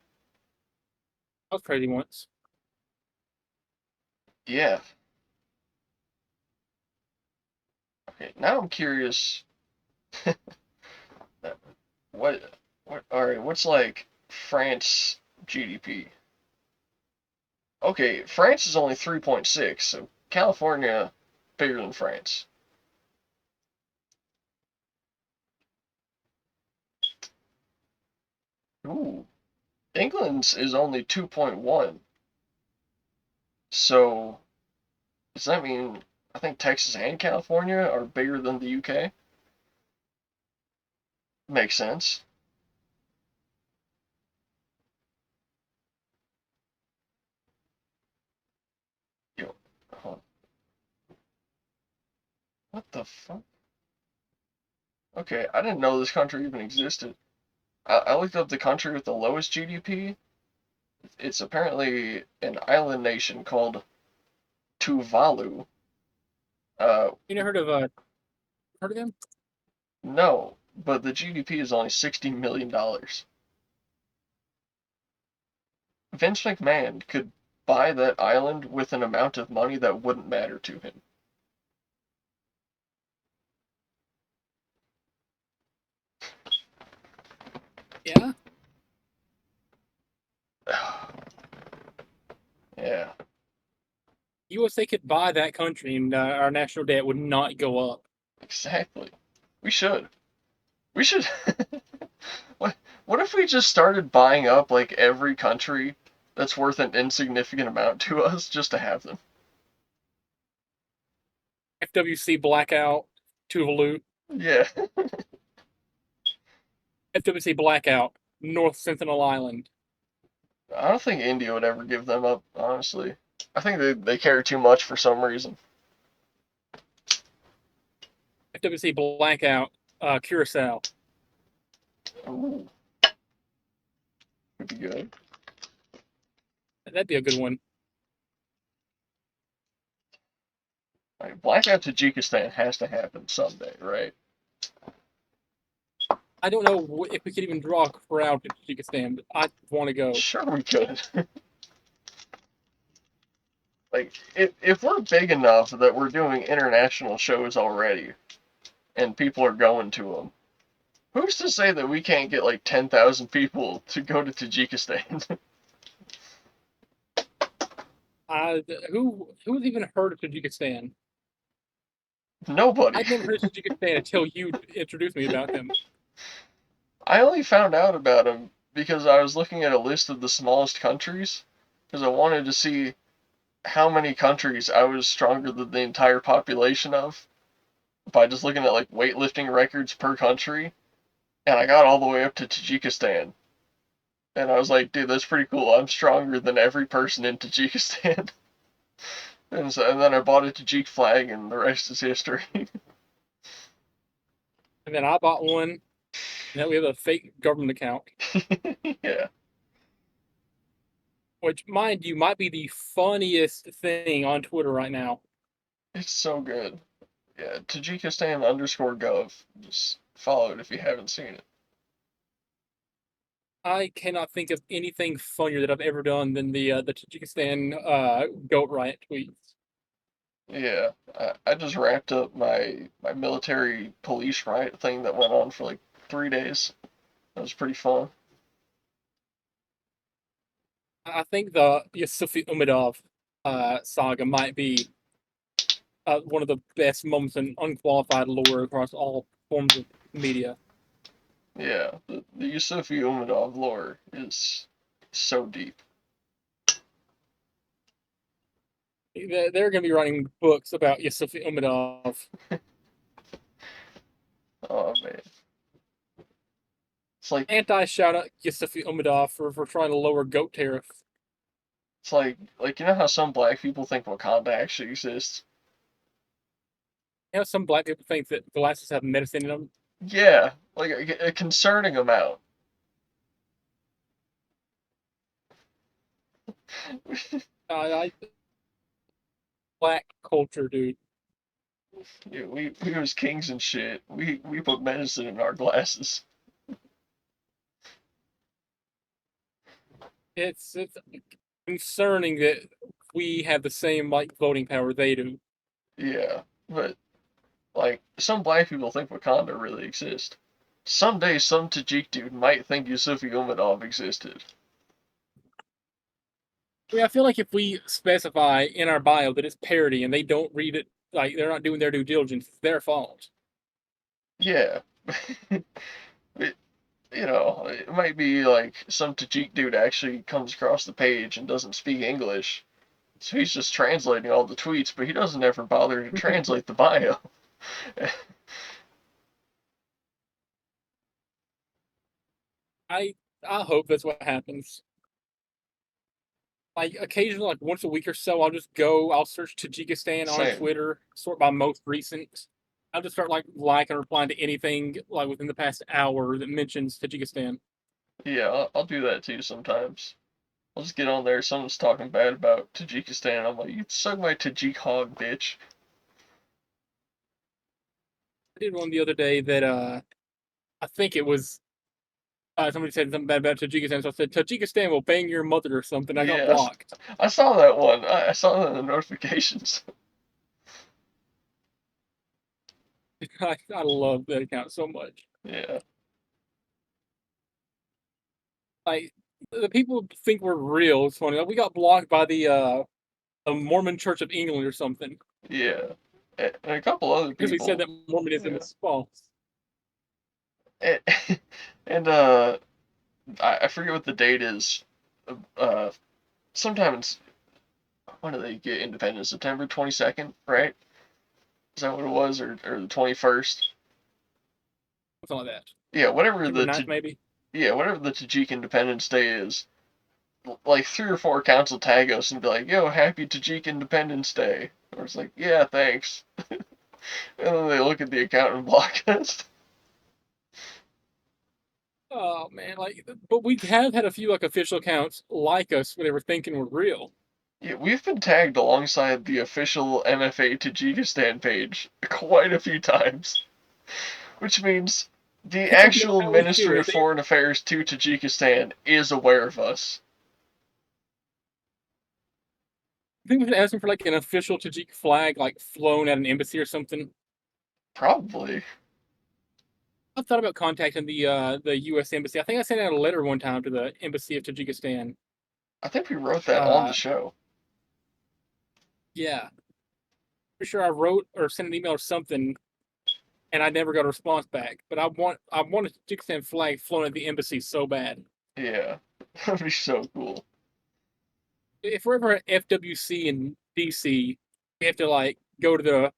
I was crazy once. Yeah. Okay, now I'm curious. All right, what's like France GDP? Okay, France is only 3.6, so California bigger than France. Ooh, England's is only 2.1. So does that mean I think Texas and California are bigger than the UK? Makes sense. Yo, huh, what the fuck? Okay, I didn't know this country even existed. I looked up the country with the lowest GDP. It's apparently an island nation called Tuvalu. You never heard of them? No, but the GDP is only $60 million. Vince McMahon could buy that island with an amount of money that wouldn't matter to him. Yeah. Yeah, USA could buy that country, and our national debt would not go up. exactly. We should. We should. what, what if we just started buying up like every country that's worth an insignificant amount to us just to have them? FWC blackout, Tuvalu. Yeah. FWC blackout, North Sentinel Island. I don't think India would ever give them up, honestly. I think they care too much for some reason. FWC blackout, Curacao. Ooh. Could be good. That'd be a good one. Like, blackout Tajikistan has to happen someday, right? I don't know if we could even draw a crowd to Tajikistan, but I want to go. Sure we could. Like, if we're big enough that we're doing international shows already, and people are going to them, who's to say that we can't get like 10,000 people to go to Tajikistan? Who's even heard of Tajikistan? Nobody. I'd never heard of Tajikistan until you introduced me about them. I only found out about them because I was looking at a list of the smallest countries, because I wanted to see how many countries I was stronger than the entire population of by just looking at like weightlifting records per country, and I got all the way up to Tajikistan. And I was like, dude, that's pretty cool. I'm stronger than every person in Tajikistan. And then I bought a Tajik flag, and the rest is history. And then I bought one, and then we have a fake government account, Yeah, which, mind you, might be the funniest thing on Twitter right now. it's so good. Yeah, Tajikistan_gov. Just follow it if you haven't seen it. I cannot think of anything funnier that I've ever done than the Tajikistan goat riot tweets. Yeah, I just wrapped up my military police riot thing that went on for like 3 days. That was pretty fun. I think the Yusufi Umedov saga might be one of the best moments in unqualified lore across all forms of media. Yeah, the Yusufi Umedov lore is so deep. They're going to be writing books about Yusufi Umedov. Oh man, it's like Anti-shout out Yusufi Umedov for trying to lower goat tariff. it's like you know how some black people think Wakanda actually exists? You know, some black people think that glasses have medicine in them. Yeah, like a concerning amount. I black culture, dude. Yeah, we was kings and shit. We put medicine in our glasses. It's concerning that we have the same like voting power they do. Yeah, but like some black people think Wakanda really exists. Someday some Tajik dude might think Yusufi Umadov existed. I mean, I feel like if we specify in our bio that it's parody and they don't read it, like they're not doing their due diligence, it's their fault. Yeah. It, it might be like some Tajik dude actually comes across the page and doesn't speak English. So he's just translating all the tweets, but he doesn't ever bother to translate the bio. I I hope that's what happens. Like occasionally, like once a week or so, I'll search Tajikistan on Same. Twitter, sort by most recent. I'll just start like liking or replying to anything like within the past hour that mentions Tajikistan. Yeah, I'll do that too sometimes. I'll just get on there, someone's talking bad about Tajikistan, I'm like, you suck my Tajik hog, bitch. I did one the other day that I think it was somebody said something bad about Tajikistan, so I said Tajikistan will bang your mother or something. I got Yeah, blocked. I saw that one. I saw that in the notifications. I love that account so much. Yeah, Like the people think we're real. It's funny. Like, we got blocked by the Mormon Church of England or something yeah. And a couple other because we said people. that Mormonism Yeah. is false. And, and I forget what the date is. Uh, sometimes when do they get independence? September 22nd, right? Is that what it was, or the 21st? Something like that. Yeah, whatever September 9th, maybe. Whatever the Tajik Independence Day is. Like 3 or 4 accounts will tag us and be like, "Yo, happy Tajik Independence Day." Or it's like, "Yeah, thanks." And then they look at the account and block us. Oh man, like, but we have had a few like official accounts like us where they were thinking we're real. Yeah, we've been tagged alongside the official MFA Tajikistan page quite a few times, which means the I don't know actual how we do Ministry it. of Foreign Affairs to Tajikistan is aware of us. I think we should ask them for like an official Tajik flag, like flown at an embassy or something. Probably. I thought about contacting the U.S. embassy. I think I sent out a letter one time to the embassy of Tajikistan. I think we wrote that on the Uh, show. yeah, pretty sure I wrote or sent an email or something, and I never got a response back. But I want a Tajikistan flag flown at the embassy so bad. Yeah, that'd be so cool. If we're ever at FWC in DC, we have to like go to the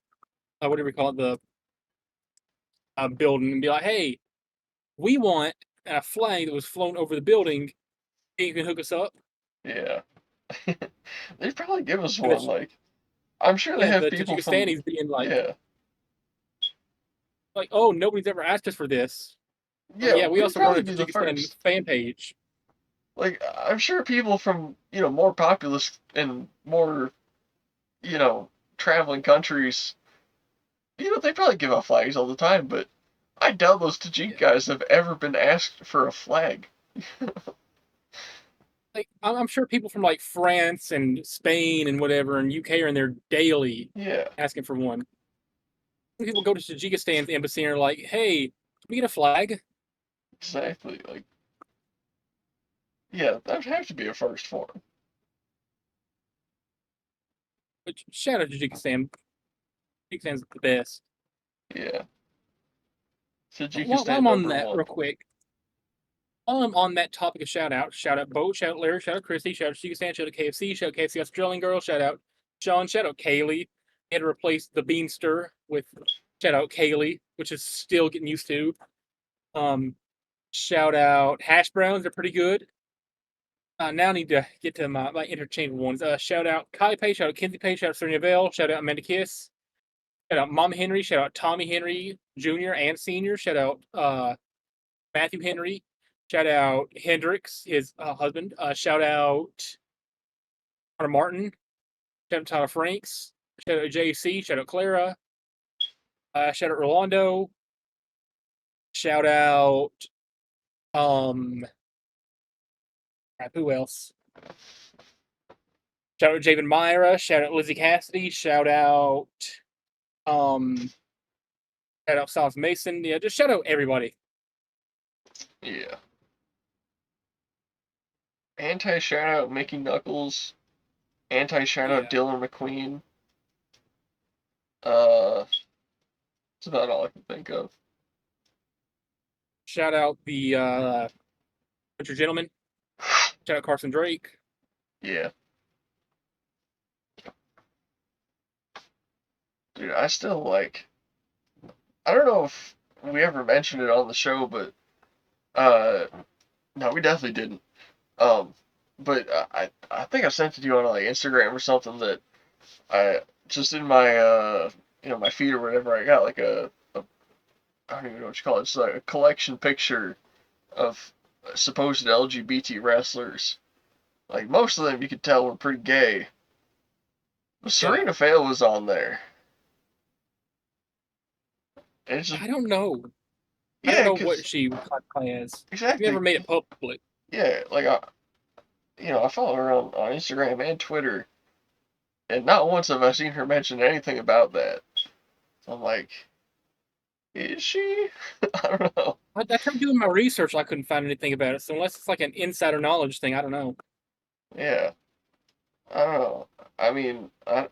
whatever we call it, the building, and be like, "Hey, we want a flag that was flown over the building. You can hook us up." Yeah. They'd probably give us And one, like, I'm sure they have the people from, Tajikistanis being yeah. like, "Oh, nobody's ever asked us for this." But Yeah, yeah, we we'd also run probably a be the Tajikistan first. fan page. Like, I'm sure people from, more populous and more, you know, traveling countries, they probably give out flags all the time, but I doubt those Tajik Yeah. guys have ever been asked for a flag. Like, I'm sure people from like France and Spain and whatever and UK are in there daily Yeah, asking for one. People go to Tajikistan's embassy and are like, "Hey, can we get a flag?" exactly. Like, yeah, that would have to be a first for 'em. Which shout out to Tajikistan. Tajikistan's the best. Yeah. While Tajikistan I'm on number that, one. real quick, while I'm on that topic of shout out Bo, shout out Larry, shout out Christy, shout out Tajikistan, shout out KFC, shout out KFC Australian Girl, shout out Sean, shout out Kaylee. They had to replace the Beanster with shout out Kaylee, which is still getting used to. Shout out Hash Browns, they're pretty good. Now I need to get to my interchangeable ones. Shout out Kylie Page, shout out Kinsey Page, shout out Serena Bell, shout out Amanda Kiss, shout out Mama Henry, shout out Tommy Henry Jr. and Senior, shout out Matthew Henry, shout out Hendrix, his husband, shout out Connor Martin. Shout out Tyler Franks. Shout out JC. Shout out Clara. Shout out Rolando. Shout out who else? Shout out Javen Myra. Shout out Lizzie Cassidy. Shout out Silas Mason. Yeah, just shout out everybody. Yeah. Anti shout out Mickey Knuckles. Anti shout out Yeah. Dylan McQueen. That's about all I can think of. Shout out the Country Gentleman. Shout out Carson Drake. Yeah. Dude, I still like. I don't know if we ever mentioned it on the show, but no, we definitely didn't. But I think I sent it to you on like Instagram or something that I just in my my feed or whatever I got like a I don't even know what you call it. It's like a collection picture of supposed LGBT wrestlers. Like most of them you could tell were pretty gay. But Serena Fail was on there. And it's just, I don't know. I yeah, don't know what 'cause she classified as. We exactly. never made it public. Yeah, like I follow her on Instagram and Twitter, and not once have I seen her mention anything about that. So I'm like, is she? I don't know. I tried doing my research. I couldn't find anything about it. So unless it's like an insider knowledge thing, I don't know. Yeah, I don't know. I mean, I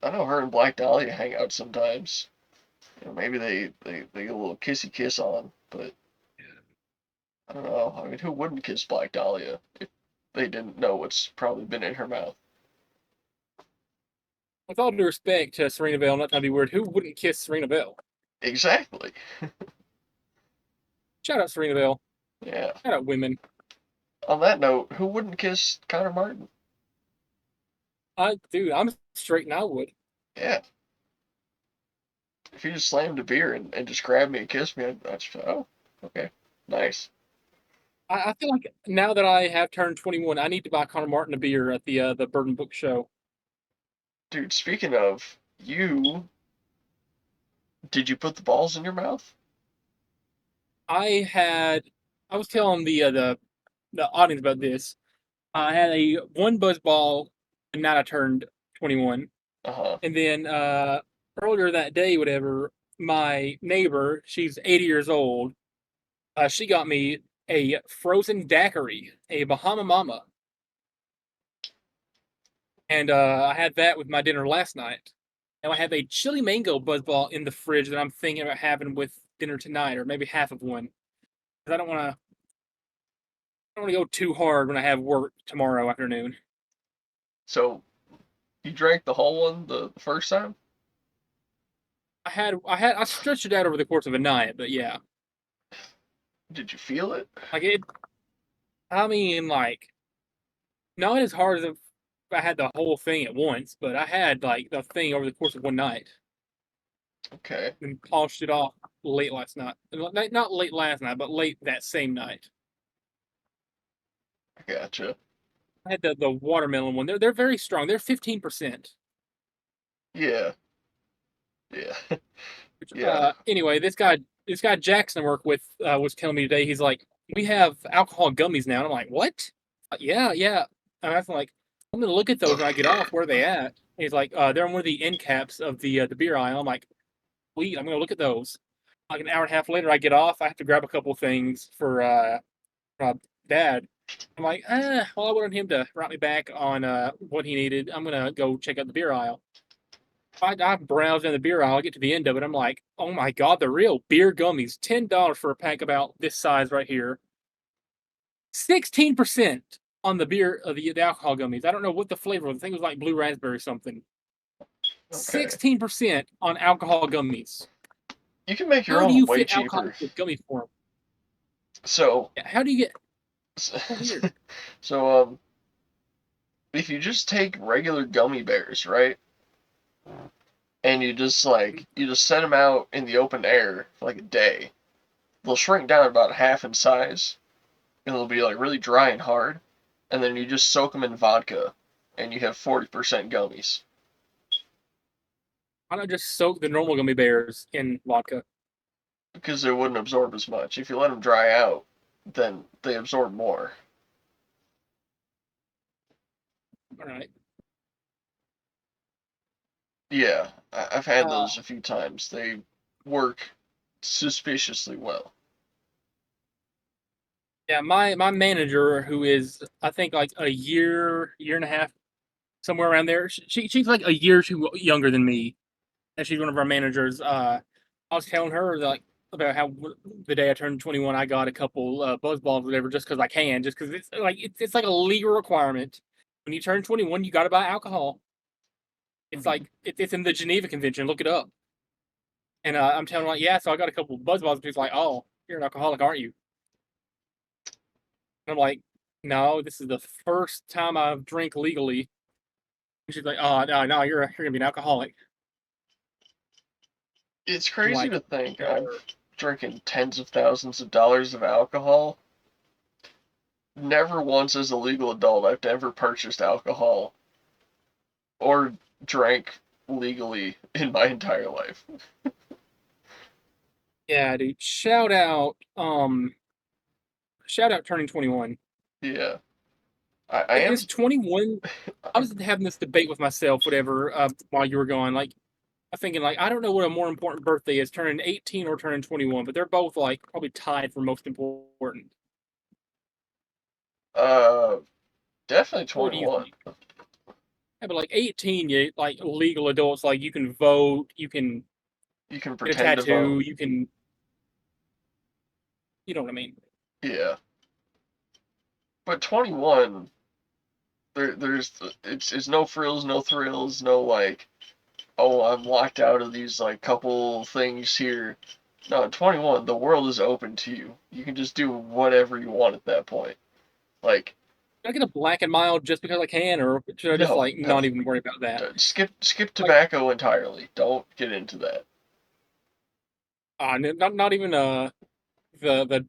know her and Black Dahlia hang out sometimes. Maybe they get a little kissy kiss on, but I don't know. I mean, who wouldn't kiss Black Dahlia if they didn't know what's probably been in her mouth? With all due respect to Serena Bell, not trying to be weird, who wouldn't kiss Serena Bell? Exactly. Shout out Serena Bell. Yeah. Shout out women. On that note, who wouldn't kiss Connor Martin? Dude, I'm straight and I would. Yeah. If you just slammed a beer and just grabbed me and kissed me, I'd just, oh, okay, nice. I feel like now that I have turned 21, I need to buy Connor Martin a beer at the Bourbon Book Show. Dude, speaking of, did you put the balls in your mouth? I was telling the audience about this. I had a one buzz ball the night I turned 21. Uh-huh. And then earlier that day, whatever, my neighbor, she's 80 years old, she got me a frozen daiquiri, a Bahama Mama. And I had that with my dinner last night. And I have a chili mango buzzball in the fridge that I'm thinking about having with dinner tonight, or maybe half of one. Because I don't want to go too hard when I have work tomorrow afternoon. So, you drank the whole one the first time? I stretched it out over the course of a night, but yeah. Did you feel it? Like it, I mean, like, not as hard as if I had the whole thing at once, but I had like the thing over the course of one night Okay, and polished it off late last night. Not late last night, but late that same night. I gotcha. I had the watermelon one. They're very strong. They're 15%. Yeah. Yeah. Yeah. Anyway, this guy Jackson I work with was telling me today. He's like, we have alcohol gummies now. And I'm like, what? Yeah. And I'm like, I'm gonna look at those when I get off. Where are they at? And he's like, they're on one of the end caps of the beer aisle. I'm like, sweet. I'm gonna look at those. Like an hour and a half later, I get off. I have to grab a couple things for Dad. I'm like, well, I wanted him to write me back on what he needed. I'm gonna go check out the beer aisle. I browse in the beer aisle, I get to the end of it. I'm like, oh my god, the real beer gummies, $10 for a pack about this size right here. 16% on the beer the alcohol gummies. I don't know what the flavor was. I think it was like blue raspberry or something. Okay. 16% on alcohol gummies. You can make your How do own you way fit alcohol cheaper. with gummy form? So, How do you get? Weird. so if you just take regular gummy bears, right? And you just set them out in the open air for like a day. They'll shrink down about half in size, and they'll be like really dry and hard. And then you just soak them in vodka and you have 40% gummies. Why not just soak the normal gummy bears in vodka? Because they wouldn't absorb as much. If you let them dry out, then they absorb more. All right. Yeah, I've had Uh, those a few times. They work suspiciously well. Yeah, my manager, who is I think like a year and a half, somewhere around there. She's like a year or two younger than me, and she's one of our managers. I was telling her like about how the day I turned 21, I got a couple buzz balls, whatever, just because I can, just because it's like a legal requirement. When you turn 21, you got to buy alcohol. It's like it's in the Geneva Convention. Look it up. And I'm telling her like, yeah, so I got a couple buzz balls. And she's like, oh, you're an alcoholic, aren't you? And I'm like, no, this is the first time I've drank legally. And she's like, oh no, you're gonna be an alcoholic. It's I'm crazy like, to think I'm sure. drinking tens of thousands of dollars of alcohol. Never once as a legal adult I've ever purchased alcohol or drank legally in my entire life. Yeah, dude. Shout out turning 21. Yeah, I am. Is 21? I was having this debate with myself, whatever, while you were going. Like, I'm thinking, like, I don't know what a more important birthday is, turning 18 or turning 21, but they're both like probably tied for most important. Uh, definitely What do you 21. think? Yeah, but like 18, you like legal adults, like you can vote, you can You can get a pretend to tattoo, vote. you can, you know what I mean? Yeah, but 21, there's it's no frills, no thrills, no like, oh, I'm locked out of these like couple things here. No, 21, the world is open to you. You can just do whatever you want at that point. Like, Can I get a black and mild just because I can, or should I just no, like no. not even worry about that? Skip Like, tobacco entirely. Don't get into that. not even the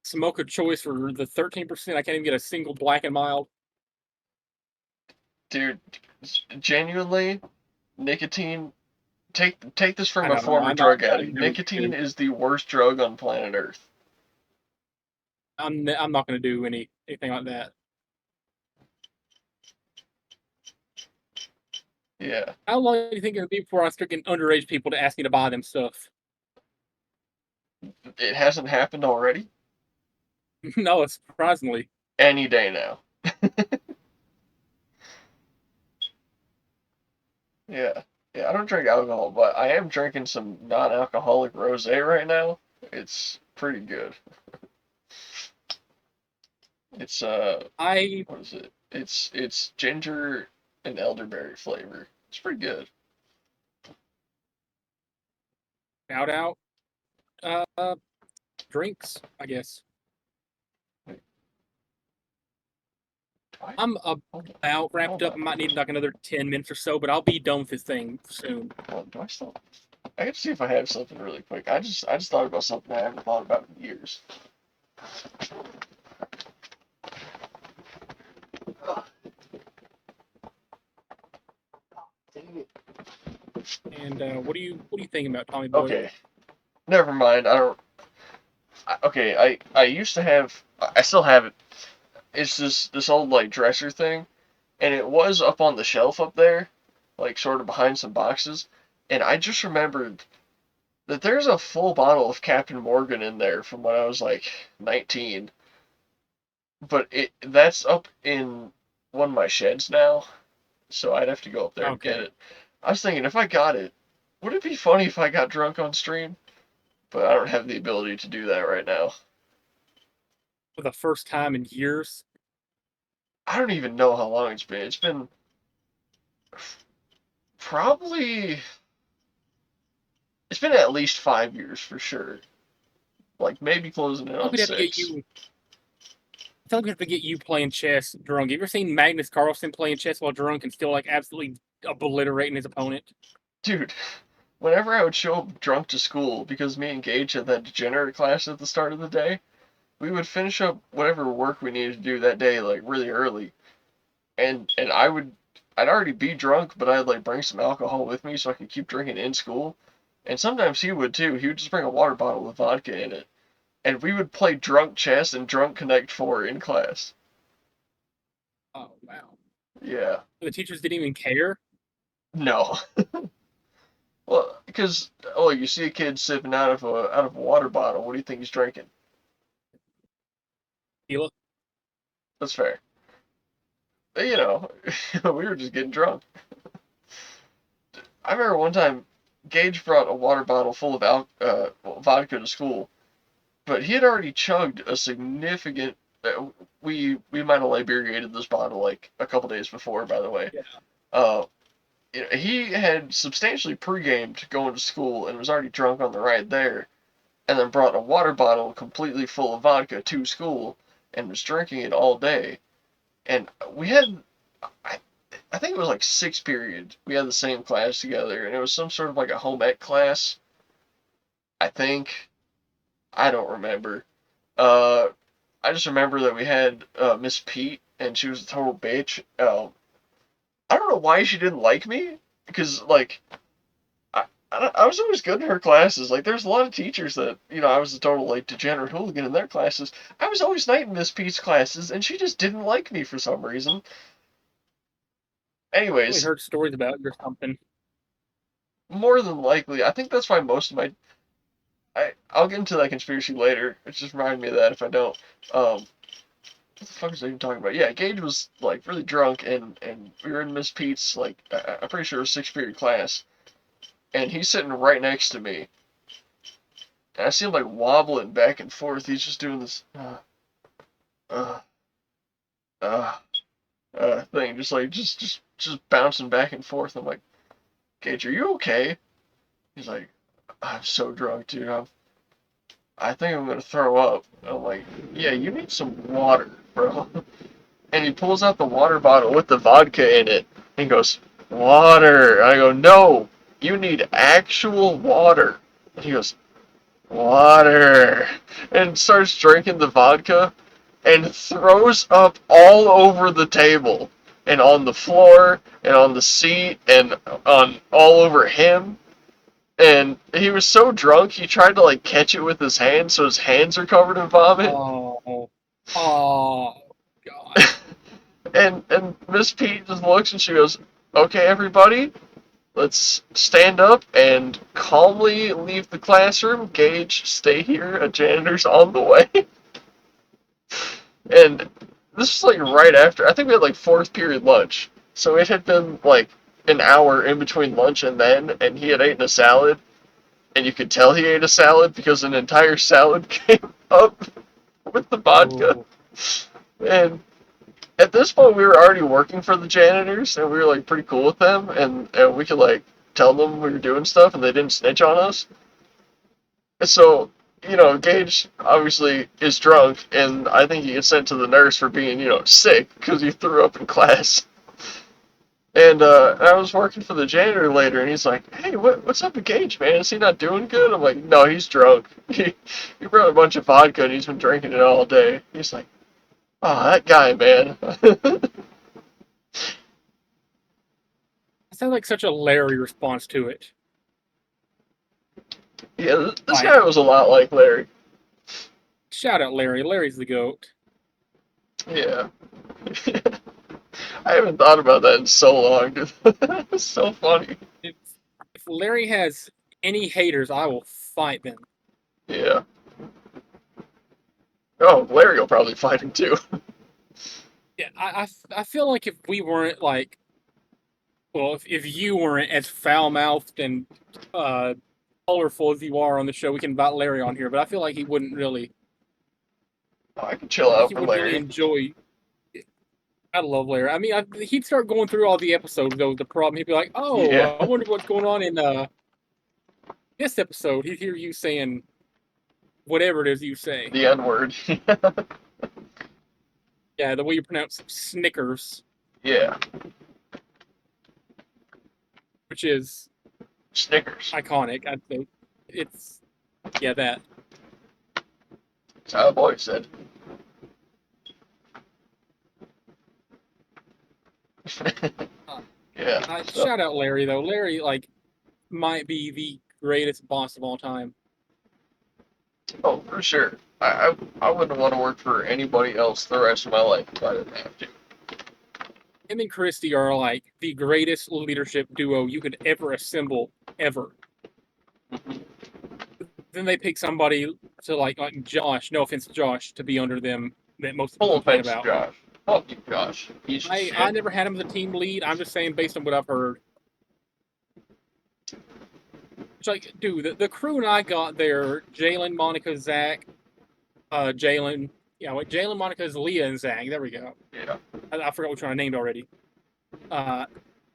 smoke of choice for the 13%. I can't even get a single black and mild. Dude, genuinely, nicotine, take this I from a know, former I'm not drug addict. gonna do Nicotine is the worst drug on planet Earth. I'm not gonna do anything like that. Yeah. How long do you think it'll be before I start getting underage people to ask me to buy them stuff? It hasn't happened already? No, surprisingly. Any day now. Yeah. Yeah, I don't drink alcohol, but I am drinking some non-alcoholic rosé right now. It's pretty good. It's I what is it? It's ginger and elderberry flavor. It's pretty good. shout out uh drinks, I guess. Wait, do I, I'm hold about wrapped hold up. I on. might need like another 10 minutes or so, but I'll be done with this thing soon. Hold on. Do I still? I gotta see if I have something really quick. I just thought about something I haven't thought about in years. Dang it. And what do you think about Tommy Boy? Okay, never mind. I don't. Okay, I used to have. I still have it. It's this old like dresser thing, and it was up on the shelf up there, like sort of behind some boxes. And I just remembered that there's a full bottle of Captain Morgan in there from when I was like 19. But that's up in one of my sheds now, so I'd have to go up there and get Okay. it. I was thinking if I got it, would it be funny if I got drunk on stream? But I don't have the ability to do that right now. For the first time in years. I don't even know how long it's been. It's been probably it's been at least 5 years for sure. Like maybe closing in I think on we'd have to get 6. you I feel like we have to get you playing chess drunk. Have you ever seen Magnus Carlsen playing chess while drunk and still like absolutely obliterating his opponent? Dude, whenever I would show up drunk to school because me and Gage had that degenerate class at the start of the day, we would finish up whatever work we needed to do that day like really early. and I'd already be drunk, but I'd like bring some alcohol with me so I could keep drinking in school. And sometimes he would too. He would just bring a water bottle with vodka in it, and we would play drunk chess and drunk Connect Four in class. Oh wow. Yeah. The teachers didn't even care. No. Well, because you see a kid sipping out of a water bottle. What do you think he's drinking? Tequila. That's fair. You know, we were just getting drunk. I remember one time, Gage brought a water bottle full of vodka to school, but he had already chugged a significant. We might have inebriated this bottle like a couple days before, by the way. Yeah. Uh, he had substantially pre-gamed going to school and was already drunk on the ride there, and then brought a water bottle completely full of vodka to school and was drinking it all day. And we had, I, I think it was like sixth period. We had the same class together, and it was some sort of like a home ec class. I think. I don't remember. Uh, I just remember that we had Miss Pete, and she was a total bitch. I don't know why she didn't like me, because like I was always good in her classes. Like there's a lot of teachers that I was a total like degenerate hooligan in their classes. I was always nice in Miss Pete's classes, and she just didn't like me for some reason. I really Anyways, heard stories about you or something. more than likely, I think that's why most of my I'll get into that conspiracy later. It just reminded me of that if I don't. What the fuck was I even talking about? Yeah, Gage was like really drunk, and we were in Miss Pete's like I'm pretty sure it was sixth period class, and he's sitting right next to me, and I see him like wobbling back and forth. He's just doing this uh, uh, thing, just like just bouncing back and forth. I'm like, Gage, are you okay? He's like, I'm so drunk, dude. I think I'm gonna throw up. I'm like, yeah, you need some water, bro. And he pulls out the water bottle with the vodka in it. And he goes, water. And I go, no, you need actual water. And he goes, water. And starts drinking the vodka and throws up all over the table and on the floor and on the seat and on all over him. And he was so drunk he tried to like catch it with his hands, so his hands are covered in vomit. Oh. Oh. God. And Miss Pete just looks and she goes, "Okay, everybody, let's stand up and calmly leave the classroom. Gage, stay here. A janitor's on the way." And this was like right after. I think we had like fourth period lunch, so it had been like an hour in between lunch and then, and he had eaten a salad, and you could tell he ate a salad because an entire salad came up with the vodka. Oh. And at this point, we were already working for the janitors, and we were like pretty cool with them, and we could like tell them we were doing stuff, and they didn't snitch on us. And so, Gage obviously is drunk, and I think he gets sent to the nurse for being, sick because he threw up in class. And I was working for the janitor later, and he's like, "Hey, what's up with Gage, man? Is he not doing good?" I'm like, "No, he's drunk. He brought a bunch of vodka, and he's been drinking it all day." He's like, "Oh, that guy, man." It sounds like such a Larry response to it. Yeah, this Like, guy was a lot like Larry. shout out Larry. Larry's the GOAT. Yeah. I haven't thought about that in so long, dude. It's so funny. If Larry has any haters, I will fight them. Yeah. Oh, Larry will probably fight him too. Yeah, I feel like if we weren't like, well, if you weren't as foul mouthed and colorful as you are on the show, we can invite Larry on here. But I feel like he wouldn't really. I can chill Like out he for wouldn't really Larry. enjoy. I love Larry. I mean, he'd start going through all the episodes though. The problem, he'd be like, "Oh, Yeah. I wonder what's going on in this episode." He'd hear you saying whatever it is you say. The N word. Yeah, the way you pronounce Snickers, Yeah. which is Snickers. iconic. I think it's that. That's how I've always said. Yeah. So, Shout out Larry though. Larry might be the greatest boss of all time. oh, for sure. I wouldn't want to work for anybody else the rest of my life if I didn't have to. Him and Christy are like the greatest leadership duo you could ever assemble ever. Then they pick somebody to like Josh. No offense to Josh, to be under them that most people Full complain offense to about. Josh. Fuck you, Josh. He's just I shit. never had him as a team lead. I'm just saying based on what I've heard. It's like, dude, the crew and I got there, Jalen, Monica, Zach, Jalen, Jalen, Monica's Leah and Zach. There we go. Yeah. I forgot which one I named already.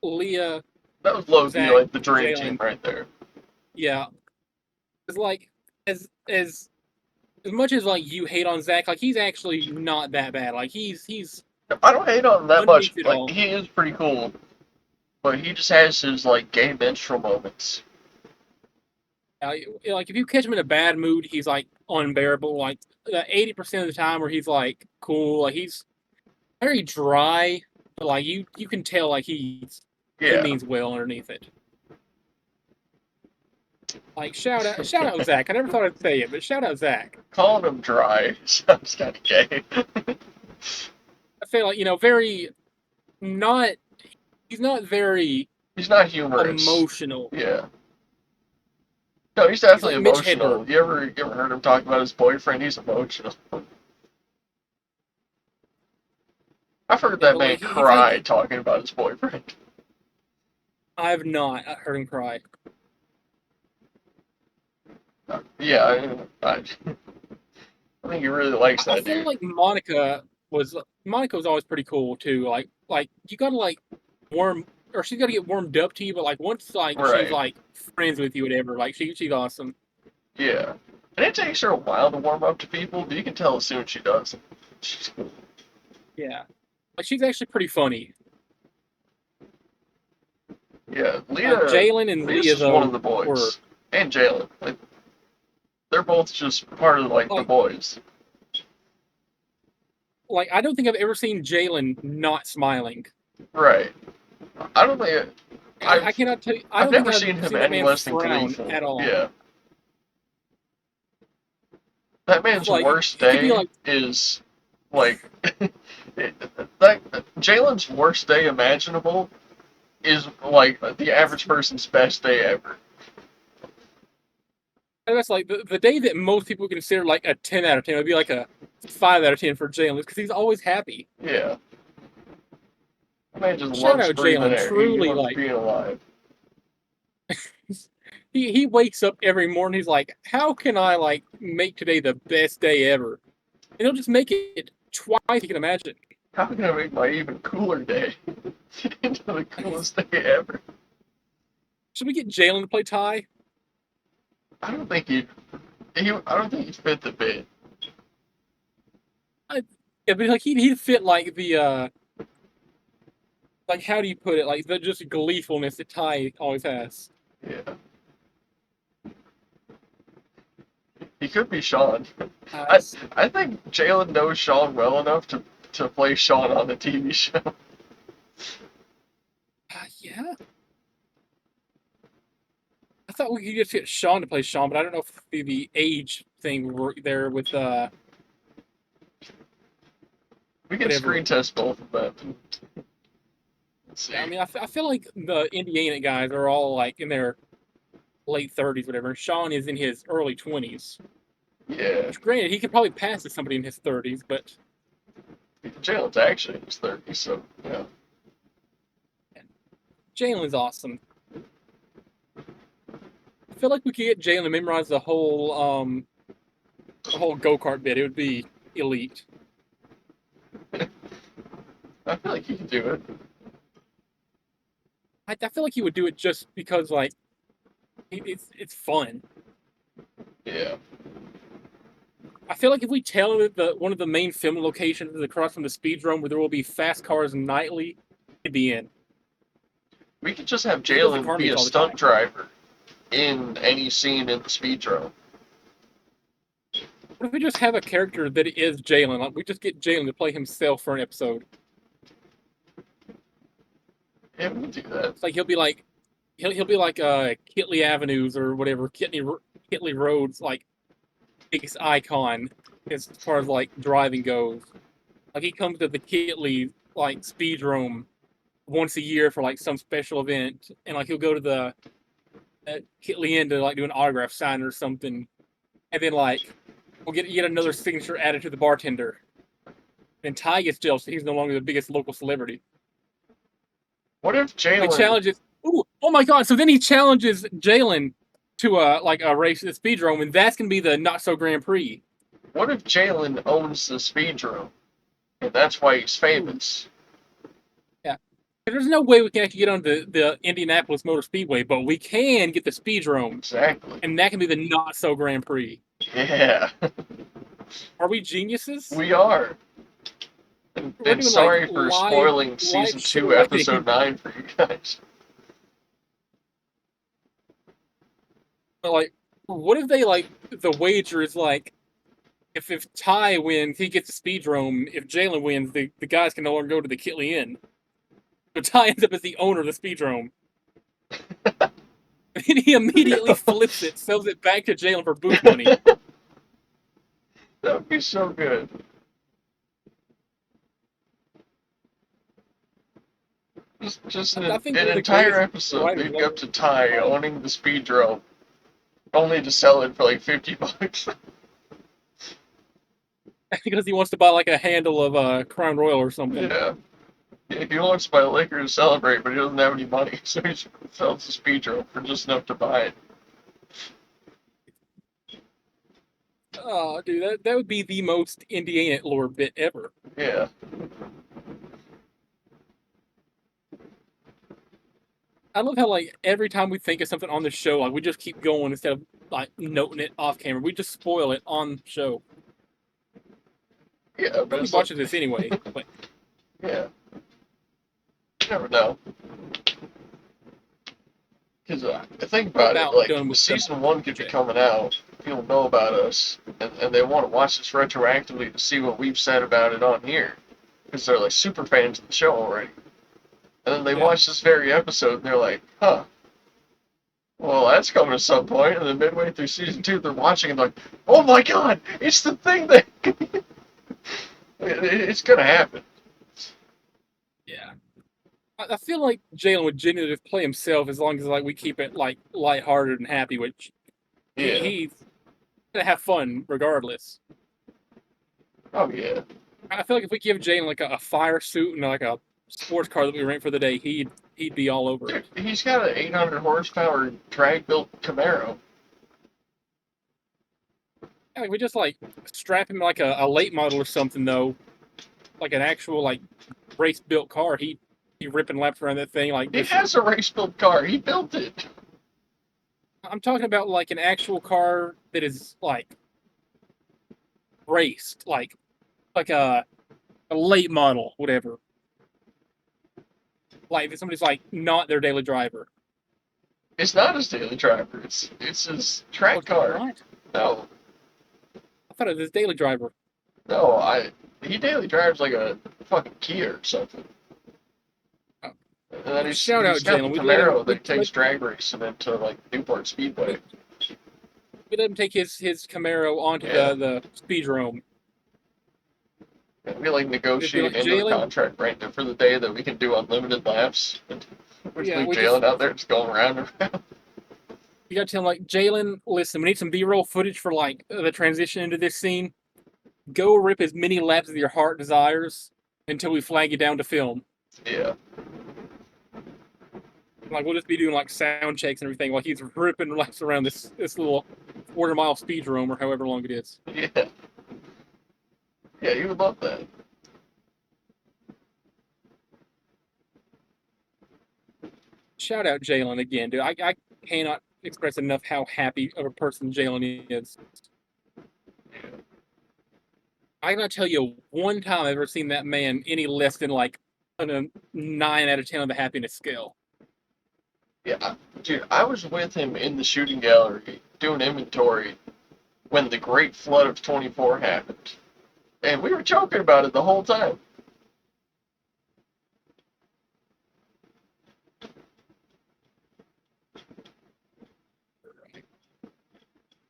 Leah, That was low key Zach, like the dream team Jalen. right there. Yeah. It's like as much as like you hate on Zach, like he's actually not that bad. Like he's I don't hate on him that much. underneath it Like all. he is pretty cool, but he just has his like gay minstrel moments. Like if you catch him in a bad mood, he's like unbearable. Like 80% of the time, where he's like cool, like he's very dry, but like you can tell like he Yeah. means well underneath it. Like shout out Zach. I never thought I'd say it, but shout out Zach. Calling him dry sounds kind of gay. I feel like very not. He's not very He's not humorous. emotional. Yeah. No, he's definitely like Mitch emotional. Hedberg. You ever heard him talk about his boyfriend? He's emotional. I've heard that but, man like, he's cry like- talking about his boyfriend. I've not heard him cry. Yeah, I think he really likes I that feel dude. like Monica was always pretty cool too. Like you gotta like warm or she's gotta get warmed up to you, but like once like Right. she's like friends with you, whatever, like she's awesome. Yeah. And it takes her a while to warm up to people, but you can tell as soon as she does. She's cool. Yeah, like she's actually pretty funny. Yeah, Leah. Jalen and Leah's Leah just though one of the boys, were and Jalen. Like, they're both just part of like the boys. like I don't think I've ever seen Jalen not smiling. Right. I don't think. I cannot tell you. I've don't think never seen him that any man less than frown gleeful. at all. Yeah. That man's Like, worst it could be day like- is like that. Jalen's worst day imaginable is like the average person's best day ever. And that's like the day that most people consider like a 10 out of 10 would be like a 5 out of 10 for Jalen because he's always happy. Yeah. That man just Shout loves out breathing Jalen, air. truly, he loves like- being alive. He wakes up every morning. He's like, how can I like make today the best day ever? And he'll just make it twice you can imagine. How can I make my even cooler day into the coolest day ever? Should we get Jalen to play Ty? I don't think I don't think he'd fit the bit. Yeah, but like he'd fit like the like how do you put it? Like the just gleefulness that Ty always has. Yeah. He could be Sean. I think Jalen knows Sean well enough to play Sean on the TV show. Yeah. I thought we could just get Sean to play Sean, but I don't know if the age thing would work there with We can whatever. screen test both of them. Let's see. I mean, I feel like the Indiana guys are all like in their late 30s, whatever. And Sean is in his early 20s. Yeah. Which, granted, he could probably pass as somebody in his 30s, but Jalen's actually in his 30s, so yeah. Jalen's awesome. I feel like we could get Jalen to memorize the whole go-kart bit. It would be elite. I feel like he can do it. I feel like he would do it just because like it's fun. Yeah. I feel like if we tell him that one of the main film locations is across from the speedrome where there will be fast cars nightly, he'd be in. We could just have He does the Jalen car be meets a all the stunt time. driver in any scene in the speedrome. What if we just have a character that is Jalen? Like we just get Jalen to play himself for an episode. Yeah, we do that. It's like he'll be like Kitley Avenues or whatever, Kitley Roads, like biggest icon as far as like driving goes. Like he comes to the Kitley like speedrome once a year for like some special event, and like he'll go to the Kitley Inn to like do an autograph sign or something, and then like we'll get yet another signature added to the bartender. Then Ty gets jealous. He's no longer the biggest local celebrity. What if He Jalen? challenges. Ooh, oh my god! So then he challenges Jalen to like a race at the speedrome, and that's gonna be the not so Grand Prix. What if Jalen owns the speedrome, and that's why he's famous? Yeah, there's no way we can actually get on the Indianapolis Motor Speedway, but we can get the speedrome, Exactly. and that can be the not so Grand Prix. Yeah. Are we geniuses? We are. And We're doing, sorry like, for live- spoiling season live 2, show episode 9 for you guys. But like, what if they like the wager is like, if Ty wins, he gets the speedrome. If Jalen wins, the guys can no longer go to the Kitley Inn. So Ty ends up as the owner of the speedrome. And he immediately flips it, sells it back to Jalen for booth money. That would be so good. Just I think an we're the entire greatest episode writers leading up to Ty owning the speedrome, only to sell it for like $50. because he wants to buy like a handle of Crown Royal or something. Yeah. He wants to buy liquor to celebrate, but he doesn't have any money, so he sells the speedrome for just enough to buy it. Oh, dude, that would be the most Indiana lore bit ever. Yeah. I love how like every time we think of something on the show, like we just keep going instead of like noting it off camera. We just spoil it on show. Yeah, but Nobody it's watches like, this anyway. But yeah. You never know. Because think about about it, like, done with season 1 could be Okay. coming out, people know about us, and they want to watch this retroactively to see what we've said about it on here. Because they're, like, super fans of the show already. And then they Yeah. watch this very episode, and they're like, huh, well, that's coming at some point. And then midway through season 2, they're watching and like, oh my god, it's the thing that... it's gonna happen. yeah, I feel like Jalen would genuinely play himself as long as like we keep it like lighthearted and happy, which Yeah. he's gonna have fun regardless. Oh, yeah. I feel like if we give Jalen like a fire suit and like a sports car that we rent for the day, he'd be all over it. Dude, he's got an 800 horsepower drag-built Camaro. Yeah, like we just like strap him like a late model or something though, like an actual like race built car. He ripping laps around that thing like He this. has a race-built car. He built it. I'm talking about like an actual car that is like raced, like a late model, whatever. Like if somebody's like not their daily driver. It's not his daily driver. It's his track What's car. right? No, I thought it was his daily driver. no, he daily drives like a fucking Kia or something. Oh. And then he's Shout out, got Jalen. the We let him- Camaro that we he takes let- drag racing into like Newport Speedway. We let him take his Camaro onto Yeah. the speedrome. And we like negotiate like, into the Jalen- contract right now for the day that we can do unlimited laps. We Yeah, leave we Jalen just- out there just going around and around. You gotta tell him like, Jalen, listen, we need some B-roll footage for like the transition into this scene. Go rip as many laps as your heart desires until we flag you down to film. Yeah. Like we'll just be doing like sound checks and everything while he's ripping laps around this little quarter-mile speedrome or however long it is. Yeah. Yeah, you would love that. Shout out Jalen again, dude. I cannot express enough how happy of a person Jalen is. I cannot tell you one time I've ever seen that man any less than like a 9 out of 10 on the happiness scale. Yeah, dude, I was with him in the shooting gallery doing inventory when the Great Flood of 24 happened. And we were joking about it the whole time.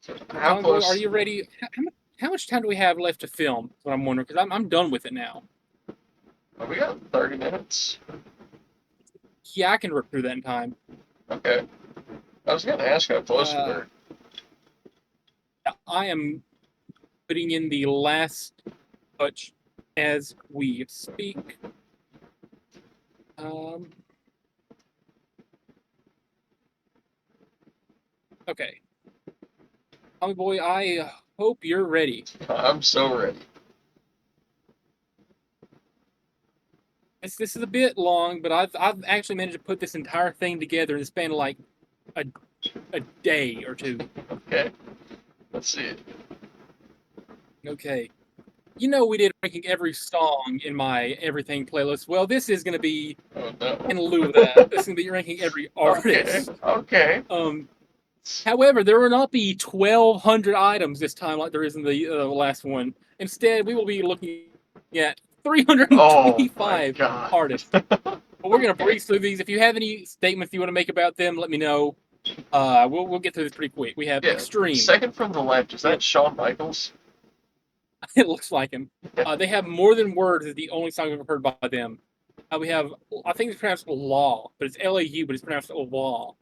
How Tommy Boy, close? are you ready? How much time do we have left to film? That's what I'm wondering, because I'm done with it now. Oh, we got 30 minutes. Yeah, I can rip through that in time. Okay. I was gonna ask how close we were. I am putting in the last touch as we speak. Okay. Tommy Boy, I hope you're ready. I'm so ready. This is a bit long, but I've actually managed to put this entire thing together in the span of like a day or two. Okay. Let's see it. Okay. You know we did ranking every song in my everything playlist. Well, this is going to be Oh no. in lieu of that. This is going to be ranking every artist. Okay. However, there will not be 1,200 items this time like there is in the last one. Instead, we will be looking at 325 artists. But we're going to breeze through these. If you have any statements you want to make about them, let me know. We'll get through this pretty quick. We have Extreme. Second from the left, is that Shawn Michaels? It looks like him. They have More Than Words is the only song I've ever heard by them. We have, I think it's pronounced Law, but it's L-A-U, but it's pronounced Law.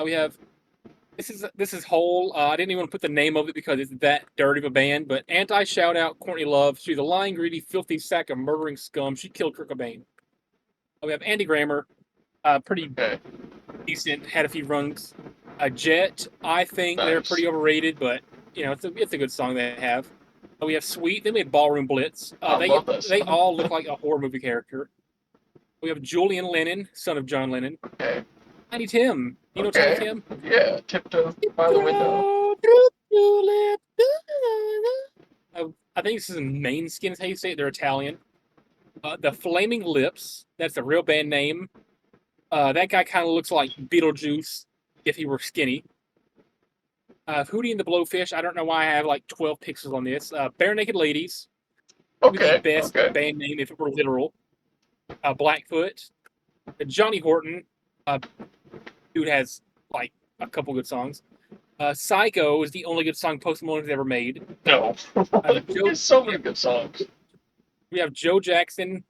We have, this is Hole. I didn't even want to put the name of it because it's that dirty of a band, but anti-shout-out Courtney Love. She's a lying, greedy, filthy sack of murdering scum. She killed Kurt Cobain. We have Andy Grammer. Pretty decent, had a few runs. Jet, I think they're pretty overrated, but you know, it's a good song they have. We have Sweet. They made Ballroom Blitz. They all look like a horror movie character. We have Julian Lennon, son of John Lennon. Okay. Tiny Tim. You know Tiny Tim? Yeah, Tiptoe by the Window. I think this is Main Skin, is how you say it. They're Italian. The Flaming Lips. That's a real band name. That guy kind of looks like Beetlejuice if he were skinny. Hootie and the Blowfish. I don't know why I have like 12 pixels on this. Bare Naked Ladies. Okay. The best band name if it were literal. Blackfoot. Johnny Horton. Dude has like a couple good songs. Psycho is the only good song Post Malone's ever made. No. There's so many good songs. We have Joe Jackson.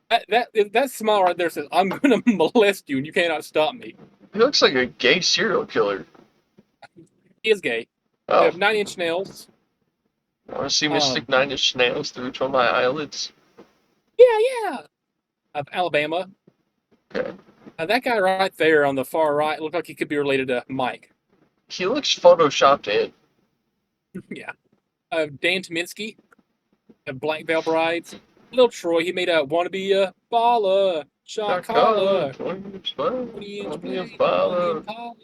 That smile right there says, "I'm gonna molest you and you cannot stop me." He looks like a gay serial killer. He is gay. Oh. We have 9 Inch Nails. I want to see me stick 9 Inch Nails through each one of my eyelids. Yeah. Of Alabama. Okay. That guy right there on the far right looked like he could be related to Mike. He looks photoshopped in. Yeah. Dan Tominski. Black Veil Brides. Little Troy, he made a Wanna Be a Baller. Shot Caller. 20-inch Baller.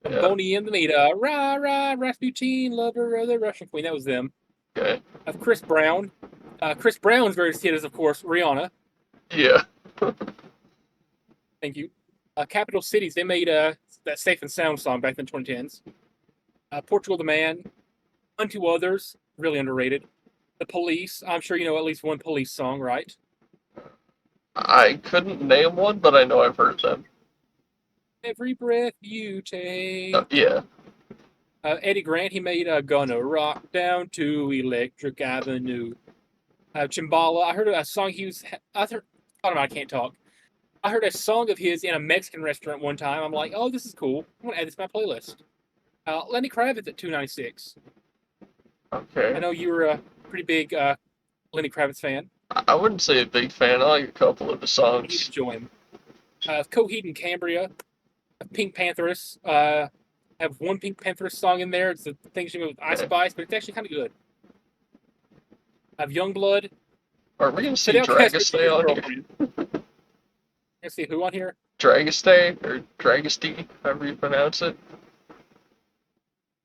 Boney M made a Rah Rah Rasputin, Lover of the Russian Queen. That was them. Okay. Of Chris Brown. Chris Brown's various hit is, of course, Rihanna. Yeah. Thank you. Capital Cities, they made that Safe and Sound song back in the 2010s. Portugal the Man. Unto Others, really underrated. The Police, I'm sure you know at least one Police song, right? I couldn't name one, but I know I've heard them. Every breath you take. Yeah. Eddie Grant, he made Gonna Rock Down to Electric Avenue. Chimbala, I heard a song I can't talk. I heard a song of his in a Mexican restaurant one time. I'm like, oh, this is cool. I'm going to add this to my playlist. Lenny Kravitz at 296. Okay. I know you were a pretty big Lenny Kravitz fan. I wouldn't say a big fan. I like a couple of the songs. You enjoy him. Coheed and Cambria. Pink Panthers. Have one Pink Panthers song in there. It's the thing she made with Ice Spice, but it's actually kind of good. I have Youngblood. Are we going to see Dragostay on here? Gonna see who on here? Dragostay or Dragostea, however you pronounce it.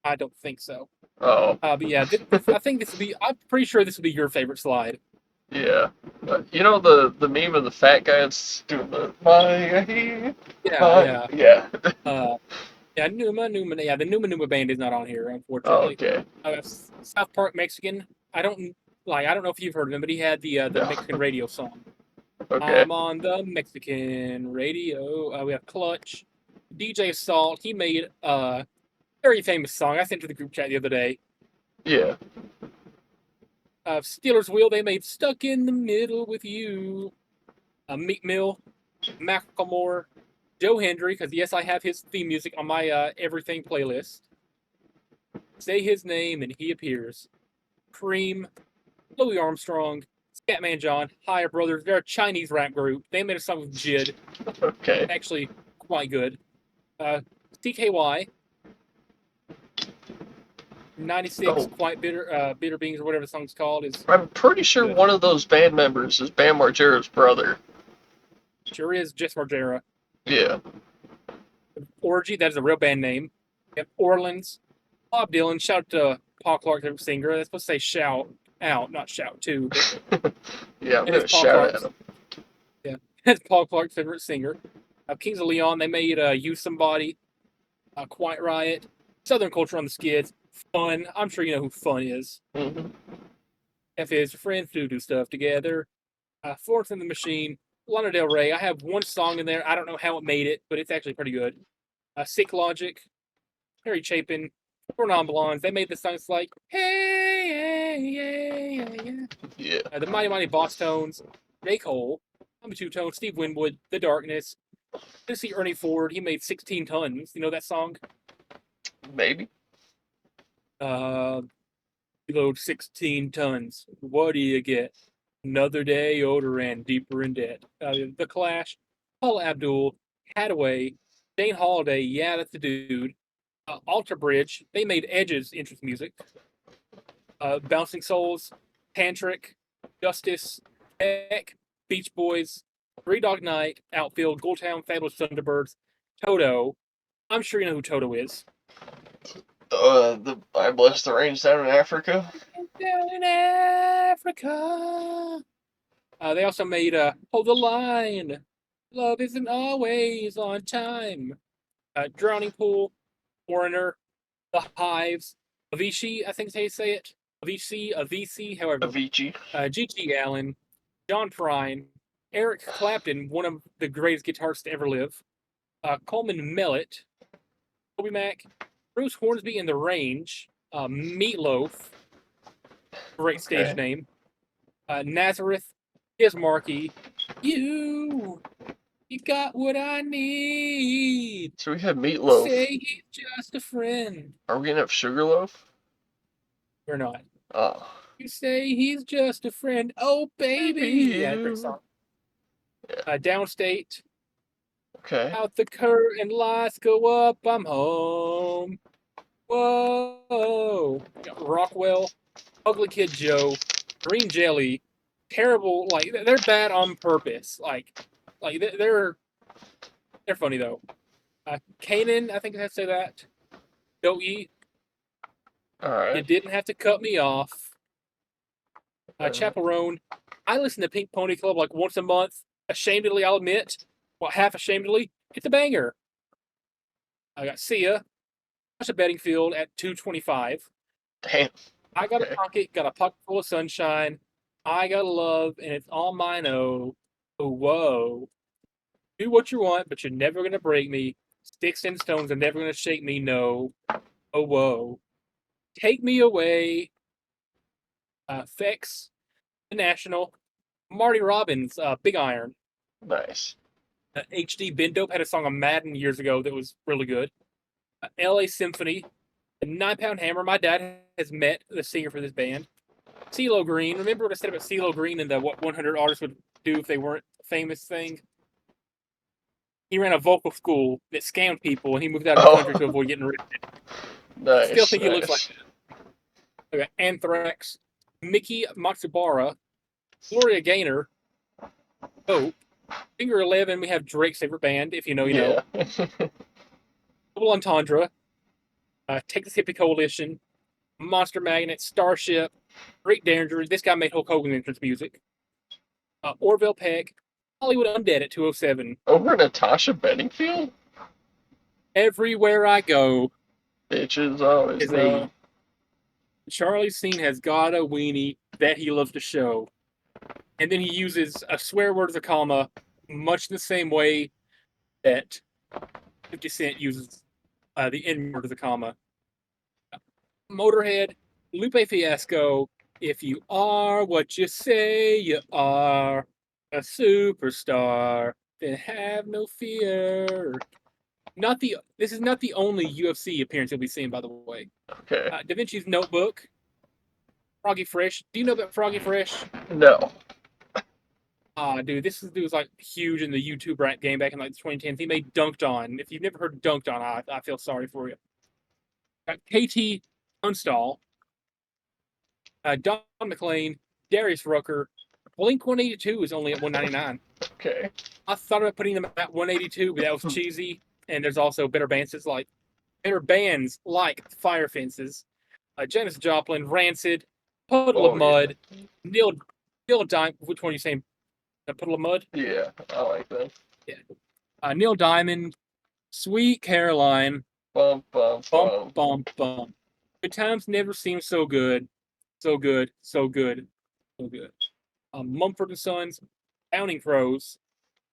I don't think so. Oh. But yeah, I think this will be. I'm pretty sure this will be your favorite slide. Yeah. You know the meme of the fat guy that's doing the Yeah, Numa. Yeah, the Numa band is not on here, unfortunately. Oh, okay. South Park Mexican. I don't know if you've heard of him, but he had the Mexican radio song. Okay. I'm on the Mexican radio. We have Clutch. DJ Salt. He made Very famous song. I sent to the group chat the other day. Yeah. Steelers Wheel, they made Stuck in the Middle with You. Meek Mill, Macklemore, Joe Hendry, because yes, I have his theme music on my everything playlist. Say his name and he appears. Cream, Louis Armstrong, Scatman John, Higher Brothers. They're a Chinese rap group. They made a song with Jid. Okay. Actually, quite good. CKY, 96, Oh. Quite Bitter, Bitter Beans, or whatever the song's called, is I'm pretty sure Good. one of those band members is Bam Margera's brother. sure is Jess Margera. Yeah. Orgy, that is a real band name. We have Orleans, Bob Dylan. Shout out to Paul Clark, the singer. That's supposed to say shout out, not shout to. But Yeah, I'm it gonna is Paul shout Clark's. at him. Yeah, that's Paul Clark's favorite singer. Kings of Leon, they made Use Somebody, Quiet Riot, Southern Culture on the Skids, Fun. I'm sure you know who Fun is. Hmm. F is friends who do stuff together. Florence and the Machine, Lana Del Rey. I have one song in there. I don't know how it made it, but it's actually pretty good. Sick Logic, Harry Chapin, Four Non Blondes. They made the songs like Hey, yeah, yeah, yeah. Yeah. The Mighty Mighty Boss Tones, J. Cole, I'm a Two-Tone, Steve Winwood, The Darkness. See Ernie Ford. He made 16 Tons. You know that song? Maybe. You load 16 tons. What do you get? Another day older and deeper in debt. The Clash, Paula Abdul, Hadaway, Dane Holiday. Yeah, that's the dude. Alter Bridge. They made Edge's entrance music. Bouncing Souls, Tantric, Justice, Beck, Beach Boys, Three Dog Night, Outfield, Goldtown, Fabulous Thunderbirds, Toto. I'm sure you know who Toto is. The I Bless the Range down in Africa. Down in Africa. They also made Hold the Line. Love isn't always on time. Drowning Pool, Foreigner, The Hives, Avicii, I think is how you say it. Avicii, however. Avicii. G.G. Allen, John Prine, Eric Clapton, one of the greatest guitarists to ever live. Coleman Mellett, Toby Mac, Bruce Hornsby and the Range, Meatloaf, great stage name. Nazareth, His Markey, you got what I need. So we have Meatloaf. Say he's just a friend. Are we gonna have Sugarloaf? We're not. Oh. You say he's just a friend. Oh, baby. Yeah, great song. Downstate. Okay. Out the curtain, lights go up, I'm home. Whoa. Rockwell, Ugly Kid Joe, Green Jelly, terrible. Like they're bad on purpose. Like they're funny though. Kanan, I think I have to say that. Don't ye? All right. You didn't have to cut me off. Chaperone. I listen to Pink Pony Club like once a month. Ashamedly, I'll admit. Well, half ashamedly, it's a banger. I got Sia. Watch a betting field at 225. Damn. I got a pocket full of sunshine. I got a love, and it's all mine. Oh, whoa. Do what you want, but you're never gonna break me. Sticks and stones are never gonna shake me. No. Oh, whoa. Take me away. Fex, The National, Marty Robbins, Big Iron. Nice. HD Ben Dope had a song on Madden years ago that was really good. LA Symphony, 9 Pound Hammer. My dad has met the singer for this band. CeeLo Green. Remember what I said about CeeLo Green and the what 100 artists would do if they weren't famous thing? He ran a vocal school that scammed people, and he moved out of the country to avoid getting arrested. Nice. Still think he looks like that. Okay, Anthrax, Mickey Matsubara, Gloria Gaynor, Hope, Finger 11. We have Drake's favorite band, if you know, you know. Double Entendre, Texas Hippie Coalition, Monster Magnet, Starship, Great Danger. This guy made Hulk Hogan entrance music. Orville Peck, Hollywood Undead at 207. Over Natasha Bedingfield? Everywhere I go. Bitches always Is know. Charlie Scene has got a weenie that he loves to show. And then he uses a swear word as a comma, much the same way that 50 Cent uses the N word as a comma. Motorhead, Lupe Fiasco. If you are what you say you are, a superstar, then have no fear. This is not the only UFC appearance you'll be seeing, by the way. Okay. Da Vinci's Notebook, Froggy Fresh. Do you know about Froggy Fresh? No. Dude, this dude was like huge in the YouTube rap game back in like the 2010s. He made Dunked On. If you've never heard Dunked On, I feel sorry for you. Got KT Tunstall, Don McLean, Darius Rucker. Blink 182 is only at 199. Okay. I thought about putting them at 182, but that was cheesy. And there's also better bands like Fire Fences, Janis Joplin, Rancid, Puddle of Mud, Neil Diamond. Which one are you saying? The Puddle of Mud? Yeah, I like that. Yeah. Neil Diamond, Sweet Caroline, Bum, bum, Bump, Bump, Bump. Good times never seem so good. So good, so good, so good. Mumford and Sons, Counting Crows,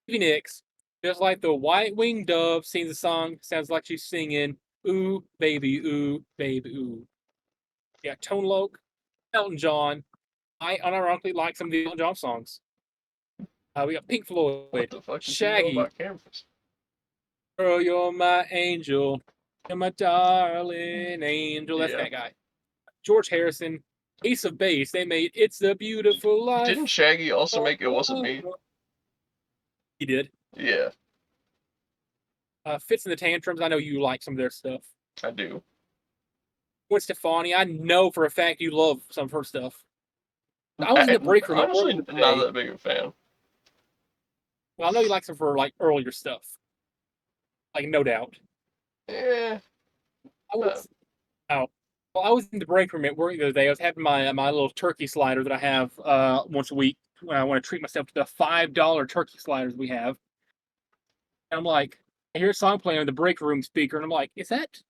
Stevie Nicks, just like the white winged dove sings a song, sounds like she's singing, ooh, baby, ooh. Yeah, Tone Loc, Elton John. I unironically like some of the Elton John songs. We got Pink Floyd, What the fuck did you Shaggy, know about cameras? Girl, you're my angel, you're my darling angel. That's that guy. George Harrison, Ace of Base. They made It's a Beautiful Life. Didn't Shaggy also make It Wasn't Me? He did. Yeah, Fits in the Tantrums. I know you like some of their stuff. I do. Gwen Stefani. I know for a fact you love some of her stuff. I was in the break room. Honestly, not that big of a fan. Well, I know you like some of her like earlier stuff. Like No Doubt. Yeah. I was in the break room at work the other day. I was having my little turkey slider that I have once a week when I want to treat myself to the $5 turkey sliders we have. And I'm like, I hear a song playing on the break room speaker, and I'm like, is that?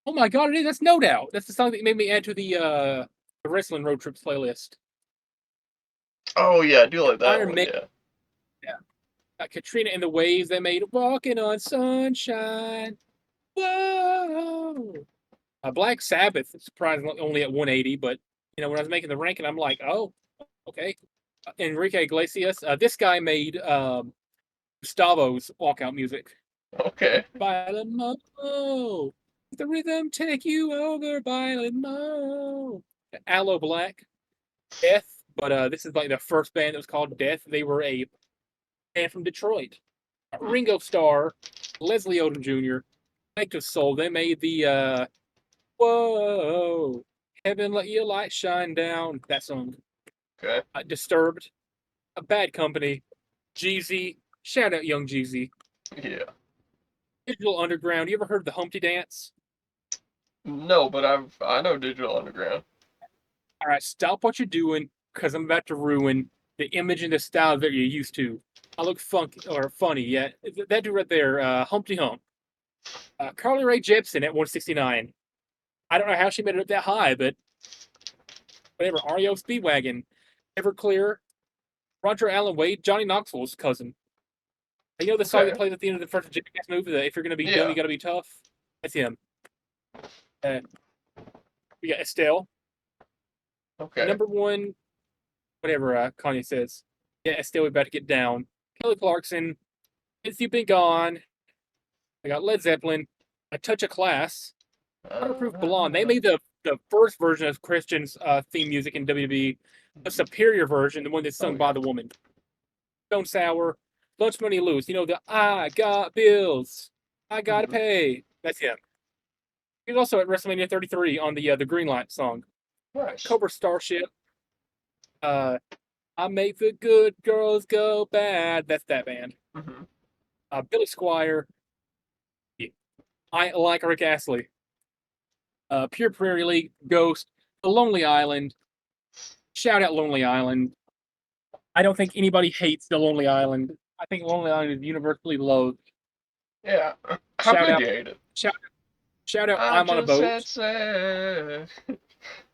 Oh my god, it is. That's No Doubt. That's the song that made me add to the Wrestling Road Trips playlist. Oh yeah, I do like that Iron one. Maiden. Yeah. Katrina and the Waves. They made Walking on Sunshine. Whoa. Black Sabbath, surprisingly only at 180, but when I was making the ranking, I'm like, oh, okay. Enrique Iglesias. This guy made Gustavo's walkout music. Okay. Violent Mo. The rhythm take you over, Violent Mo. Aloe Black. Death, but this is like the first band that was called Death. They were a band from Detroit. Ringo Starr, Leslie Odom Jr., Lake of Soul. They made the Whoa, Heaven Let Your Light Shine Down. That song. Okay. Disturbed. A Bad Company. Jeezy. Shout out Young Jeezy. Yeah. Digital Underground. You ever heard the Humpty Dance? No, but I know Digital Underground. All right, stop what you're doing, because I'm about to ruin the image and the style that you're used to. I look funky or funny, yeah. That dude right there, Humpty Hump. Carly Rae Jepsen at 169. I don't know how she made it up that high, but whatever. REO Speedwagon, Everclear, Roger Allen Wade, Johnny Knoxville's cousin. You know the song that plays at the end of the first Jackass movie, that if you're going to be dumb, you got to be tough? That's him. We got Estelle. Okay. Number one, whatever Kanye says. Yeah, Estelle, we about to get down. Kelly Clarkson, Since You've Been Gone. I got Led Zeppelin, A Touch of Class, Waterproof Blonde. They made the first version of Christian's theme music in WWE, a superior version, the one that's sung by the woman. Stone Sour, Lunch Money Loose. You know, the I got bills, I gotta pay. That's him. He was also at WrestleMania 33 on the Greenlight song. Nice. Cobra Starship. I make the good girls go bad. That's that band. Mm-hmm. Billy Squire. I like Rick Astley. Pure Prairie League, Ghost, The Lonely Island. Shout out Lonely Island. I don't think anybody hates The Lonely Island. I think Lonely Island is universally loathed. Yeah. How Shout could out, you hate it? Shout out I'm on a boat. Sad,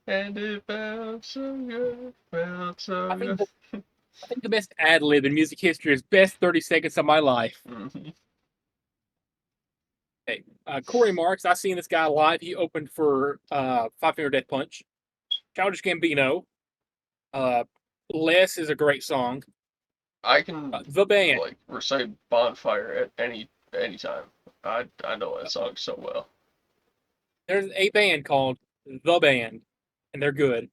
and it felt so good. Felt so good. I think the best ad lib in music history is Best 30 Seconds of My Life. Mm-hmm. Hey, Corey Marks. I seen this guy live. He opened for Five Finger Death Punch. Childish Gambino. Less is a great song. I can The band. like recite Bonfire at any time. I know that song so well. There's a band called The Band, and they're good.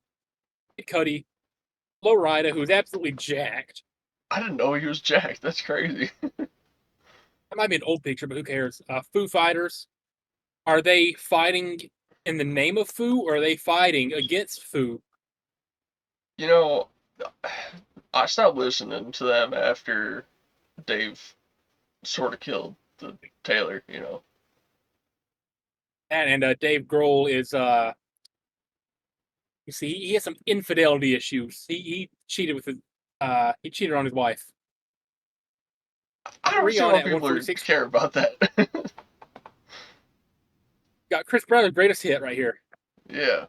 Cuddy, Flo Rida, who's absolutely jacked. I didn't know he was jacked. That's crazy. That might be an old picture, but who cares? Foo Fighters. Are they fighting in the name of Foo, or are they fighting against Foo? You know, I stopped listening to them after Dave sort of killed the Taylor. You know. And Dave Grohl is you see, he has some infidelity issues. He cheated with his he cheated on his wife. I don't Three see on why at people 146. care about that. Got Chris Brown's greatest hit right here. Yeah.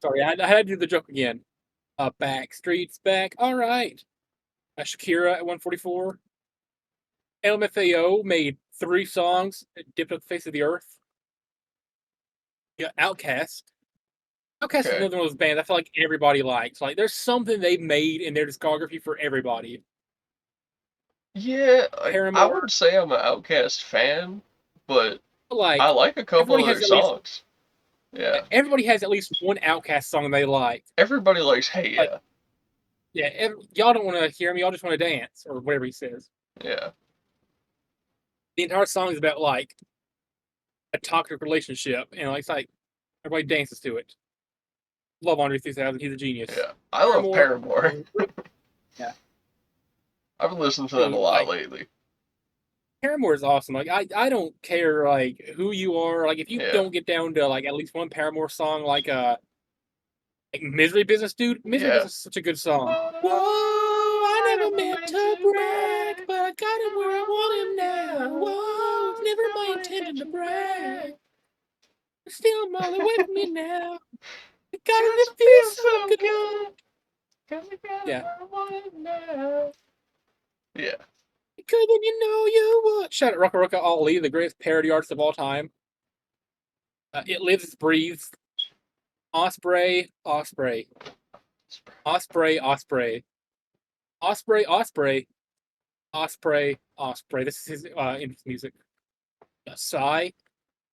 Sorry, I had to do the joke again. Back streets back. All right. Shakira at 144. LMFAO made 3 songs, dipped up the face of the earth. Yeah, Outkast. Outkast is Okay. another one of those bands I feel like everybody likes. Like, there's something they've made in their discography for everybody. Yeah, I Paramore. wouldn't say I'm an Outkast fan, but Like, I like a couple of everybody their has at least songs. Yeah. everybody has at least one Outkast song they like. Everybody likes Hey Like, Yeah. yeah, y'all don't want to hear me. Y'all just want to dance or whatever he says. Yeah. The entire song is about like a toxic relationship, and like, it's like everybody dances to it. Love Andre 3000. He's a genius. Yeah. I love Paramore. Yeah. I've been listening to them a lot Like, lately. Paramore is awesome. Like, I don't care like who you are. Like, if you Yeah. don't get down to like at least one Paramore song, like Misery Business, dude. Misery Yeah. Business is such a good song. Whoa, I never meant to brag, but I got him where I want him now. Whoa, it's never my intention to brag. Steal them all away from me now. I got it, it feels so good. Yeah. Yeah. Good than you know you would. Shout out Rucka Rucka Ali, the greatest parody artist of all time. It Lives, It Breathes. Osprey, Osprey. Osprey, Osprey. Osprey, Osprey. Osprey, Osprey. This is his entrance music. Psy.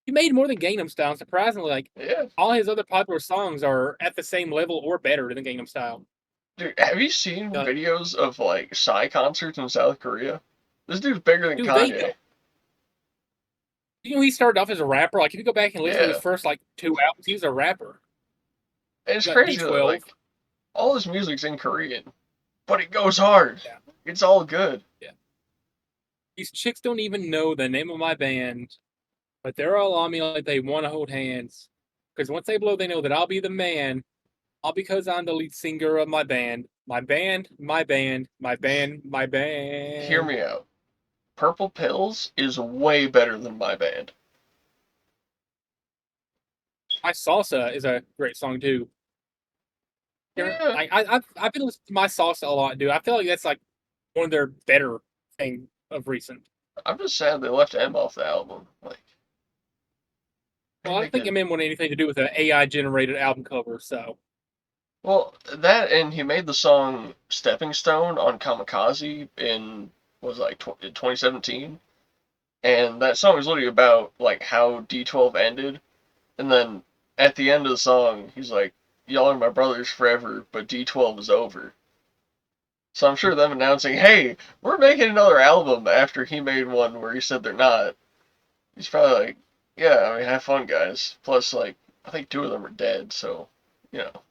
He made more than Gangnam Style. Surprisingly, like, Yeah. all his other popular songs are at the same level or better than Gangnam Style. Dude, have you seen videos of like Psy concerts in South Korea? This dude's bigger than Dude, Kanye. You know, he started off as a rapper. Like, if you go back and listen to Yeah. his first like 2 albums, he was a rapper. And it's Got crazy that, D12. like, all his music's in Korean, but it goes hard. Yeah. It's all good. Yeah. These chicks don't even know the name of my band, but they're all on me like they want to hold hands. Because once they blow, they know that I'll be the man. All because I'm the lead singer of my band. My band, my band, my band, my band. Hear me out. Purple Pills is way better than my band. My Salsa is a great song too. Yeah. I've been listening to My Salsa a lot, dude. I feel like that's like one of their better thing of recent. I'm just sad they left M off the album. Like, Well, I don't think Eminem wanted anything to do with an AI generated album cover, so. well, that and he made the song Stepping Stone on Kamikaze in was like 2017, and that song is literally about like how D12 ended, and then at the end of the song he's like, "Y'all are my brothers forever, but D12 is over." So I'm sure them announcing, "Hey, we're making another album," after he made one where he said they're not. He's probably like, "Yeah, I mean, have fun, guys." Plus, like, I think 2 of them are dead, so you know.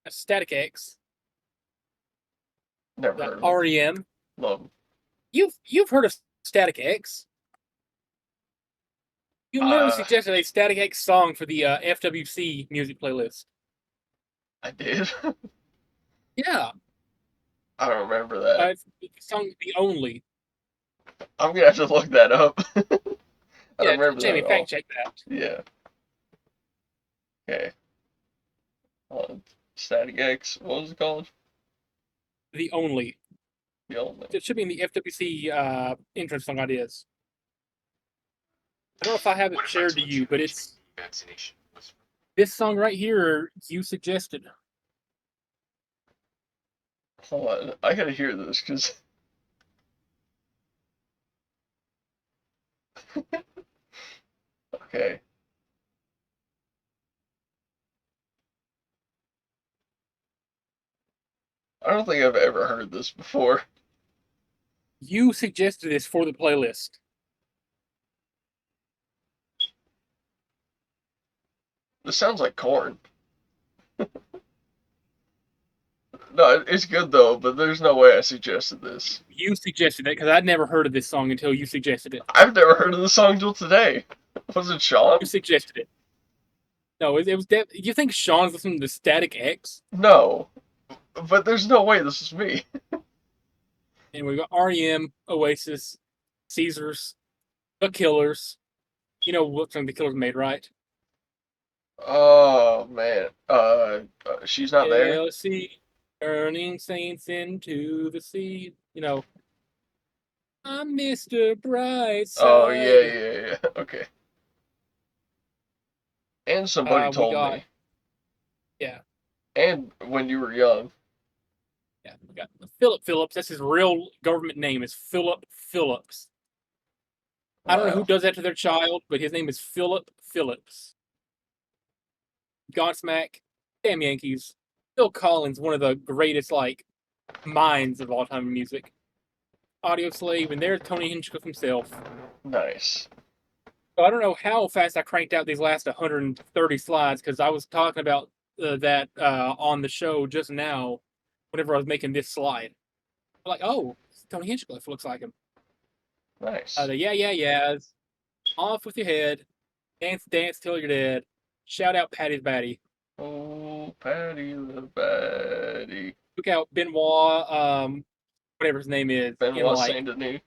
Static X. Never heard of them. REM. Love them. You've heard of Static X? You literally suggested a Static X song for the FWC music playlist. I did. Yeah. I don't remember that. It's the song "The Only." I'm gonna have to look that up. I don't remember Jamie, that at all. fact check that. Yeah. Okay. Static X. What was it called? "The Only." The Only. It should be in the FWC entrance song ideas. I don't know if I have it shared to you, but it's this song right here you suggested. Hold on, I gotta hear this because. Okay. I don't think I've ever heard this before. You suggested this for the playlist. This sounds like corn. No, it's good though, but there's no way I suggested this. You suggested it because I'd never heard of this song until you suggested it. I've never heard of the song till today. Was it Sean? You suggested it. No, it was. You think Sean's listening to Static X? No. But there's no way this is me. And we got REM, Oasis, Caesars, The Killers. You know what song The Killers made, right? Oh man. She's not there. LC, turning saints into the sea. You know, I'm Mr. Brightside. Oh yeah. Okay. And somebody we told got- me. Yeah. And when you were young. Yeah, we got Philip Phillips. That's his real government name is Philip Phillips. I don't know who does that to their child, but his name is Philip Phillips. Godsmack, damn Yankees. Phil Collins, one of the greatest minds of all time in music. Audio Slave, and there's Tony Hinchcliffe himself. Nice. So I don't know how fast I cranked out these last 130 slides because I was talking about that on the show just now whenever I was making this slide. I'm like, oh, Tony Hinchcliffe looks like him. Nice. The yeahs. Off with your head. Dance till you're dead. Shout out Patty's Batty. Oh, Patty the Batty. Look out Benoit, whatever his name is. Benoit Saint Denis.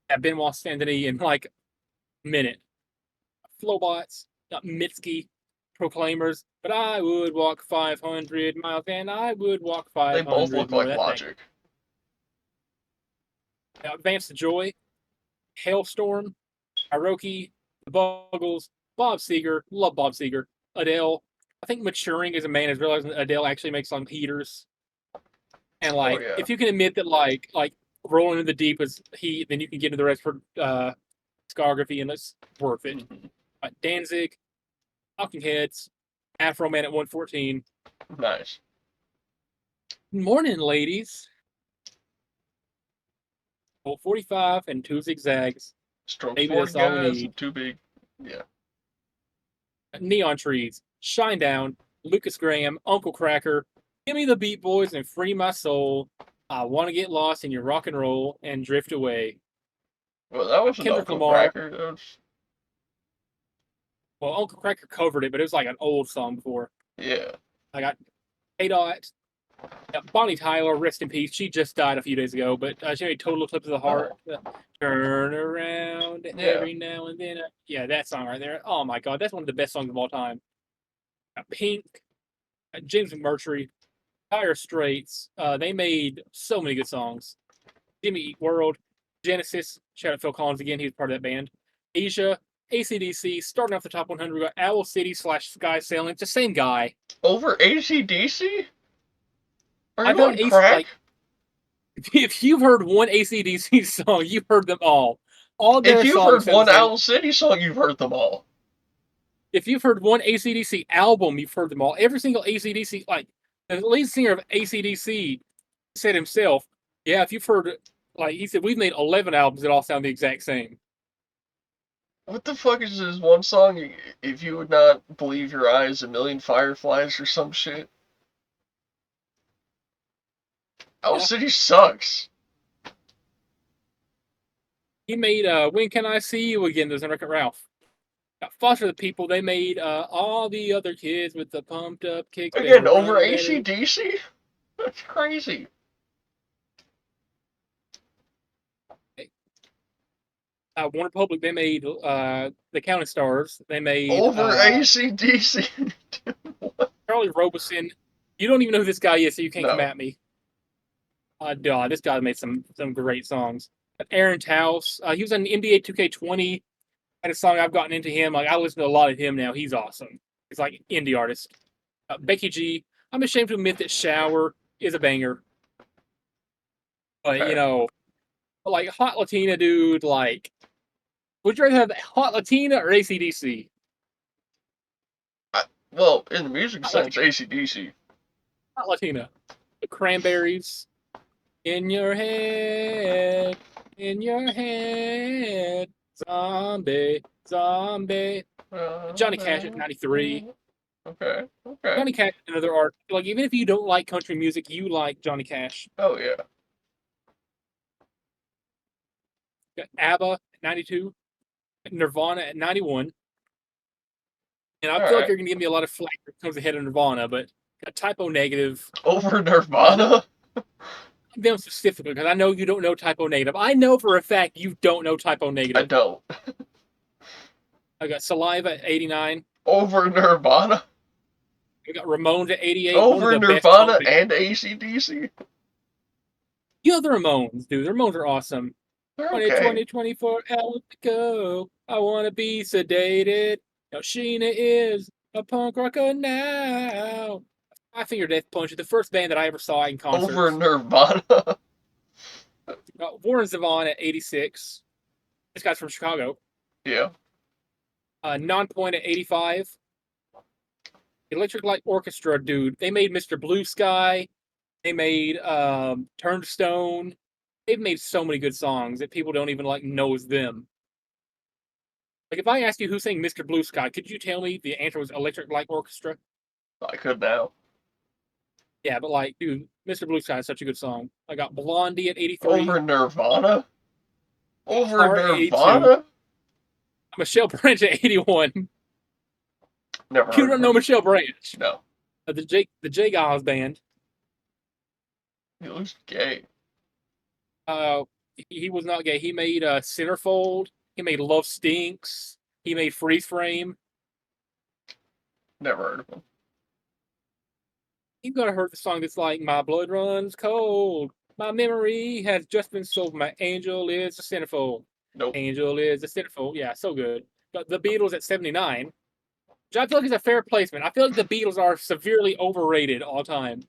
Yeah, Benoit Saint Denis in a minute. Flowbots, Mitski, Proclaimers, but I would walk 500 miles and I would walk 500 They both look more. like Logic. Now, Advance to Joy, Hailstorm, Hiroki, The Buggles, Bob Seger, love Bob Seger, Adele. I think maturing as a man is realizing that Adele actually makes some heaters. And if you can admit that Rolling in the Deep is heat, then you can get into the rest for discography and it's worth it. Danzig, Talking Heads, Afro Man at 114. Nice. Morning, ladies. 45 and 2 zigzags. Stroke Maybe 40 that's all we guys need. and too big. Yeah. Neon Trees, Shinedown, Lucas Graham, Uncle Cracker, Give Me the Beat Boys and Free My Soul. I want to get lost in your rock and roll and drift away. Well, that was Kendrick Uncle Lamar. Cracker. That was... Well, Uncle Cracker covered it, but it was like an old song before. Yeah. I got K-Dot, Bonnie Tyler, rest in peace. She just died a few days ago, but she made Total Eclipse of the Heart. Turn around every now and then. Yeah, that song right there. Oh my God, that's one of the best songs of all time. Pink, James McMurtry, Dire Straits. They made so many good songs. Jimmy Eat World, Genesis. Shout out Phil Collins again. He was part of that band. Asia, AC/DC. Starting off the top 100, we got Owl City / Sky Sailing. It's the same guy. Over AC/DC? Are I you know on crack? If you've heard one AC/DC song, you've heard them all. All their if you've songs heard one Owl City song, you've heard them all. If you've heard one AC/DC album, you've heard them all. Every single AC/DC, the lead singer of AC/DC said himself, yeah, if you've heard, he said, we've made 11 albums that all sound the exact same. What the fuck is this one song? If you would not believe your eyes, a million fireflies or some shit? Owl City sucks. He made When Can I See You Again? There's Wreck-It Ralph. Foster the People, they made All the Other Kids with the Pumped Up Kicks. Again, over AC/DC? That's crazy. Warner Public, they made The Counting Stars. They made over AC/DC. Charlie Robeson. You don't even know who this guy is, so you can't come at me. This guy made some great songs. Aaron Taus. He was on NBA 2K20. And a song I've gotten into him. Like I listen to a lot of him now. He's awesome. He's like indie artist. Becky G. I'm ashamed to admit that Shower is a banger. But Okay. you know, like Hot Latina, dude. Like, would you rather have Hot Latina or AC/DC? Well, in the music Hot sense, Latina. AC/DC. Hot Latina. The Cranberries. In your head. In your head. Zombie. Zombie. Johnny Cash at 93. Okay. Okay. Johnny Cash is another art. Like, even if you don't like country music, you like Johnny Cash. Oh yeah. Got ABBA at 92. Nirvana at 91. And I All feel like right. you're going to give me a lot of flack when it comes ahead of Nirvana, but got Typo Negative. Over Nirvana. Them specifically, because I know you don't know Typo Negative. I know for a fact you don't know Typo I Negative. don't. I got Saliva at 89. Over Nirvana. I got Ramones at 88. Over one of the Nirvana best and AC/DC. You know the Ramones, dude. The Ramones are awesome. They're 20, okay. 20, 24 hours to go. I want to be sedated. Now Sheena is a punk rocker now. I Finger Death Punch, the first band that I ever saw in concert. Over Nirvana. Warren Zevon at 86. This guy's from Chicago. Yeah. Nonpoint at 85. Electric Light Orchestra, dude. They made Mr. Blue Sky. They made Turn to Stone. They've made so many good songs that people don't even like know is them. Like if I asked you who sang Mr. Blue Sky, could you tell me the answer was Electric Light Orchestra? I could now. Yeah, but like, dude, Mr. Blue Sky is such a good song. I got Blondie at 83. Over Nirvana. Over Heart at 82. Nirvana. Michelle Branch at 81. Never heard You of don't know her. Michelle Branch. No. The J Giles band. He looks gay. He was not gay. He made Centerfold. He made Love Stinks. He made Freeze Frame. Never heard of him. You've got to heard the song that's like, my blood runs cold. My memory has just been sold. My angel is a centerfold. Nope. Angel is a centerfold. Yeah, so good. But the Beatles at 79, which I feel like is a fair placement. I feel like the Beatles are severely overrated all time.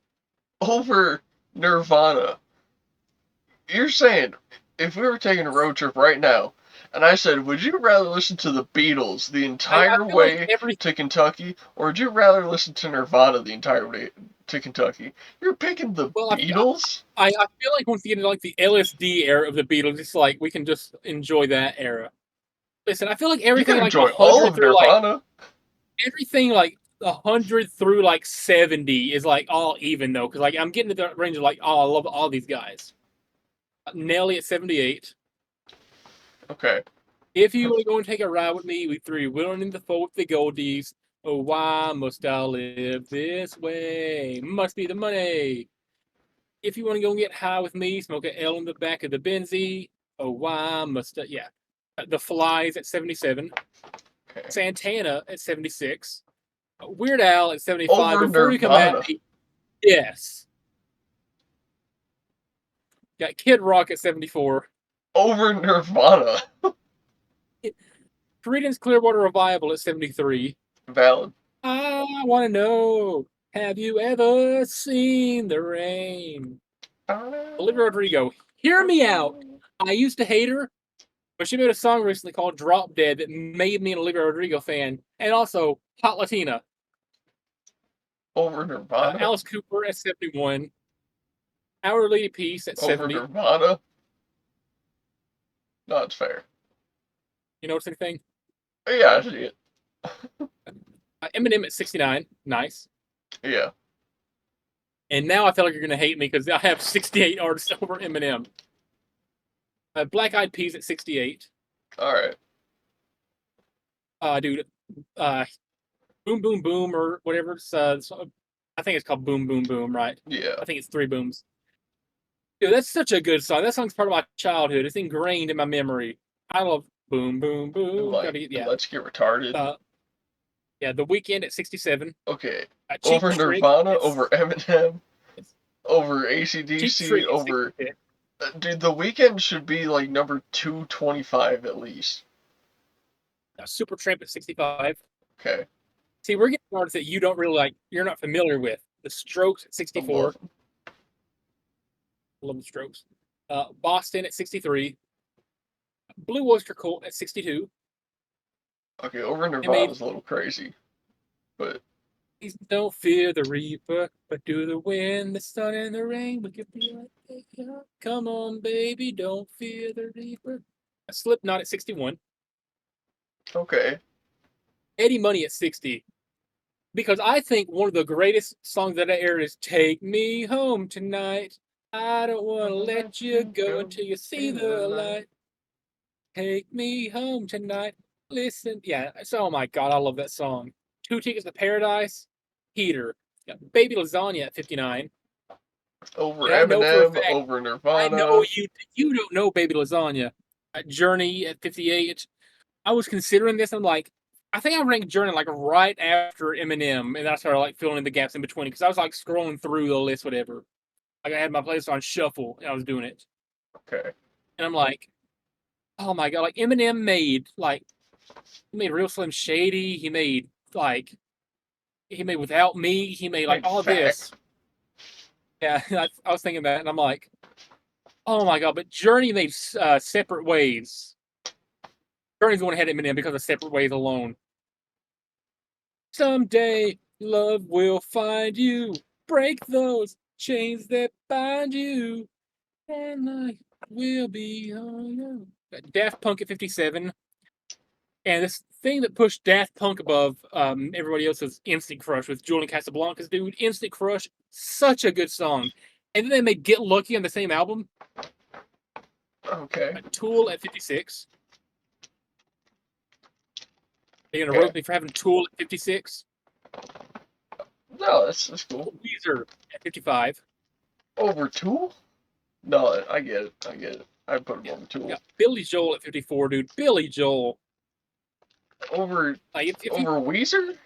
Over Nirvana. You're saying if we were taking a road trip right now, and I said, would you rather listen to the Beatles the entire feel way like to Kentucky, or would you rather listen to Nirvana the entire way to Kentucky? You're picking the Beatles? I feel like once you get into like the LSD era of the Beatles, it's like we can just enjoy that era. Listen, I feel like You everything can like enjoy all 100 of through like Nirvana. everything like 100 through like 70 is like all even though, because like I'm getting to the range of like, oh, I love all these guys. Nelly at 78. Okay. If you want to go and take a ride with me, we three wheeling in the four with the goldies. Oh, why must I live this way? Must be the money. If you want to go and get high with me, smoke a L in the back of the Benzie. Oh, why must I? Yeah. The Flies at 77. Okay. Santana at 76. Weird Al at 75. Over Before you come Nirvana. at me, yes. Got Kid Rock at 74. Over Nirvana. Creedence Clearwater Revival at 73. Valid. I want to know, have you ever seen the rain? Olivia Rodrigo, hear me out. I used to hate her, but she made a song recently called Drop Dead that made me an Olivia Rodrigo fan. And also, Hot Latina. Over Nirvana. Alice Cooper at 71. Our Lady Peace at Over 70. Nirvana. No, it's fair. You notice anything? Yeah, I see it. Eminem at 69. Nice. Yeah. And now I feel like you're going to hate me because I have 68 artists over Eminem. Black Eyed Peas at 68. Alright. Dude, Boom Boom Boom or whatever. I think it's called Boom Boom Boom, right? Yeah. I think it's 3 booms. Dude, that's such a good song. That song's part of my childhood. It's ingrained in my memory. I love Boom Boom Boom. Let's get retarded. Yeah, The Weeknd at 67. Okay. Cheap Over Trick Nirvana, at- over Eminem, over Cheap AC/DC, Trick at over... 66. Dude, The Weeknd should be like number 225 at least. Supertramp at 65. Okay. See, we're getting artists that you don't really like, you're not familiar with. The Strokes at I 64. love 'em. Love the Strokes. Boston at 63. Blue Oyster Cult at 62. Okay, Over It made Nirvana's a little crazy, but Please don't fear the reaper, but do the wind, the sun, and the rain. We could be like, hey, come on, baby, don't fear the reaper. Slipknot at 61. okay. Eddie Money at 60. Because I think one of the greatest songs of that era is "Take Me Home Tonight." I don't want to let you go until you see the light. Take me home tonight. Listen, yeah. So, oh my God, I love that song. Two Tickets to Paradise. Peter. Yeah, Baby Lasagna at 59. Over And I know for a Eminem, fact, over I Nirvana. know you don't know Baby Lasagna. Journey at 58. I was considering this. I'm like, I think I ranked Journey like right after Eminem, and I started like filling in the gaps in between because I was like scrolling through the list, whatever. Like I had my playlist on shuffle, and I was doing it, Okay. and I'm like, oh my God, like Eminem made like he made Real Slim Shady, he made Without Me, he made like Made all this. Yeah, I was thinking that, and I'm like, oh my God, but Journey made Separate Ways. Journey's the one ahead of Eminem because of Separate Ways alone. Someday love will find you. Break those chains that bind you. And I will be on you. Daft Punk at 57. And this thing that pushed Daft Punk above everybody else's Instant Crush with Julian Casablancas, dude. Instant Crush, such a good song. And then they made Get Lucky on the same album. Okay. Tool at 56. They're gonna Okay. roast me for having Tool at 56. No, that's cool. Weezer at 55. Over Tool? No, I get it. I get it. I put him over Tool. Yeah, Billy Joel at 54, dude. Billy Joel. Over Like if over Weezer?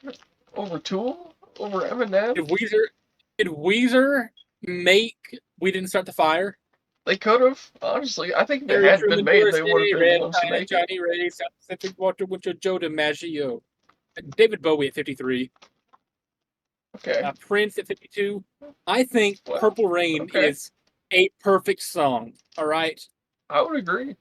Over Tool? Over Eminem? did Weezer make We Didn't Start the Fire? They could have. Honestly, I think if it Harry hadn't been Truman, made, Doris they would have Day, been the Red, ones to China, make it. Johnny Ray, South Pacific Water, Winter, Joe DiMaggio. David Bowie at 53. Okay. Prince at 52. I think Well, Purple Rain okay. is a perfect song. All right. I would agree.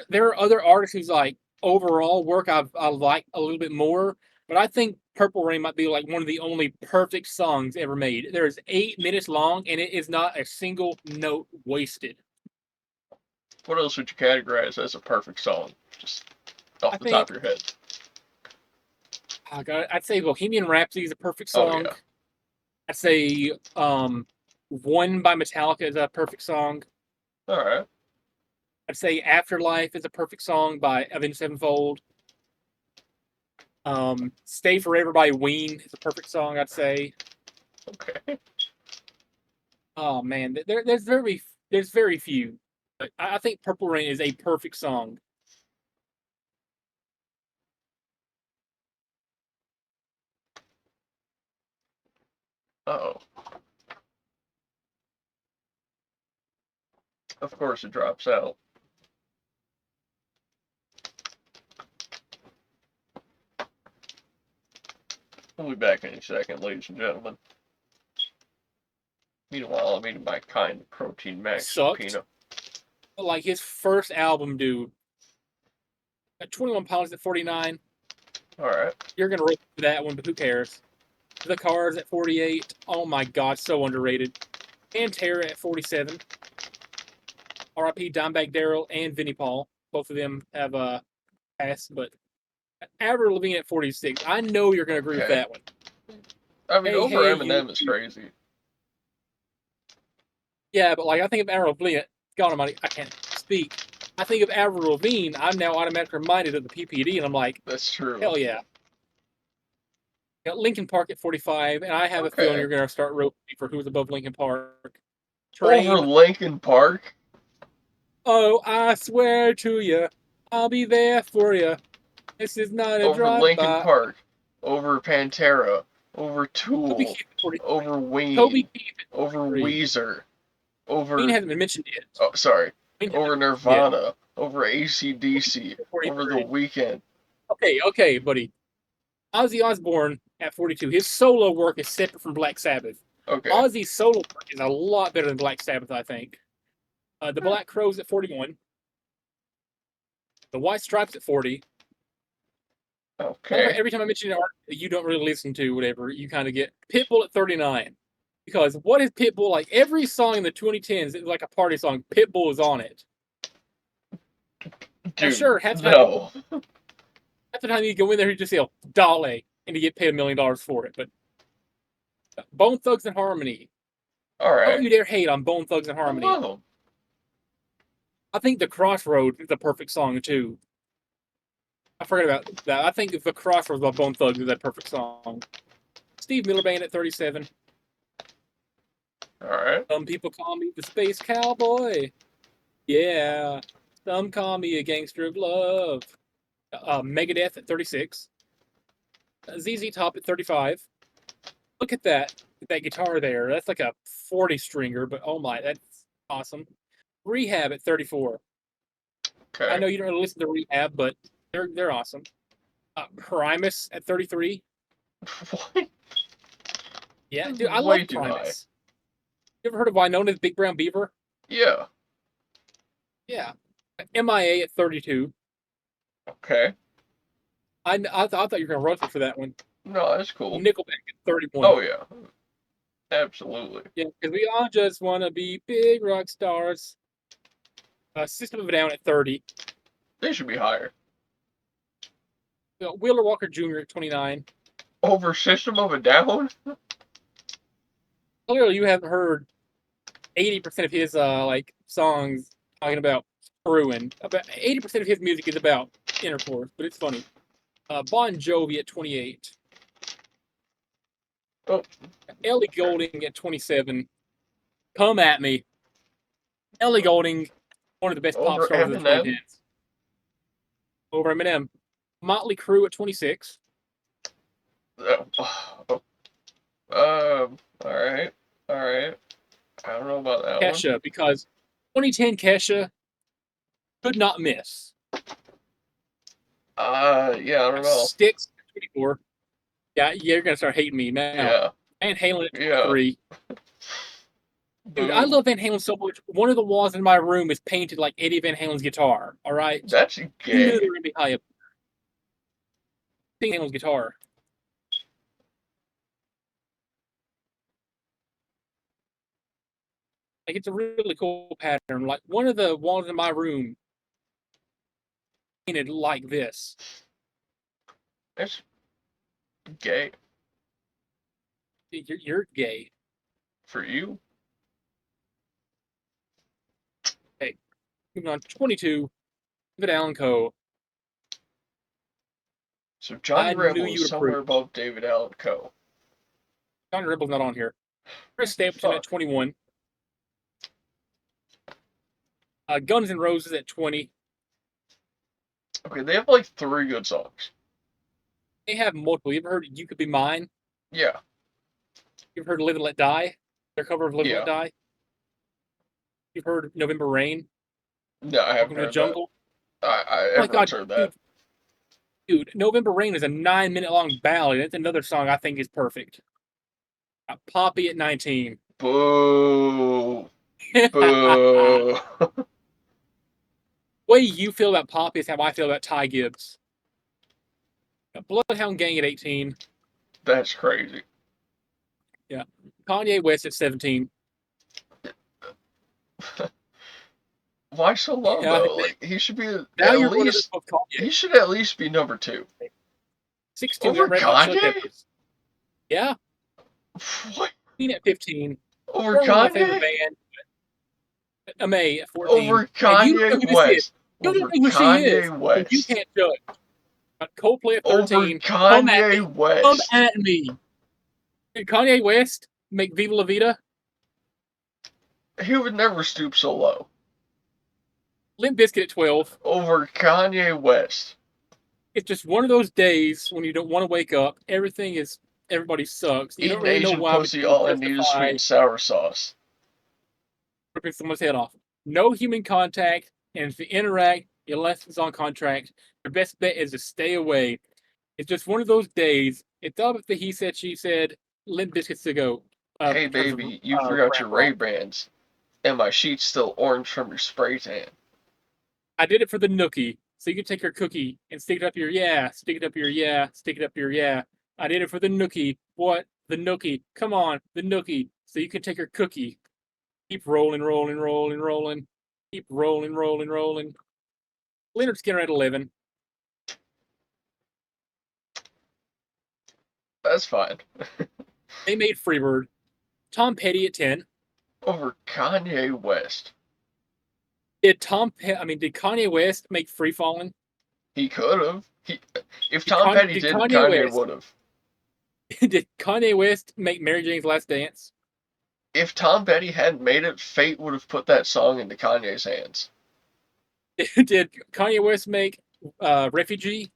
There are other artists whose like overall work I like a little bit more, but I think Purple Rain might be like one of the only perfect songs ever made. There is 8 minutes long, and it is not a single note wasted. What else would you categorize as a perfect song? Just off the top of your head. I'd say Bohemian Rhapsody is a perfect Oh, song. yeah. I'd say One by Metallica is a perfect song. All right. I'd say Afterlife is a perfect song by Avenged Sevenfold. Stay Forever by Ween is a perfect song, I'd say. Okay. Oh man, there's very few. But I think Purple Rain is a perfect song. Uh-oh. Of course it drops out. We'll be back in a second, ladies and gentlemen. Meanwhile, I'm eating my kind protein max Sucked. peanut. Like his first album, dude. At 21 Pilots at 49. All right. You're gonna roll for that one, but who cares? The Cars at 48. Oh my God, so underrated. Pantera at 47. R.I.P. Dimebag Darrell and Vinnie Paul. Both of them have passed, but Avril Lavigne at 46. I know you're gonna agree with that one. I mean, Hey, over hey, Eminem you- is crazy. Yeah, but like I think of Avril Lavigne. God Almighty, I can't speak. I think of Avril Lavigne. I'm now automatically reminded of the PPD, and I'm like, That's true. hell yeah. Got Linkin Park at 45, and I have a feeling Okay. you're gonna start roasting me for who's above Linkin Park. Over Train. Linkin Park? Oh, I swear to you, I'll be there for you. This is not a Over Linkin drive-by. Park? Over Pantera? Over Tool? Toby Keith at 43. Over Ween? Toby Keith at Over 43. Weezer? Over... Ween hasn't been mentioned yet. Oh, sorry. Ween Over hasn't- Nirvana? Over AC/DC? Yeah. Over The 43. Weeknd? Okay, buddy. Ozzy Osbourne at 42. His solo work is separate from Black Sabbath. Okay. Ozzy's solo work is a lot better than Black Sabbath, I think. The Black Crowes at 41. The White Stripes at 40. Okay. Every time I mention an artist that you don't really listen to, whatever, you kind of get Pitbull at 39. Because what is Pitbull like? Every song in the 2010s is like a party song. Pitbull is on it. Now, Dude, sure, half no. the time you go in there, you just yell "Dolly" and you get paid $1 million for it. But Bone Thugs and Harmony. All right. Don't you dare hate on Bone Thugs and I Harmony. love 'em. I think The Crossroads is the perfect song too. I forgot about that. I think The Crossroads by Bone Thugs is that perfect song. Steve Miller Band at 37. All right. Some people call me the Space Cowboy. Yeah. Some call me a gangster of love. Megadeth at 36. ZZ Top at 35. Look at that guitar there. That's like a 40 stringer, but oh my, that's awesome. Rehab at 34. Okay. I know you don't really listen to Rehab, but they're awesome. Primus at 33. What? Yeah, dude, I Way love too Primus. You ever heard of Winona's Big Brown Beaver? Yeah. Yeah. MIA at 32. Okay. I thought you were gonna roast me for that one. No, that's cool. Nickelback at 31. Oh yeah. Absolutely. Yeah, because we all just want to be big rock stars. System of a Down at 30. They should be higher. Wheeler Walker Jr. at 29. Over System of a Down? Clearly, you haven't heard 80% of his songs talking about screwing. About 80% of his music is about intercourse, but it's funny. Bon Jovi at 28. Oh. Ellie Goulding at 27. Come at me. Ellie Goulding, one of the best pop Over stars of the Eminem? 2010s. Over Eminem. Motley Crue at 26. All right. I don't know about that Kesha, because 2010 Kesha could not miss. Yeah, I don't know. Styx at 24. Yeah, you're gonna start hating me now. Yeah. Van Halen at Yeah. 23. Dude, I love Van Halen so much. One of the walls in my room is painted like Eddie Van Halen's guitar. All right, That's you knew gay. they were gonna be high up. Van Halen's guitar. Like, it's a really cool pattern. Like, one of the walls in my room painted like this. That's gay. You're gay. For you? Hey, moving on. 22. David Allen Coe. So Johnny I knew Rebel you is would somewhere approve. above David Allen Coe. Johnny Rebel's not on here. Chris Stapleton at 21. Guns N' Roses at 20. Okay, they have like 3 good songs. They have multiple. You ever heard You Could Be Mine? Yeah. You've heard Live and Let Die? Their cover of Live and Yeah. Let Die? You've heard November Rain? No, I haven't Welcome to the heard Jungle? that. Oh my Everyone's God, heard that. dude, November Rain is a 9-minute long ballad. That's another song I think is perfect. Poppy at 19. Boo. Boo. The way you feel about Poppy is how I feel about Ty Gibbs. Bloodhound Gang at 18. That's crazy. Yeah. Kanye West at 17. Why so low Yeah, though? Like he should be now at you're going to least. Kanye. He should at least be number 2. 16. Over Red Hot Chili Kanye? Peppers. Yeah. What? 15 at 15. Over Probably my favorite Kanye? band. May at 14. Over And you don't know who Kanye this is. West. You Over don't know who she is. Kanye West. You can't judge. Coldplay at Over 13. Come at me. Kanye West. Come at me. Did Kanye West make Viva La Vida? He would never stoop so low. Limp Bizkit at 12. Over Kanye West. It's just one of those days when you don't want to wake up. Everybody sucks. You don't Eating really know Asian why. pussy, all I need is sweet and sour sauce. Ripping someone's head off. No human contact, and if you interact, Your lesson's on contract. Your best bet is to stay away. It's just one of those days. It's all about the he said, she said, Limp Biscuits to go. Hey, In terms of, baby, you forgot your rap rock. Ray-Bans, and my sheet's still orange from your spray tan. I did it for the nookie. So you can take your cookie and stick it up your stick it up your stick it up your I did it for the nookie. What? The nookie. Come on, the nookie. So you can take your cookie. Keep rolling, rolling, rolling, rolling. Keep rolling, rolling, rolling. Leonard Skinner at 11. That's fine. They made Freebird. Tom Petty at 10. Over Kanye West. Did Kanye West make Free Fallin'? He could have. If Tom Petty didn't, Kanye would have. Did Kanye West make Mary Jane's Last Dance? If Tom Petty hadn't made it, fate would have put that song into Kanye's hands. Did Kanye West make Refugee?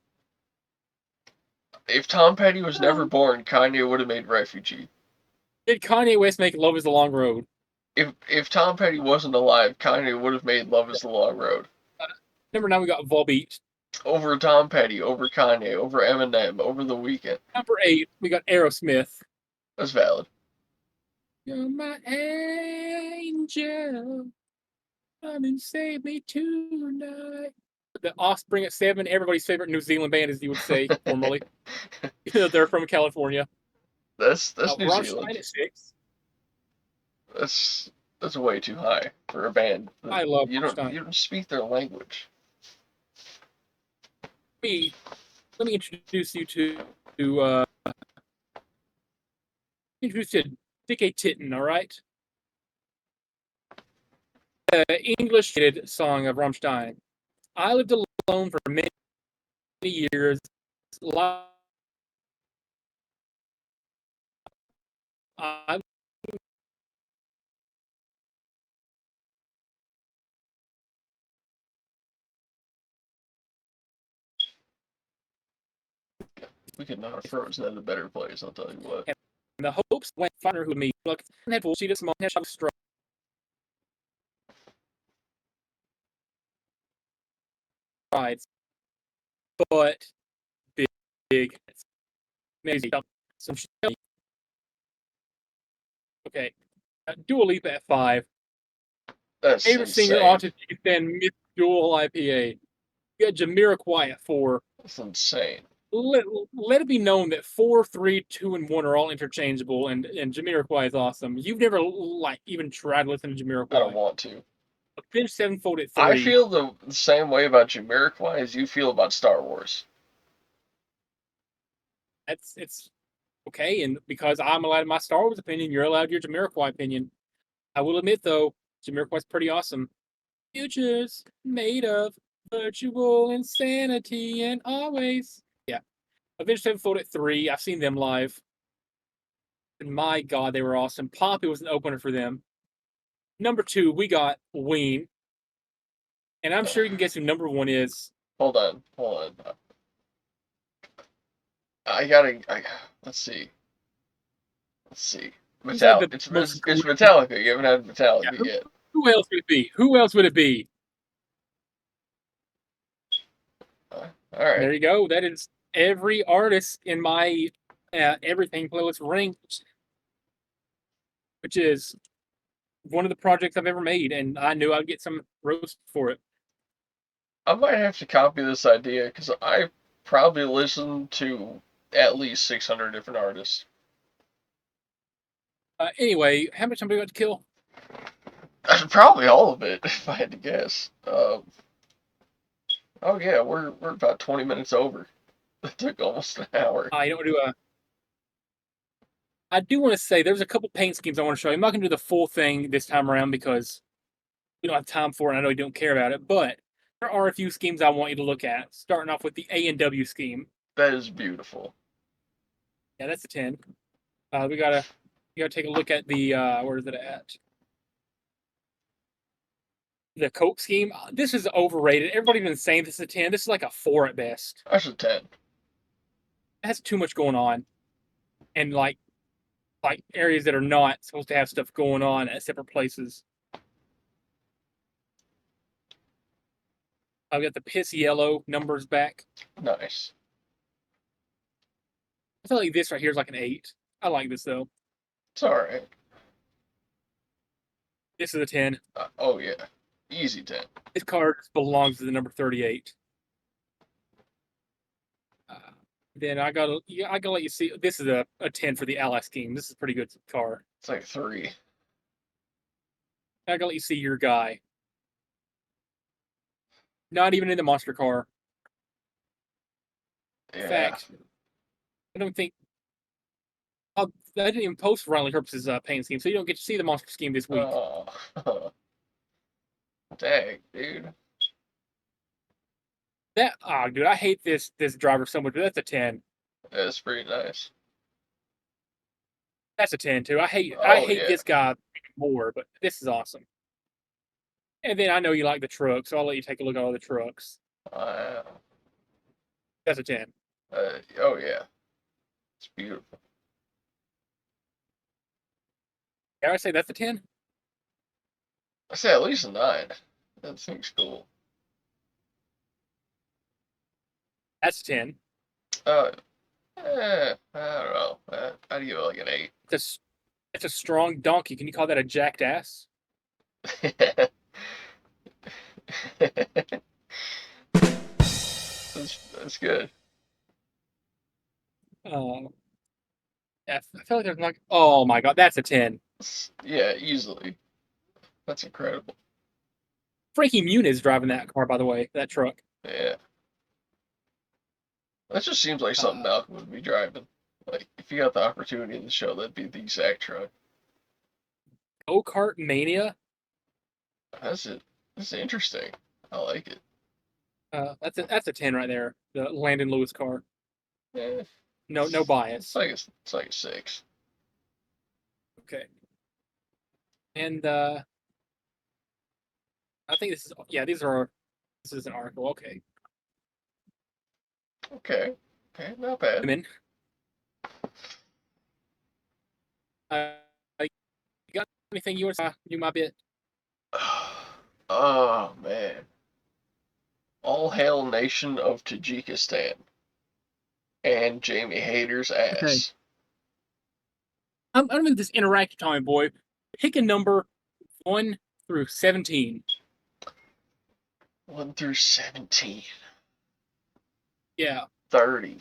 If Tom Petty was never born, Kanye would have made Refugee. Did Kanye West make Love is the Long Road? If Tom Petty wasn't alive, Kanye would have made Love is the Long Road. Number 9, we got Volbeat. Over Tom Petty, over Kanye, over Eminem, over The Weeknd. Number 8, we got Aerosmith. That's valid. You're my angel. Come and save me tonight. The Offspring at 7, everybody's favorite New Zealand band, as you would say, formerly. They're from California. That's New Zealand. At 6. That's way too high for a band. I love you Rammstein. don't speak their language. Let me introduce you to Dick Titten, all right? English song of Rammstein. I lived alone for many years. I We could not have frozen at a better place, I'll tell you what. and the hopes went finer who me. Look, had bullshit a small head strong. Rides, but big, amazing. Some shit. Okay, Dua Lipa at 5. That's Favorite insane. singer ought to defend Miss Dual IPA. You got Jamiroquai at 4. That's insane. Let it be known that 4, 3, 2, and 1 are all interchangeable, and Jamiroquai is awesome. You've never even tried to listen to Jamiroquai. I don't want to. Avenged Sevenfold at 3. I feel the same way about Jamiroquai as you feel about Star Wars. It's okay, and because I'm allowed my Star Wars opinion, you're allowed your Jamiroquai opinion. I will admit though, Jamiroquai's pretty awesome. Futures made of virtual insanity and always. Yeah. Avenged Sevenfold at 3. I've seen them live. And my God, they were awesome. Poppy was an opener for them. Number 2, we got Ween. And I'm sure you can guess who number 1 is. Hold on. Let's see. It's Metallica. You haven't had Metallica yet. Who else would it be? All right. There you go. That is every artist in my everything playlist ranked, which is one of the projects I've ever made, and I knew I'd get some roast for it. I might have to copy this idea because I probably listen to at least 600 different artists. Anyway, how much time do we got to kill? Probably all of it, if I had to guess. Oh yeah, we're about 20 minutes over. It took almost an hour. I don't do I do want to say there's a couple paint schemes I want to show you. I'm not going to do the full thing this time around because we don't have time for it and I know you don't care about it, but there are a few schemes I want you to look at, starting off with the A&W scheme. That is beautiful. Yeah, that's a 10. You gotta take a look at the where is it at? The Coke scheme. This is overrated. Everybody's been saying this is a 10. This is like a 4 at best. That's a 10. It has too much going on, and like areas that are not supposed to have stuff going on at separate places. I've got the piss yellow numbers back. Nice. I feel like this right here is like an 8. I like this though. It's alright. This is a 10. Oh, yeah. Easy 10. This card belongs to the number 38. Then I gotta let you see. This is a 10 for the ally scheme. This is a pretty good card. It's like 3. I gotta let you see your guy. Not even in the monster car. Yeah. In fact, I don't think. I didn't even post for Riley Herbst's paint scheme, so you don't get to see the monster scheme this week. Oh. Dang, dude. Dude, I hate this driver so much, but that's a 10. That's pretty nice. That's a 10 too. I hate yeah. this guy more, but this is awesome. And then I know you like the truck, so I'll let you take a look at all the trucks. That's a 10. Oh, yeah. It's beautiful. Can I say that's a 10? I say at least a 9. That thing's cool. That's a 10. I don't know. I'd give it like an 8. It's a strong donkey. Can you call that a jacked ass? That's good. Yeah, I feel like there's like, oh my god, that's a 10. Yeah, easily. That's incredible. Frankie Muniz driving that car, by the way, that truck. Yeah. That just seems like something Malcolm would be driving. Like, if you got the opportunity in the show, that'd be the exact truck. Go-Kart Mania? That's it. That's interesting. I like it. That's a 10 right there. The Landon Lewis car. Yeah. No bias. It's like a 6. Okay. And I think this is this is an article. Okay. Okay, not bad. I'm in. You got anything you want to do my bit? Oh man. All hail nation of Tajikistan. And Jamie Hayter's ass. Okay. I'm gonna make this interactive time, boy. Pick a number 1 through 17. 1 through 17. Yeah. 30.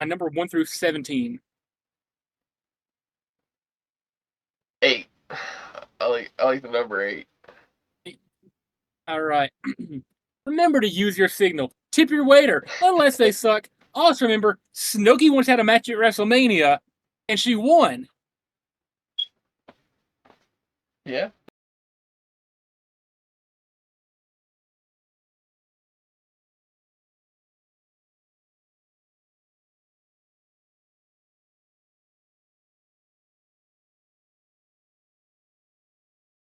My number 1 through 17. 8. I like the number 8. All right. Remember to use your signal. Tip your waiter, unless they suck. Also remember, Snooki once had a match at WrestleMania, and she won. Yeah.